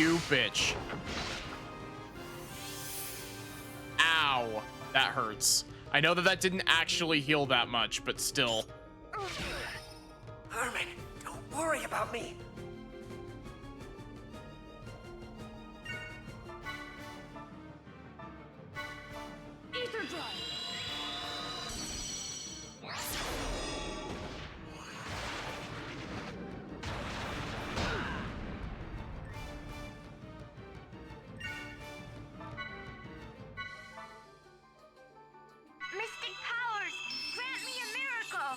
you, bitch. Ow. That hurts. I know that that didn't actually heal that much, but still. Herman, don't worry about me. Ether drive. Mystic powers, grant me a miracle.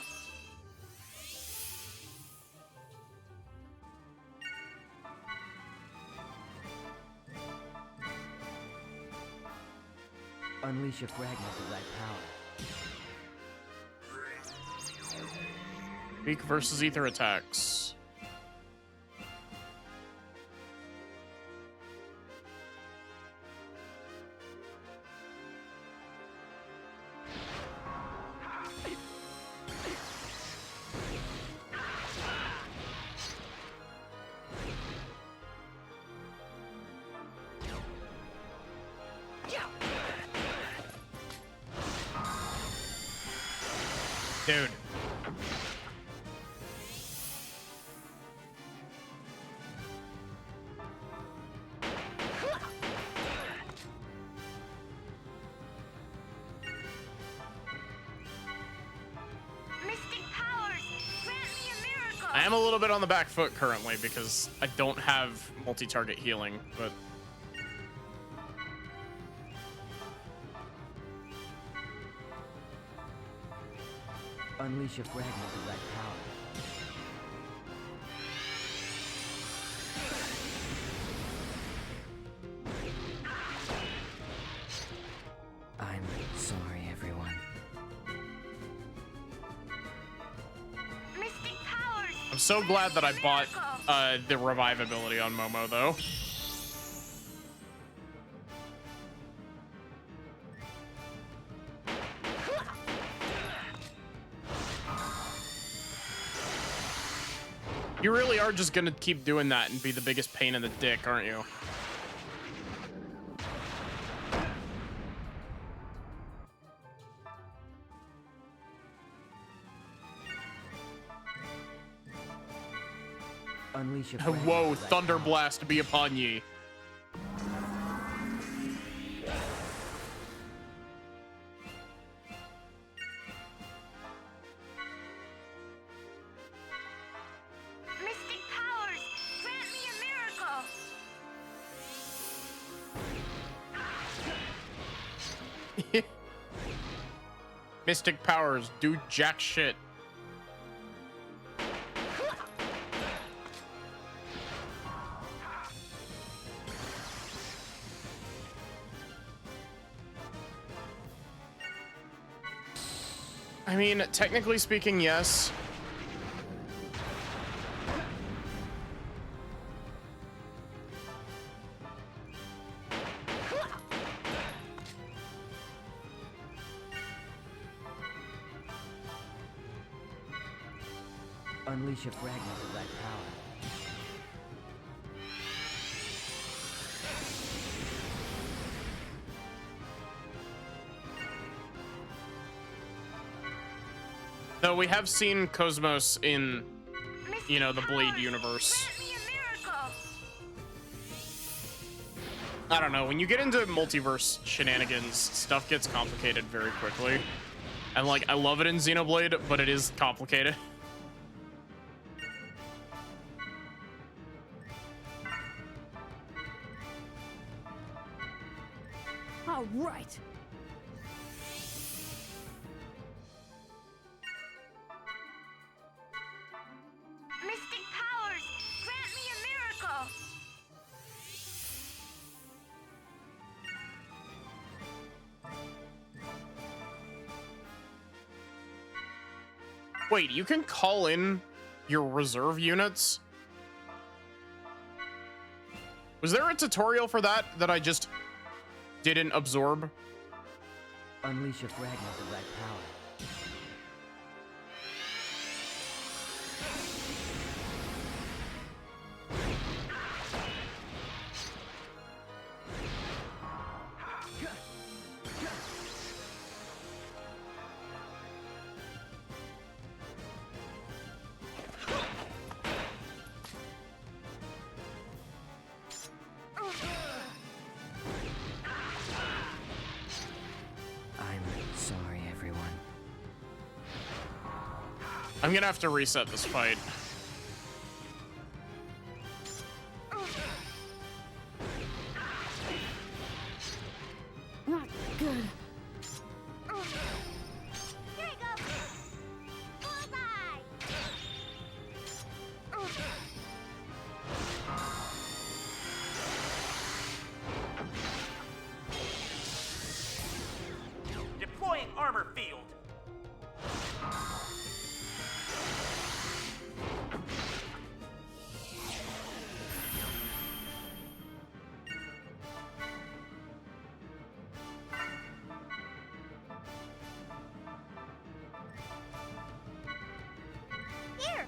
Unleash a fragment of that power. Weak versus ether attacks. Dude. Mystic powers, grant me a miracle. I am a little bit on the back foot currently because I don't have multi-target healing, but Unleash a fragment of that power. I'm sorry, everyone. Mystic powers. I'm so glad that I bought the revive ability on Momo, though. You really are just gonna keep doing that and be the biggest pain in the dick, aren't you? Unleash a Whoa, Thunder Blast be upon ye. Mystic powers, grant me a miracle. Mystic powers do jack shit. I mean, technically speaking, yes. Unleash a fragment of that power. Though we have seen Cosmos in, you know, the Blade universe. I don't know, when you get into multiverse shenanigans, stuff gets complicated very quickly. And like, I love it in Xenoblade, but it is complicated. All right. Mystic powers, grant me a miracle. Wait, you can call in your reserve units? Was there a tutorial for that that I just didn't absorb? Unleash a fragment of that power. I'm gonna have to reset this fight. Not good. Here you go. Bullseye. Deploying armor field. Here.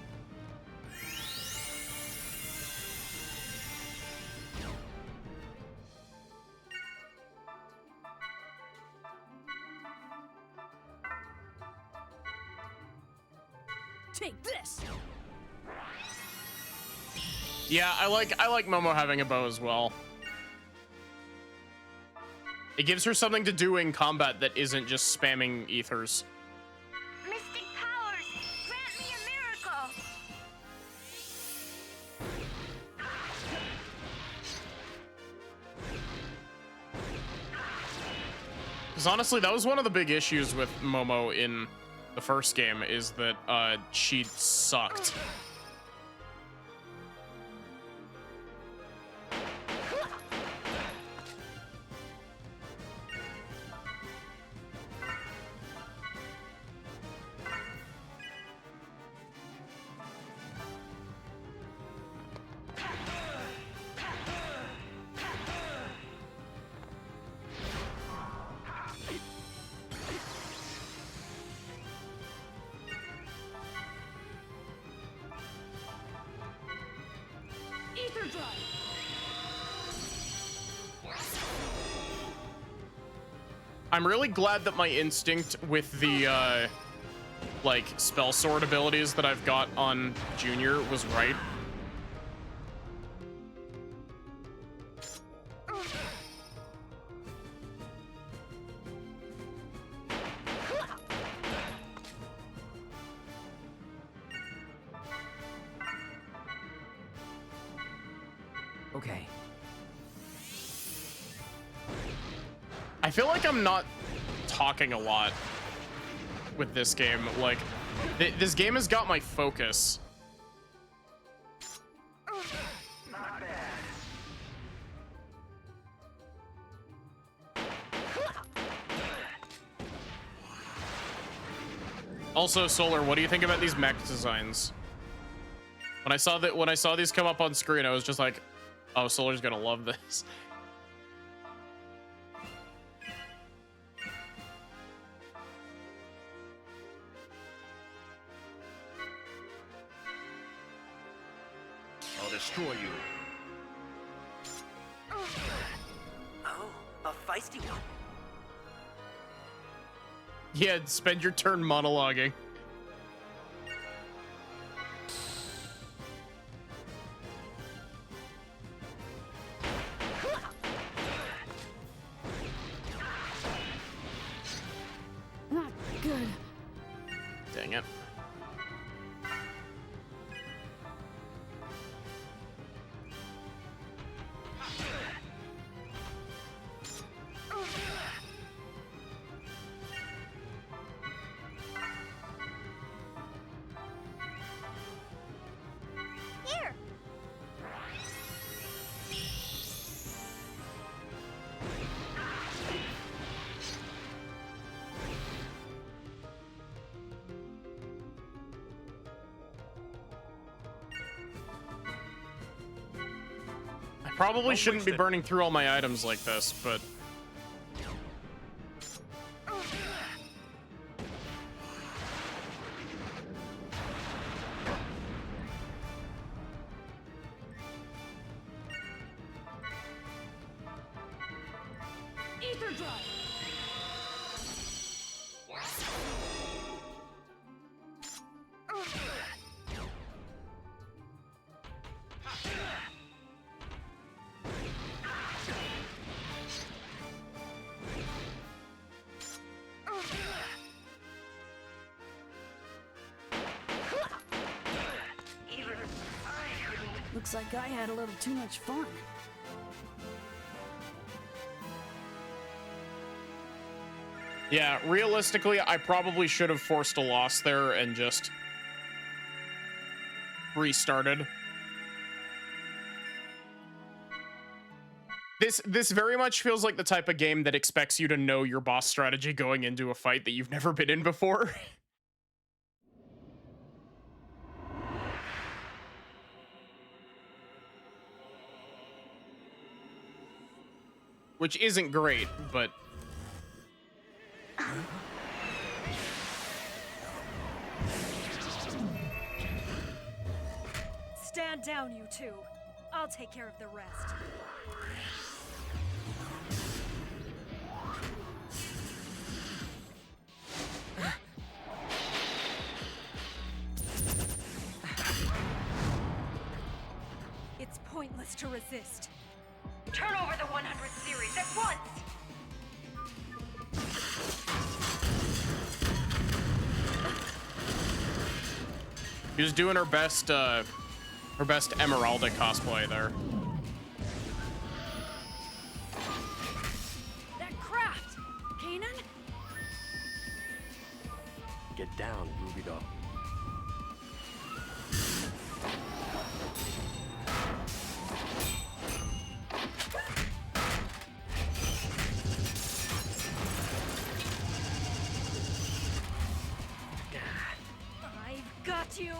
Take this. Yeah, I like Momo having a bow as well. It gives her something to do in combat that isn't just spamming ethers. Mystic powers, grant me a miracle. Because honestly, that was one of the big issues with Momo in the first game, is that she sucked. Ether drive. I'm really glad that my instinct with the like spell sword abilities that I've got on Junior was right. Okay. I feel like I'm not talking a lot with this game. Like, this game has got my focus. Not bad. Also, Solar, what do you think about these mech designs? When I saw these come up on screen, I was just like, oh, Solar's gonna love this. I'll destroy you. Oh, a feisty one. Yeah, spend your turn monologuing. Not good. Dang it. Here. I probably shouldn't be burning through all my items like this, but... Ether drive. Looks like I had a little too much fun. Yeah, realistically, I probably should have forced a loss there and just restarted. This very much feels like the type of game that expects you to know your boss strategy going into a fight that you've never been in before. Which isn't great, but... Stand down, you two. I'll take care of the rest. It's pointless to resist. Turn over the 100 series at once! She was doing her best Emeralda cosplay there. That craft! Kanan? Get down, Ruby Doll. I've got you!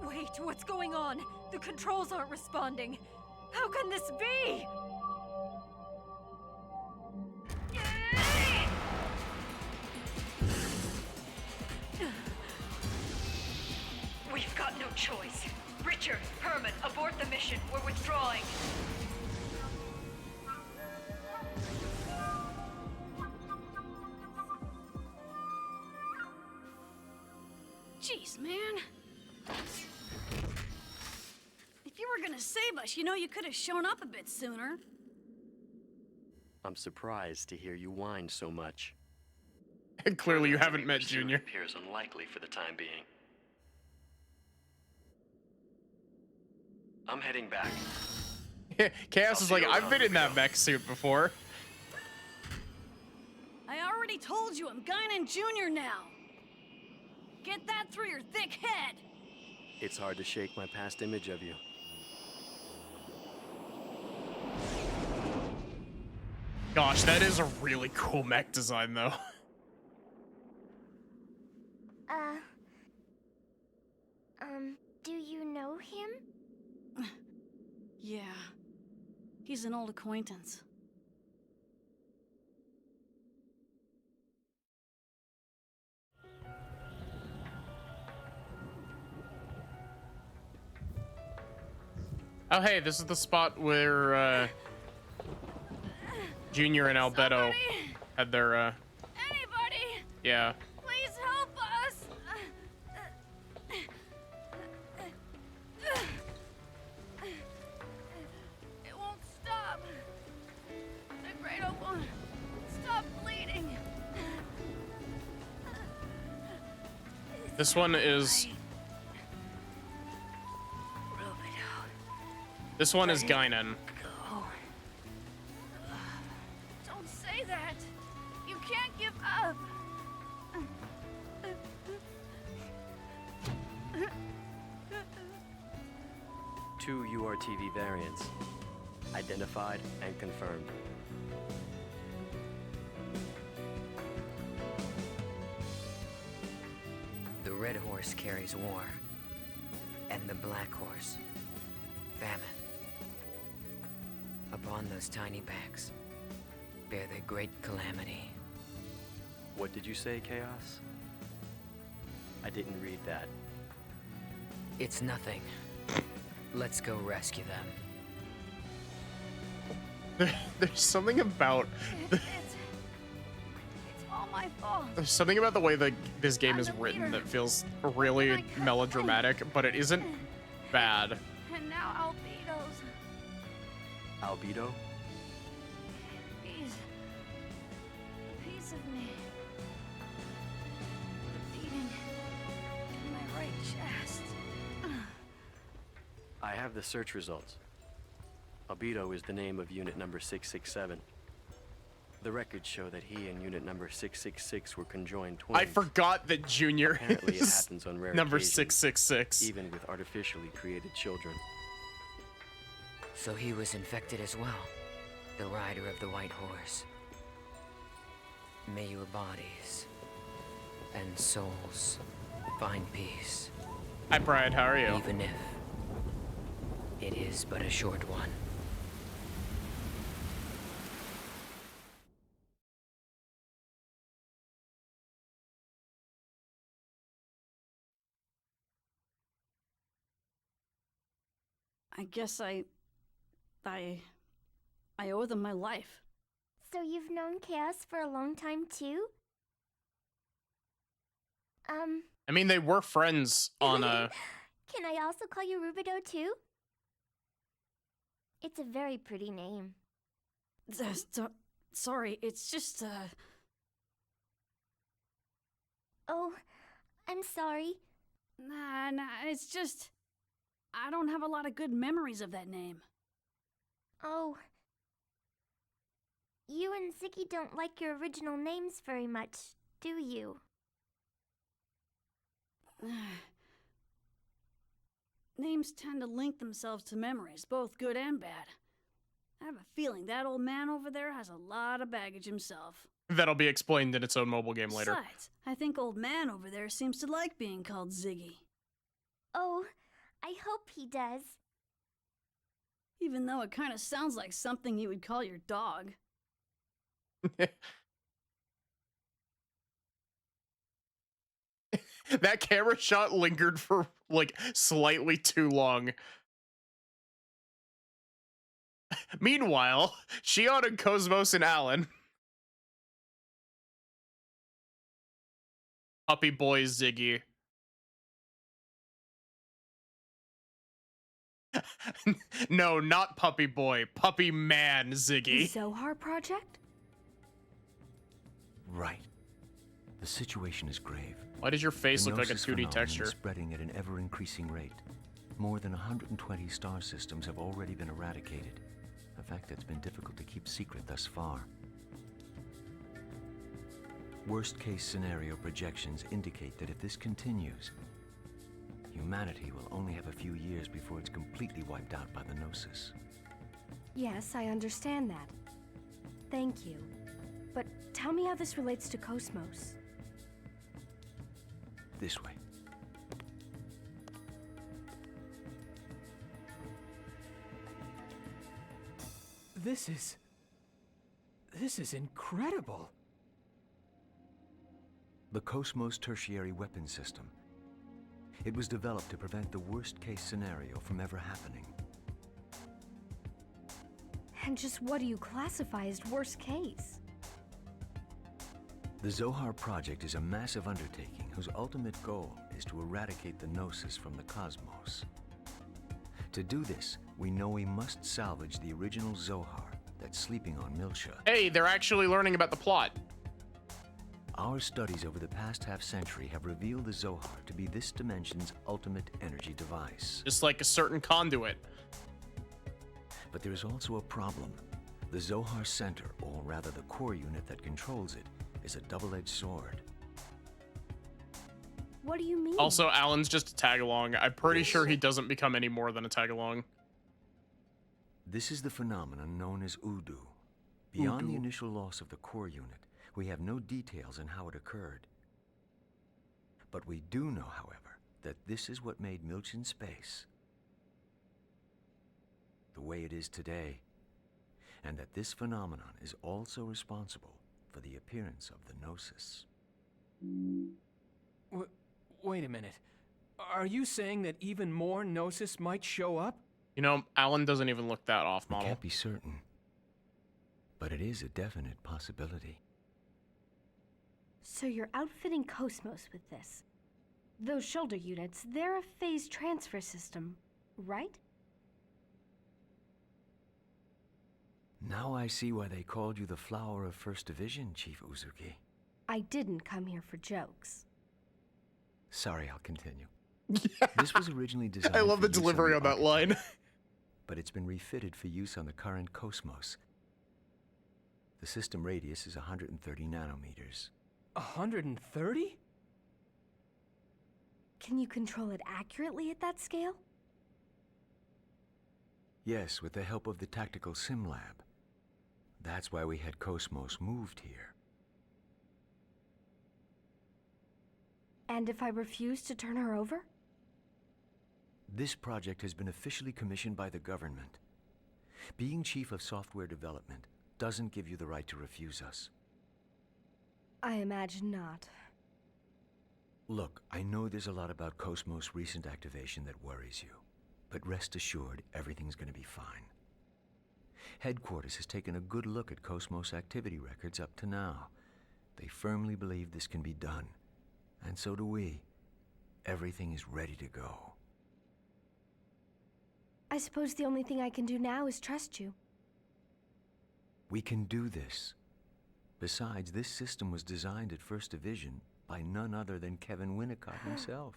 Wait, what's going on? The controls aren't responding. How can this be? We've got no choice. Richard, Herman, abort the mission. We're withdrawing. Jeez, man. If you were gonna save us, you know you could have shown up a bit sooner. I'm surprised to hear you whine so much. And clearly you haven't met Junior. Appears unlikely for the time being. I'm heading back. Chaos is like, I've been in that mech suit before. I already told you I'm Guinan Jr. now. Get that through your thick head. It's hard to shake my past image of you. Gosh, that is a really cool mech design, though. Do you know him? Yeah. He's an old acquaintance. Oh, hey, this is the spot where, Junior and Albedo had their, Anybody? yeah. Please help us! It won't stop. The cradle won't stop bleeding. This one is... This one is Guinan. Don't say that. You can't give up. Two URTV variants. Identified and confirmed. The red horse carries war, and the black horse, famine. Upon those tiny backs, bear the great calamity. What did you say, Chaos? I didn't read that. It's nothing. Let's go rescue them. There's something about... It's all my fault. There's something about the way that this game is written that feels really melodramatic, but it isn't bad. And now Albedo's. Albedo? I have the search results. Albedo is the name of unit number 667. The records show that he and unit number 666 were conjoined twins. I forgot that Junior Apparently it is happens on rare number occasions, 666. even with artificially created children. So he was infected as well. The rider of the white horse. May your bodies and souls find peace. Hi, Pride. How are you? Even if it is but a short one. I guess I owe them my life. So you've known Chaos for a long time too? I mean, they were friends on Can I also call you Rubido too? It's a very pretty name. Sorry, it's just, Oh, I'm sorry. Nah, it's just... I don't have a lot of good memories of that name. Oh. You and Ziggy don't like your original names very much, do you? Names tend to link themselves to memories, both good and bad. I have a feeling that old man over there has a lot of baggage himself. that'll be explained in its own mobile game later. Besides, I think old man over there seems to like being called Ziggy. Oh, I hope he does. Even though it kind of sounds like something you would call your dog. That camera shot lingered for, like, slightly too long. Meanwhile, Shion and Cosmos and Alan. Puppy boy Ziggy. No, not puppy boy. Puppy man Ziggy. Zohar project? Right. The situation is grave. Why does your face The look like a Gnosis 2D phenomenon texture? is spreading at an ever-increasing rate. More than 120 star systems have already been eradicated, a fact that's been difficult to keep secret thus far. Worst-case scenario projections indicate that if this continues, humanity will only have a few years before it's completely wiped out by the Gnosis. Yes, I understand that. Thank you. But tell me how this relates to Cosmos. This way. This is incredible. The Cosmos Tertiary Weapon System. It was developed to prevent the worst-case scenario from ever happening. And just what do you classify as worst case? The Zohar Project is a massive undertaking whose ultimate goal is to eradicate the Gnosis from the cosmos. To do this, we know we must salvage the original Zohar that's sleeping on Milsha. Hey, they're actually learning about the plot. Our studies over the past half-century have revealed the Zohar to be this dimension's ultimate energy device. Just like a certain conduit. But there is also a problem. The Zohar Center, or rather the core unit that controls it, is a double-edged sword. What do you mean? Also, Alan's just a tag-along. I'm pretty sure he doesn't become any more than a tag-along. This is the phenomenon known as Udu. Beyond the Udu. initial loss of the core unit, we have no details on how it occurred. But we do know, however, that this is what made Milchan space the way it is today, and that this phenomenon is also responsible for the appearance of the Gnosis. Wait a minute. Are you saying that even more Gnosis might show up? You know, Alan doesn't even look that off We model. can't be certain, but it is a definite possibility. So you're outfitting Cosmos with this. Those shoulder units, they're a phase transfer system, right? Now I see why they called you the Flower of First Division, Chief Uzuki. I didn't come here for jokes. Sorry, I'll continue. This was originally designed I love for the use delivery on that line. but it's been refitted for use on the current Cosmos. The system radius is 130 nanometers. 130? Can you control it accurately at that scale? Yes, with the help of the tactical sim lab. That's why we had Cosmos moved here. And if I refuse to turn her over? This project has been officially commissioned by the government. Being chief of software development doesn't give you the right to refuse us. I imagine not. Look, I know there's a lot about Cosmos' recent activation that worries you, but rest assured, everything's gonna be fine. Headquarters has taken a good look at Cosmos activity records up to now. They firmly believe this can be done, and so do we. Everything is ready to go. I suppose the only thing I can do now is trust you. We can do this. Besides, this system was designed at First Division by none other than Kevin Winnicott himself.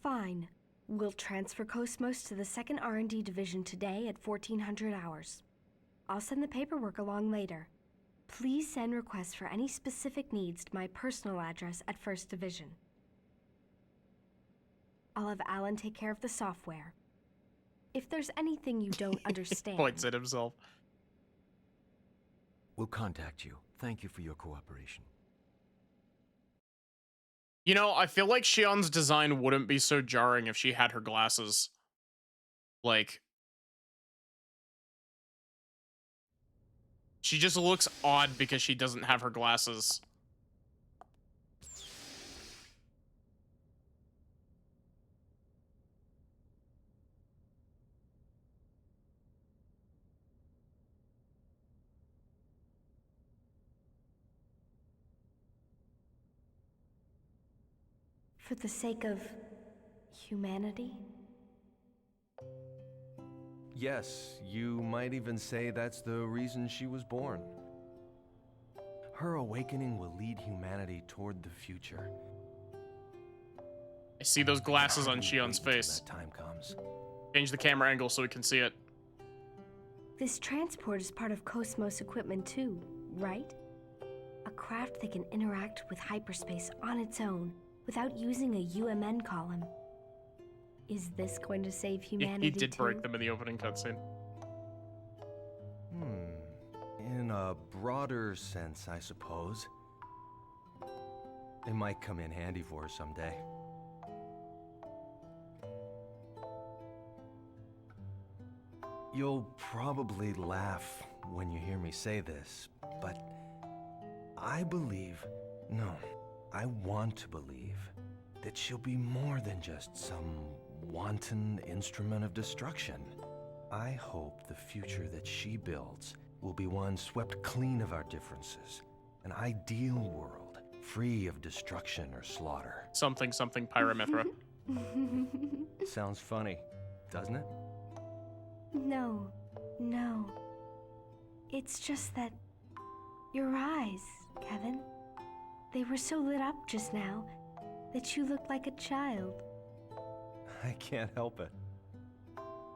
Fine. We'll transfer Cosmos to the 2nd R&D Division today at 1400 hours. I'll send the paperwork along later. Please send requests for any specific needs to my personal address at 1st Division. I'll have Alan take care of the software. If there's anything you don't understand... Points at himself. We'll contact you. Thank you for your cooperation. You know, I feel like Shion's design wouldn't be so jarring if she had her glasses. Like... She just looks odd because she doesn't have her glasses. For the sake of humanity? Yes, you might even say that's the reason she was born. Her awakening will lead humanity toward the future. I see those glasses on Shion's face. That time comes. Change the camera angle so we can see it. This transport is part of Cosmos equipment too, right? A craft that can interact with hyperspace on its own without using a UMN column. Is this going to save humanity He did too? break them in the opening cutscene. In a broader sense, I suppose. It might come in handy for her someday. You'll probably laugh when you hear me say this, but I believe, no, I want to believe that she'll be more than just some wanton instrument of destruction. I hope the future that she builds will be one swept clean of our differences. An ideal world, free of destruction or slaughter. Something, something, Pyramithra. Sounds funny, doesn't it? No, no. It's just that your eyes, Kevin, they were so lit up just now that you looked like a child. I can't help it.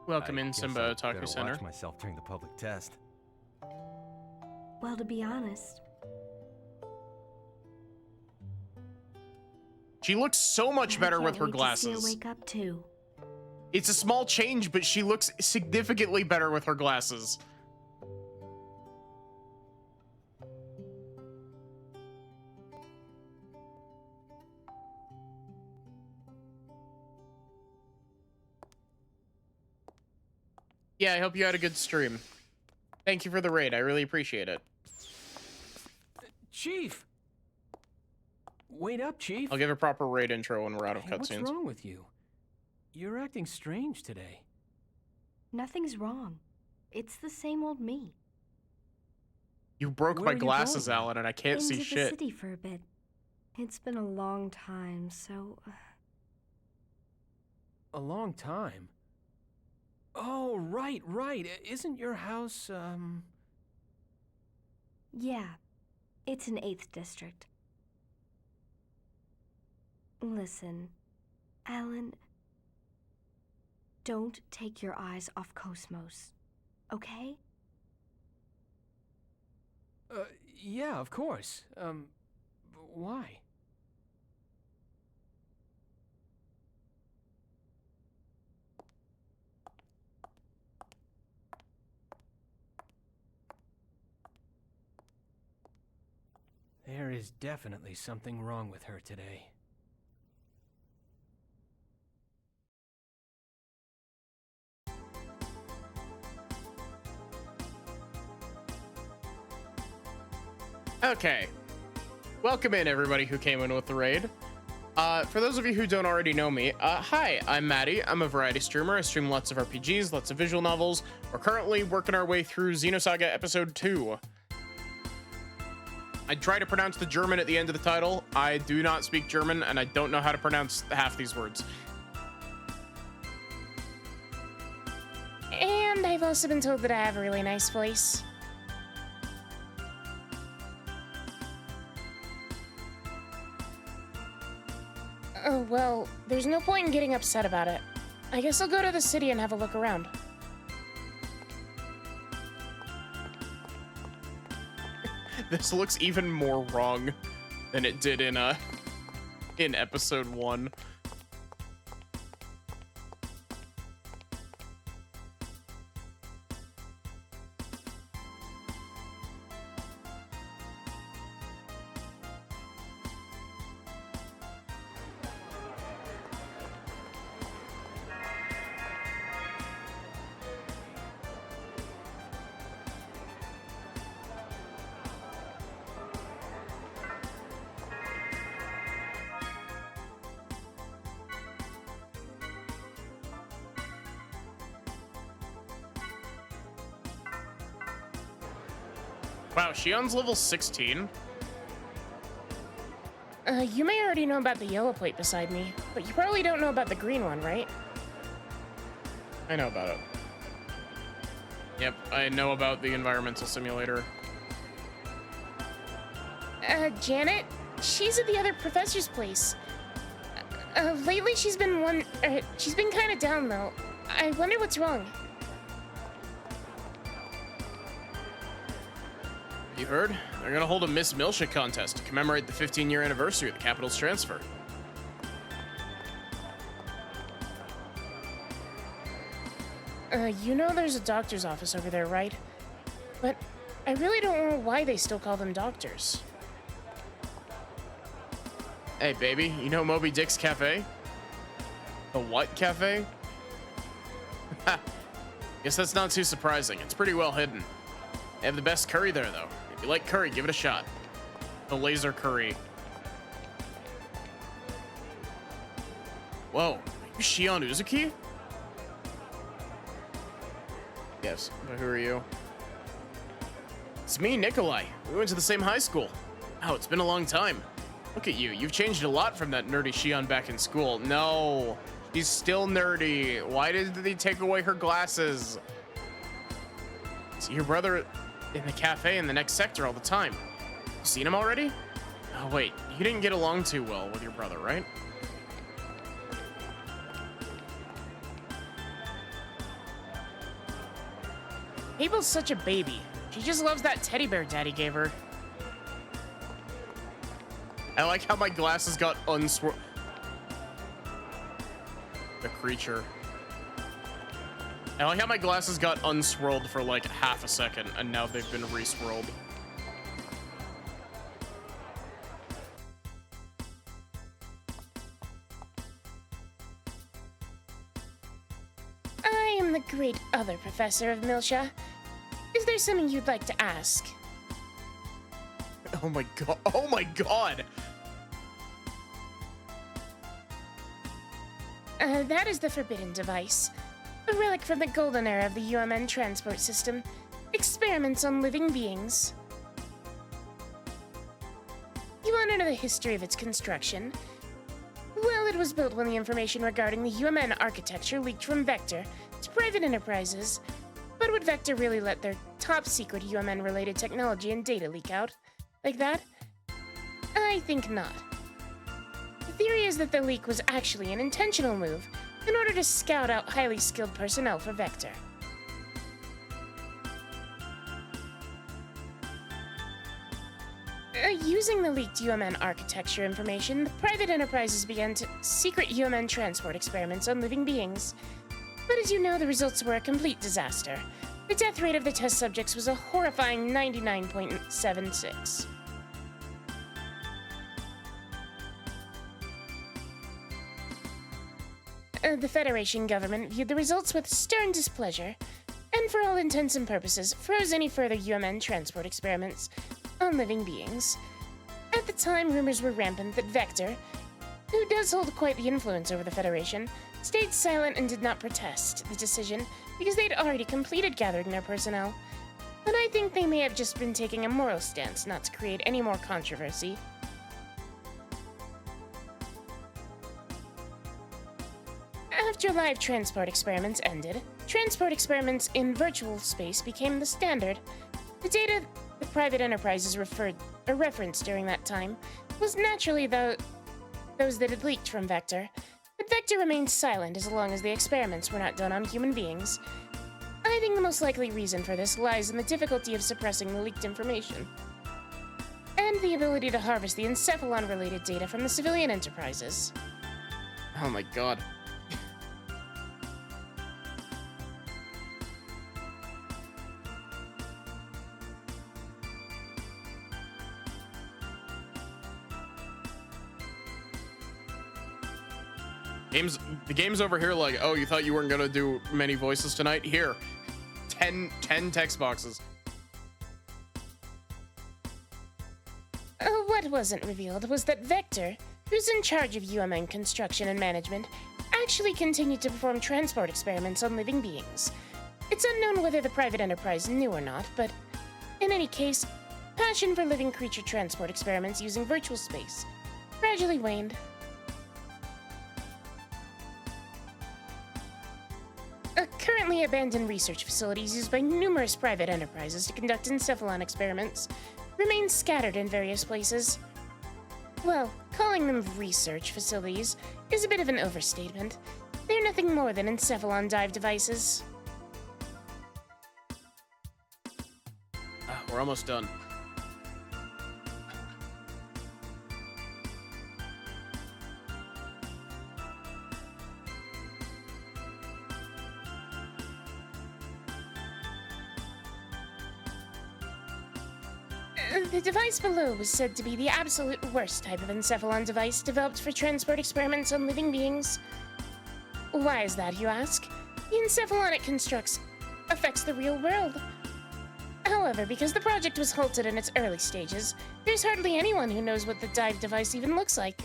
Welcome in, Simba Otaku better Center. Watch myself during the public test. Well, to be honest, She looks so much better with her I can't wait to see glasses. her wake up too. It's a small change, but she looks significantly better with her glasses. Yeah, I hope you had a good stream. Thank you for the raid. I really appreciate it. Chief! Wait up, Chief. I'll give a proper raid intro when we're out of Hey, what's cutscenes. wrong with you? You're acting strange today. Nothing's wrong. It's the same old me. You broke Where my are you glasses, going? Alan, and I can't see Into shit. the city for a bit. It's been a long time, so... A long time. Oh, right, right. Isn't your house, Yeah. It's in 8th District. Listen, Alan, don't take your eyes off Cosmos, okay? Yeah, of course. Why? There is definitely something wrong with her today. Okay. Welcome in, everybody who came in with the raid. For those of you who don't already know me, hi, I'm Maddie. I'm a variety streamer. I stream lots of RPGs, lots of visual novels. We're currently working our way through Xenosaga Episode 2. I try to pronounce the German at the end of the title. I do not speak German, and I don't know how to pronounce half these words. And I've also been told that I have a really nice voice. Oh, well, there's no point in getting upset about it. I guess I'll go to the city and have a look around. This looks even more wrong than it did in episode 1. Wow, Shion's level 16? You may already know about the yellow plate beside me, but you probably don't know about the green one, right? I know about it. Yep, I know about the environmental simulator. Janet? She's at the other professor's place. Lately she's been kind of down, though. I wonder what's wrong. You heard? They're gonna hold a Miss Milsha contest to commemorate the 15-year anniversary of the capital's transfer. You know there's a doctor's office over there, right? But I really don't know why they still call them doctors. Hey, baby, you know Moby Dick's Cafe? The what cafe? Ha! Guess that's not too surprising. It's pretty well hidden. They have the best curry there, though. If you like curry, give it a shot. The laser curry. Whoa, are you Shion Uzuki? Yes, but who are you? It's me, Nikolai. We went to the same high school. Wow, it's been a long time. Look at you. You've changed a lot from that nerdy Shion back in school. No, she's still nerdy. Why did they take away her glasses? See your brother in the cafe in the next sector all the time. You seen him already? Oh, wait. You didn't get along too well with your brother, right? Abel's such a baby. She just loves that teddy bear Daddy gave her. I like how my glasses got unswirled. The creature. I like how my glasses got unswirled for like half a second, and now they've been reswirled. I am the great other professor of Milsha. Is there something you'd like to ask? Oh my god. Oh my god. That is the forbidden device. A relic from the golden era of the UMN transport system. Experiments on living beings. You want to know the history of its construction? Well, it was built when the information regarding the UMN architecture leaked from Vector to private enterprises. But would Vector really let their top-secret UMN-related technology and data leak out? Like that? I think not. theory is that the leak was actually an intentional move in order to scout out highly skilled personnel for Vector. Using the leaked UMN architecture information, the private enterprises began secret UMN transport experiments on living beings. But as you know, the results were a complete disaster. The death rate of the test subjects was a horrifying 99.76. The Federation government viewed the results with stern displeasure, and for all intents and purposes, froze any further UMN transport experiments on living beings. At the time, rumors were rampant that Vector, who does hold quite the influence over the Federation, stayed silent and did not protest the decision because they'd already completed gathering their personnel. But I think they may have just been taking a moral stance not to create any more controversy. After live transport experiments ended, transport experiments in virtual space became the standard. The data the private enterprises referenced during that time was naturally those that had leaked from Vector, but Vector remained silent as long as the experiments were not done on human beings. I think the most likely reason for this lies in the difficulty of suppressing the leaked information, and the ability to harvest the Encephalon-related data from the civilian enterprises. Oh my god. The game's over here like, oh, you thought you weren't gonna do many voices tonight? Here, 10 text boxes. What wasn't revealed was that Vector, who's in charge of UMN construction and management, actually continued to perform transport experiments on living beings. It's unknown whether the private enterprise knew or not, but in any case, passion for living creature transport experiments using virtual space gradually waned. Currently abandoned research facilities used by numerous private enterprises to conduct Encephalon experiments remain scattered in various places. Well, calling them research facilities is a bit of an overstatement. They're nothing more than Encephalon dive devices. We're almost done. The device below was said to be the absolute worst type of Encephalon device developed for transport experiments on living beings. Why is that, you ask? The Encephalon it constructs affects the real world. However, because the project was halted in its early stages, there's hardly anyone who knows what the dive device even looks like.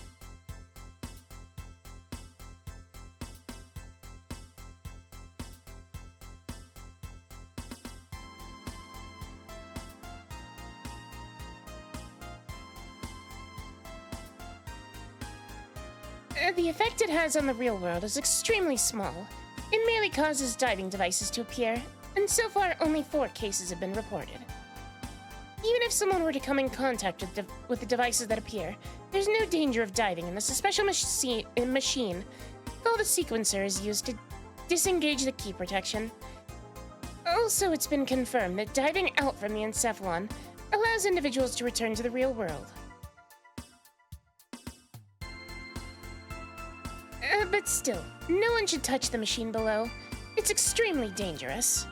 The effect it has on the real world is extremely small. It merely causes diving devices to appear, and so far only 4 cases have been reported. Even if someone were to come in contact with the devices that appear, there's no danger of diving unless a special machine called a sequencer is used to disengage the key protection. Also, it's been confirmed that diving out from the Encephalon allows individuals to return to the real world. But still, no one should touch the machine below. It's extremely dangerous.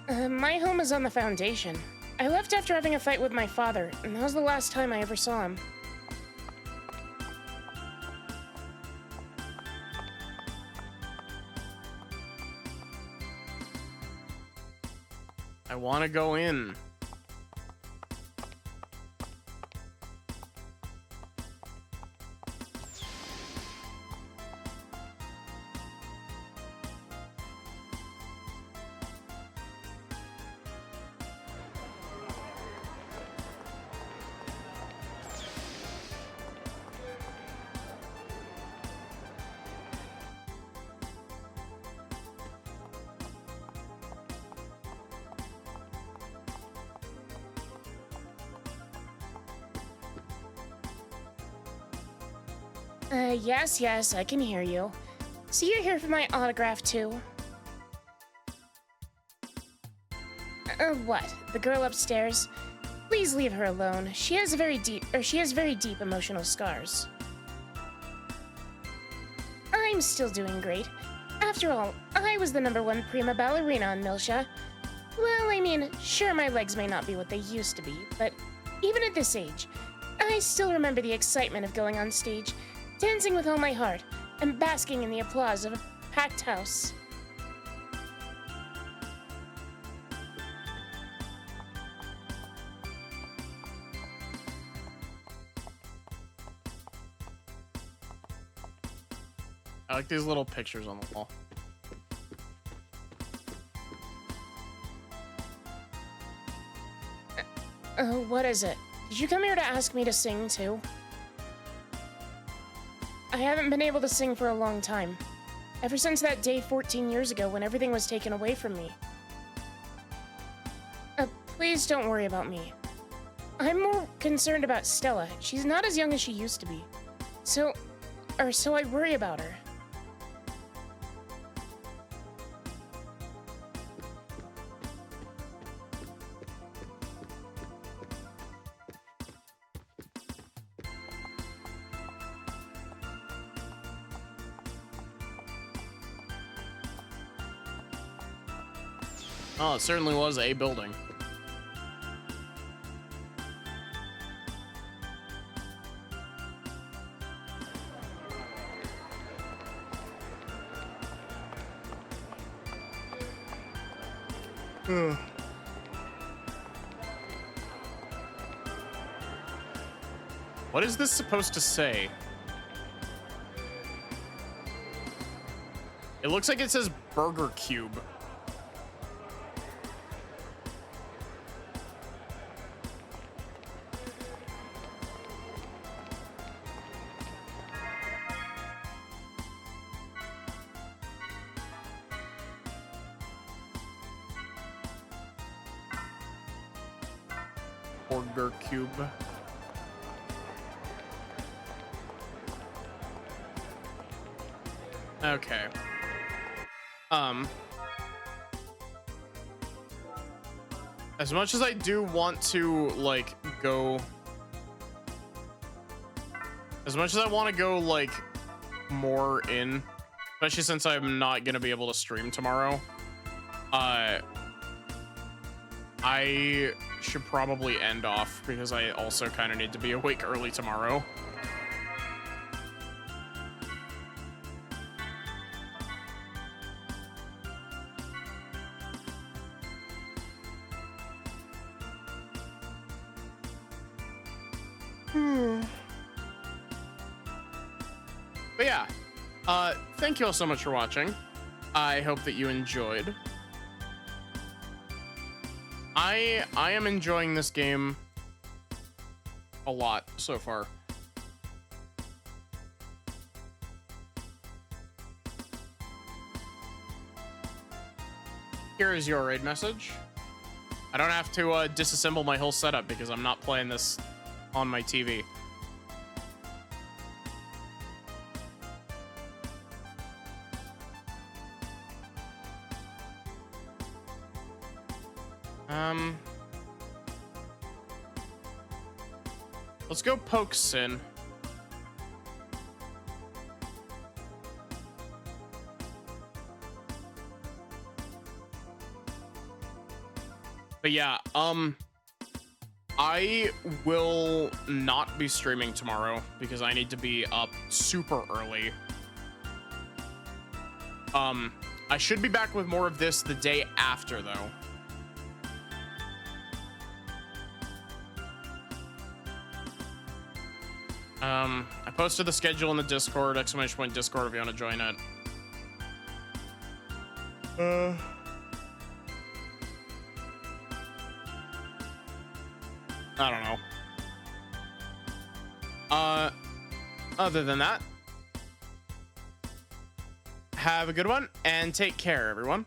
My home is on the Foundation. I left after having a fight with my father, and that was the last time I ever saw him. I want to go in. Yes, I can hear you. So you're here for my autograph, too? What? The girl upstairs? Please leave her alone. She has very deep emotional scars. I'm still doing great. After all, I was the #1 prima ballerina on Milsha. Well, I mean, sure, my legs may not be what they used to be, but even at this age, I still remember the excitement of going on stage, dancing with all my heart, and basking in the applause of a packed house. I like these little pictures on the wall. What is it? Did you come here to ask me to sing, too? I haven't been able to sing for a long time. Ever since that day 14 years ago when everything was taken away from me. Please don't worry about me. I'm more concerned about Stella. She's not as young as she used to be. So I worry about her. Oh, it certainly was a building. What is this supposed to say? It looks like it says Burger Cube. Burger Cube. Okay. As much as I do want to, like, go... As much as I want to go, like, more in, especially since I'm not going to be able to stream tomorrow, I should probably end off because I also kind of need to be awake early tomorrow. But yeah, thank you all so much for watching. I hope that you enjoyed. I am enjoying this game a lot so far. Here is your raid message. I don't have to disassemble my whole setup because I'm not playing this on my TV. Let's go poke Sin. But yeah, I will not be streaming tomorrow because I need to be up super early. I should be back with more of this the day after, though. I posted the schedule in the Discord, ! Discord if you want to join it. I don't know. Other than that, have a good one and take care, everyone.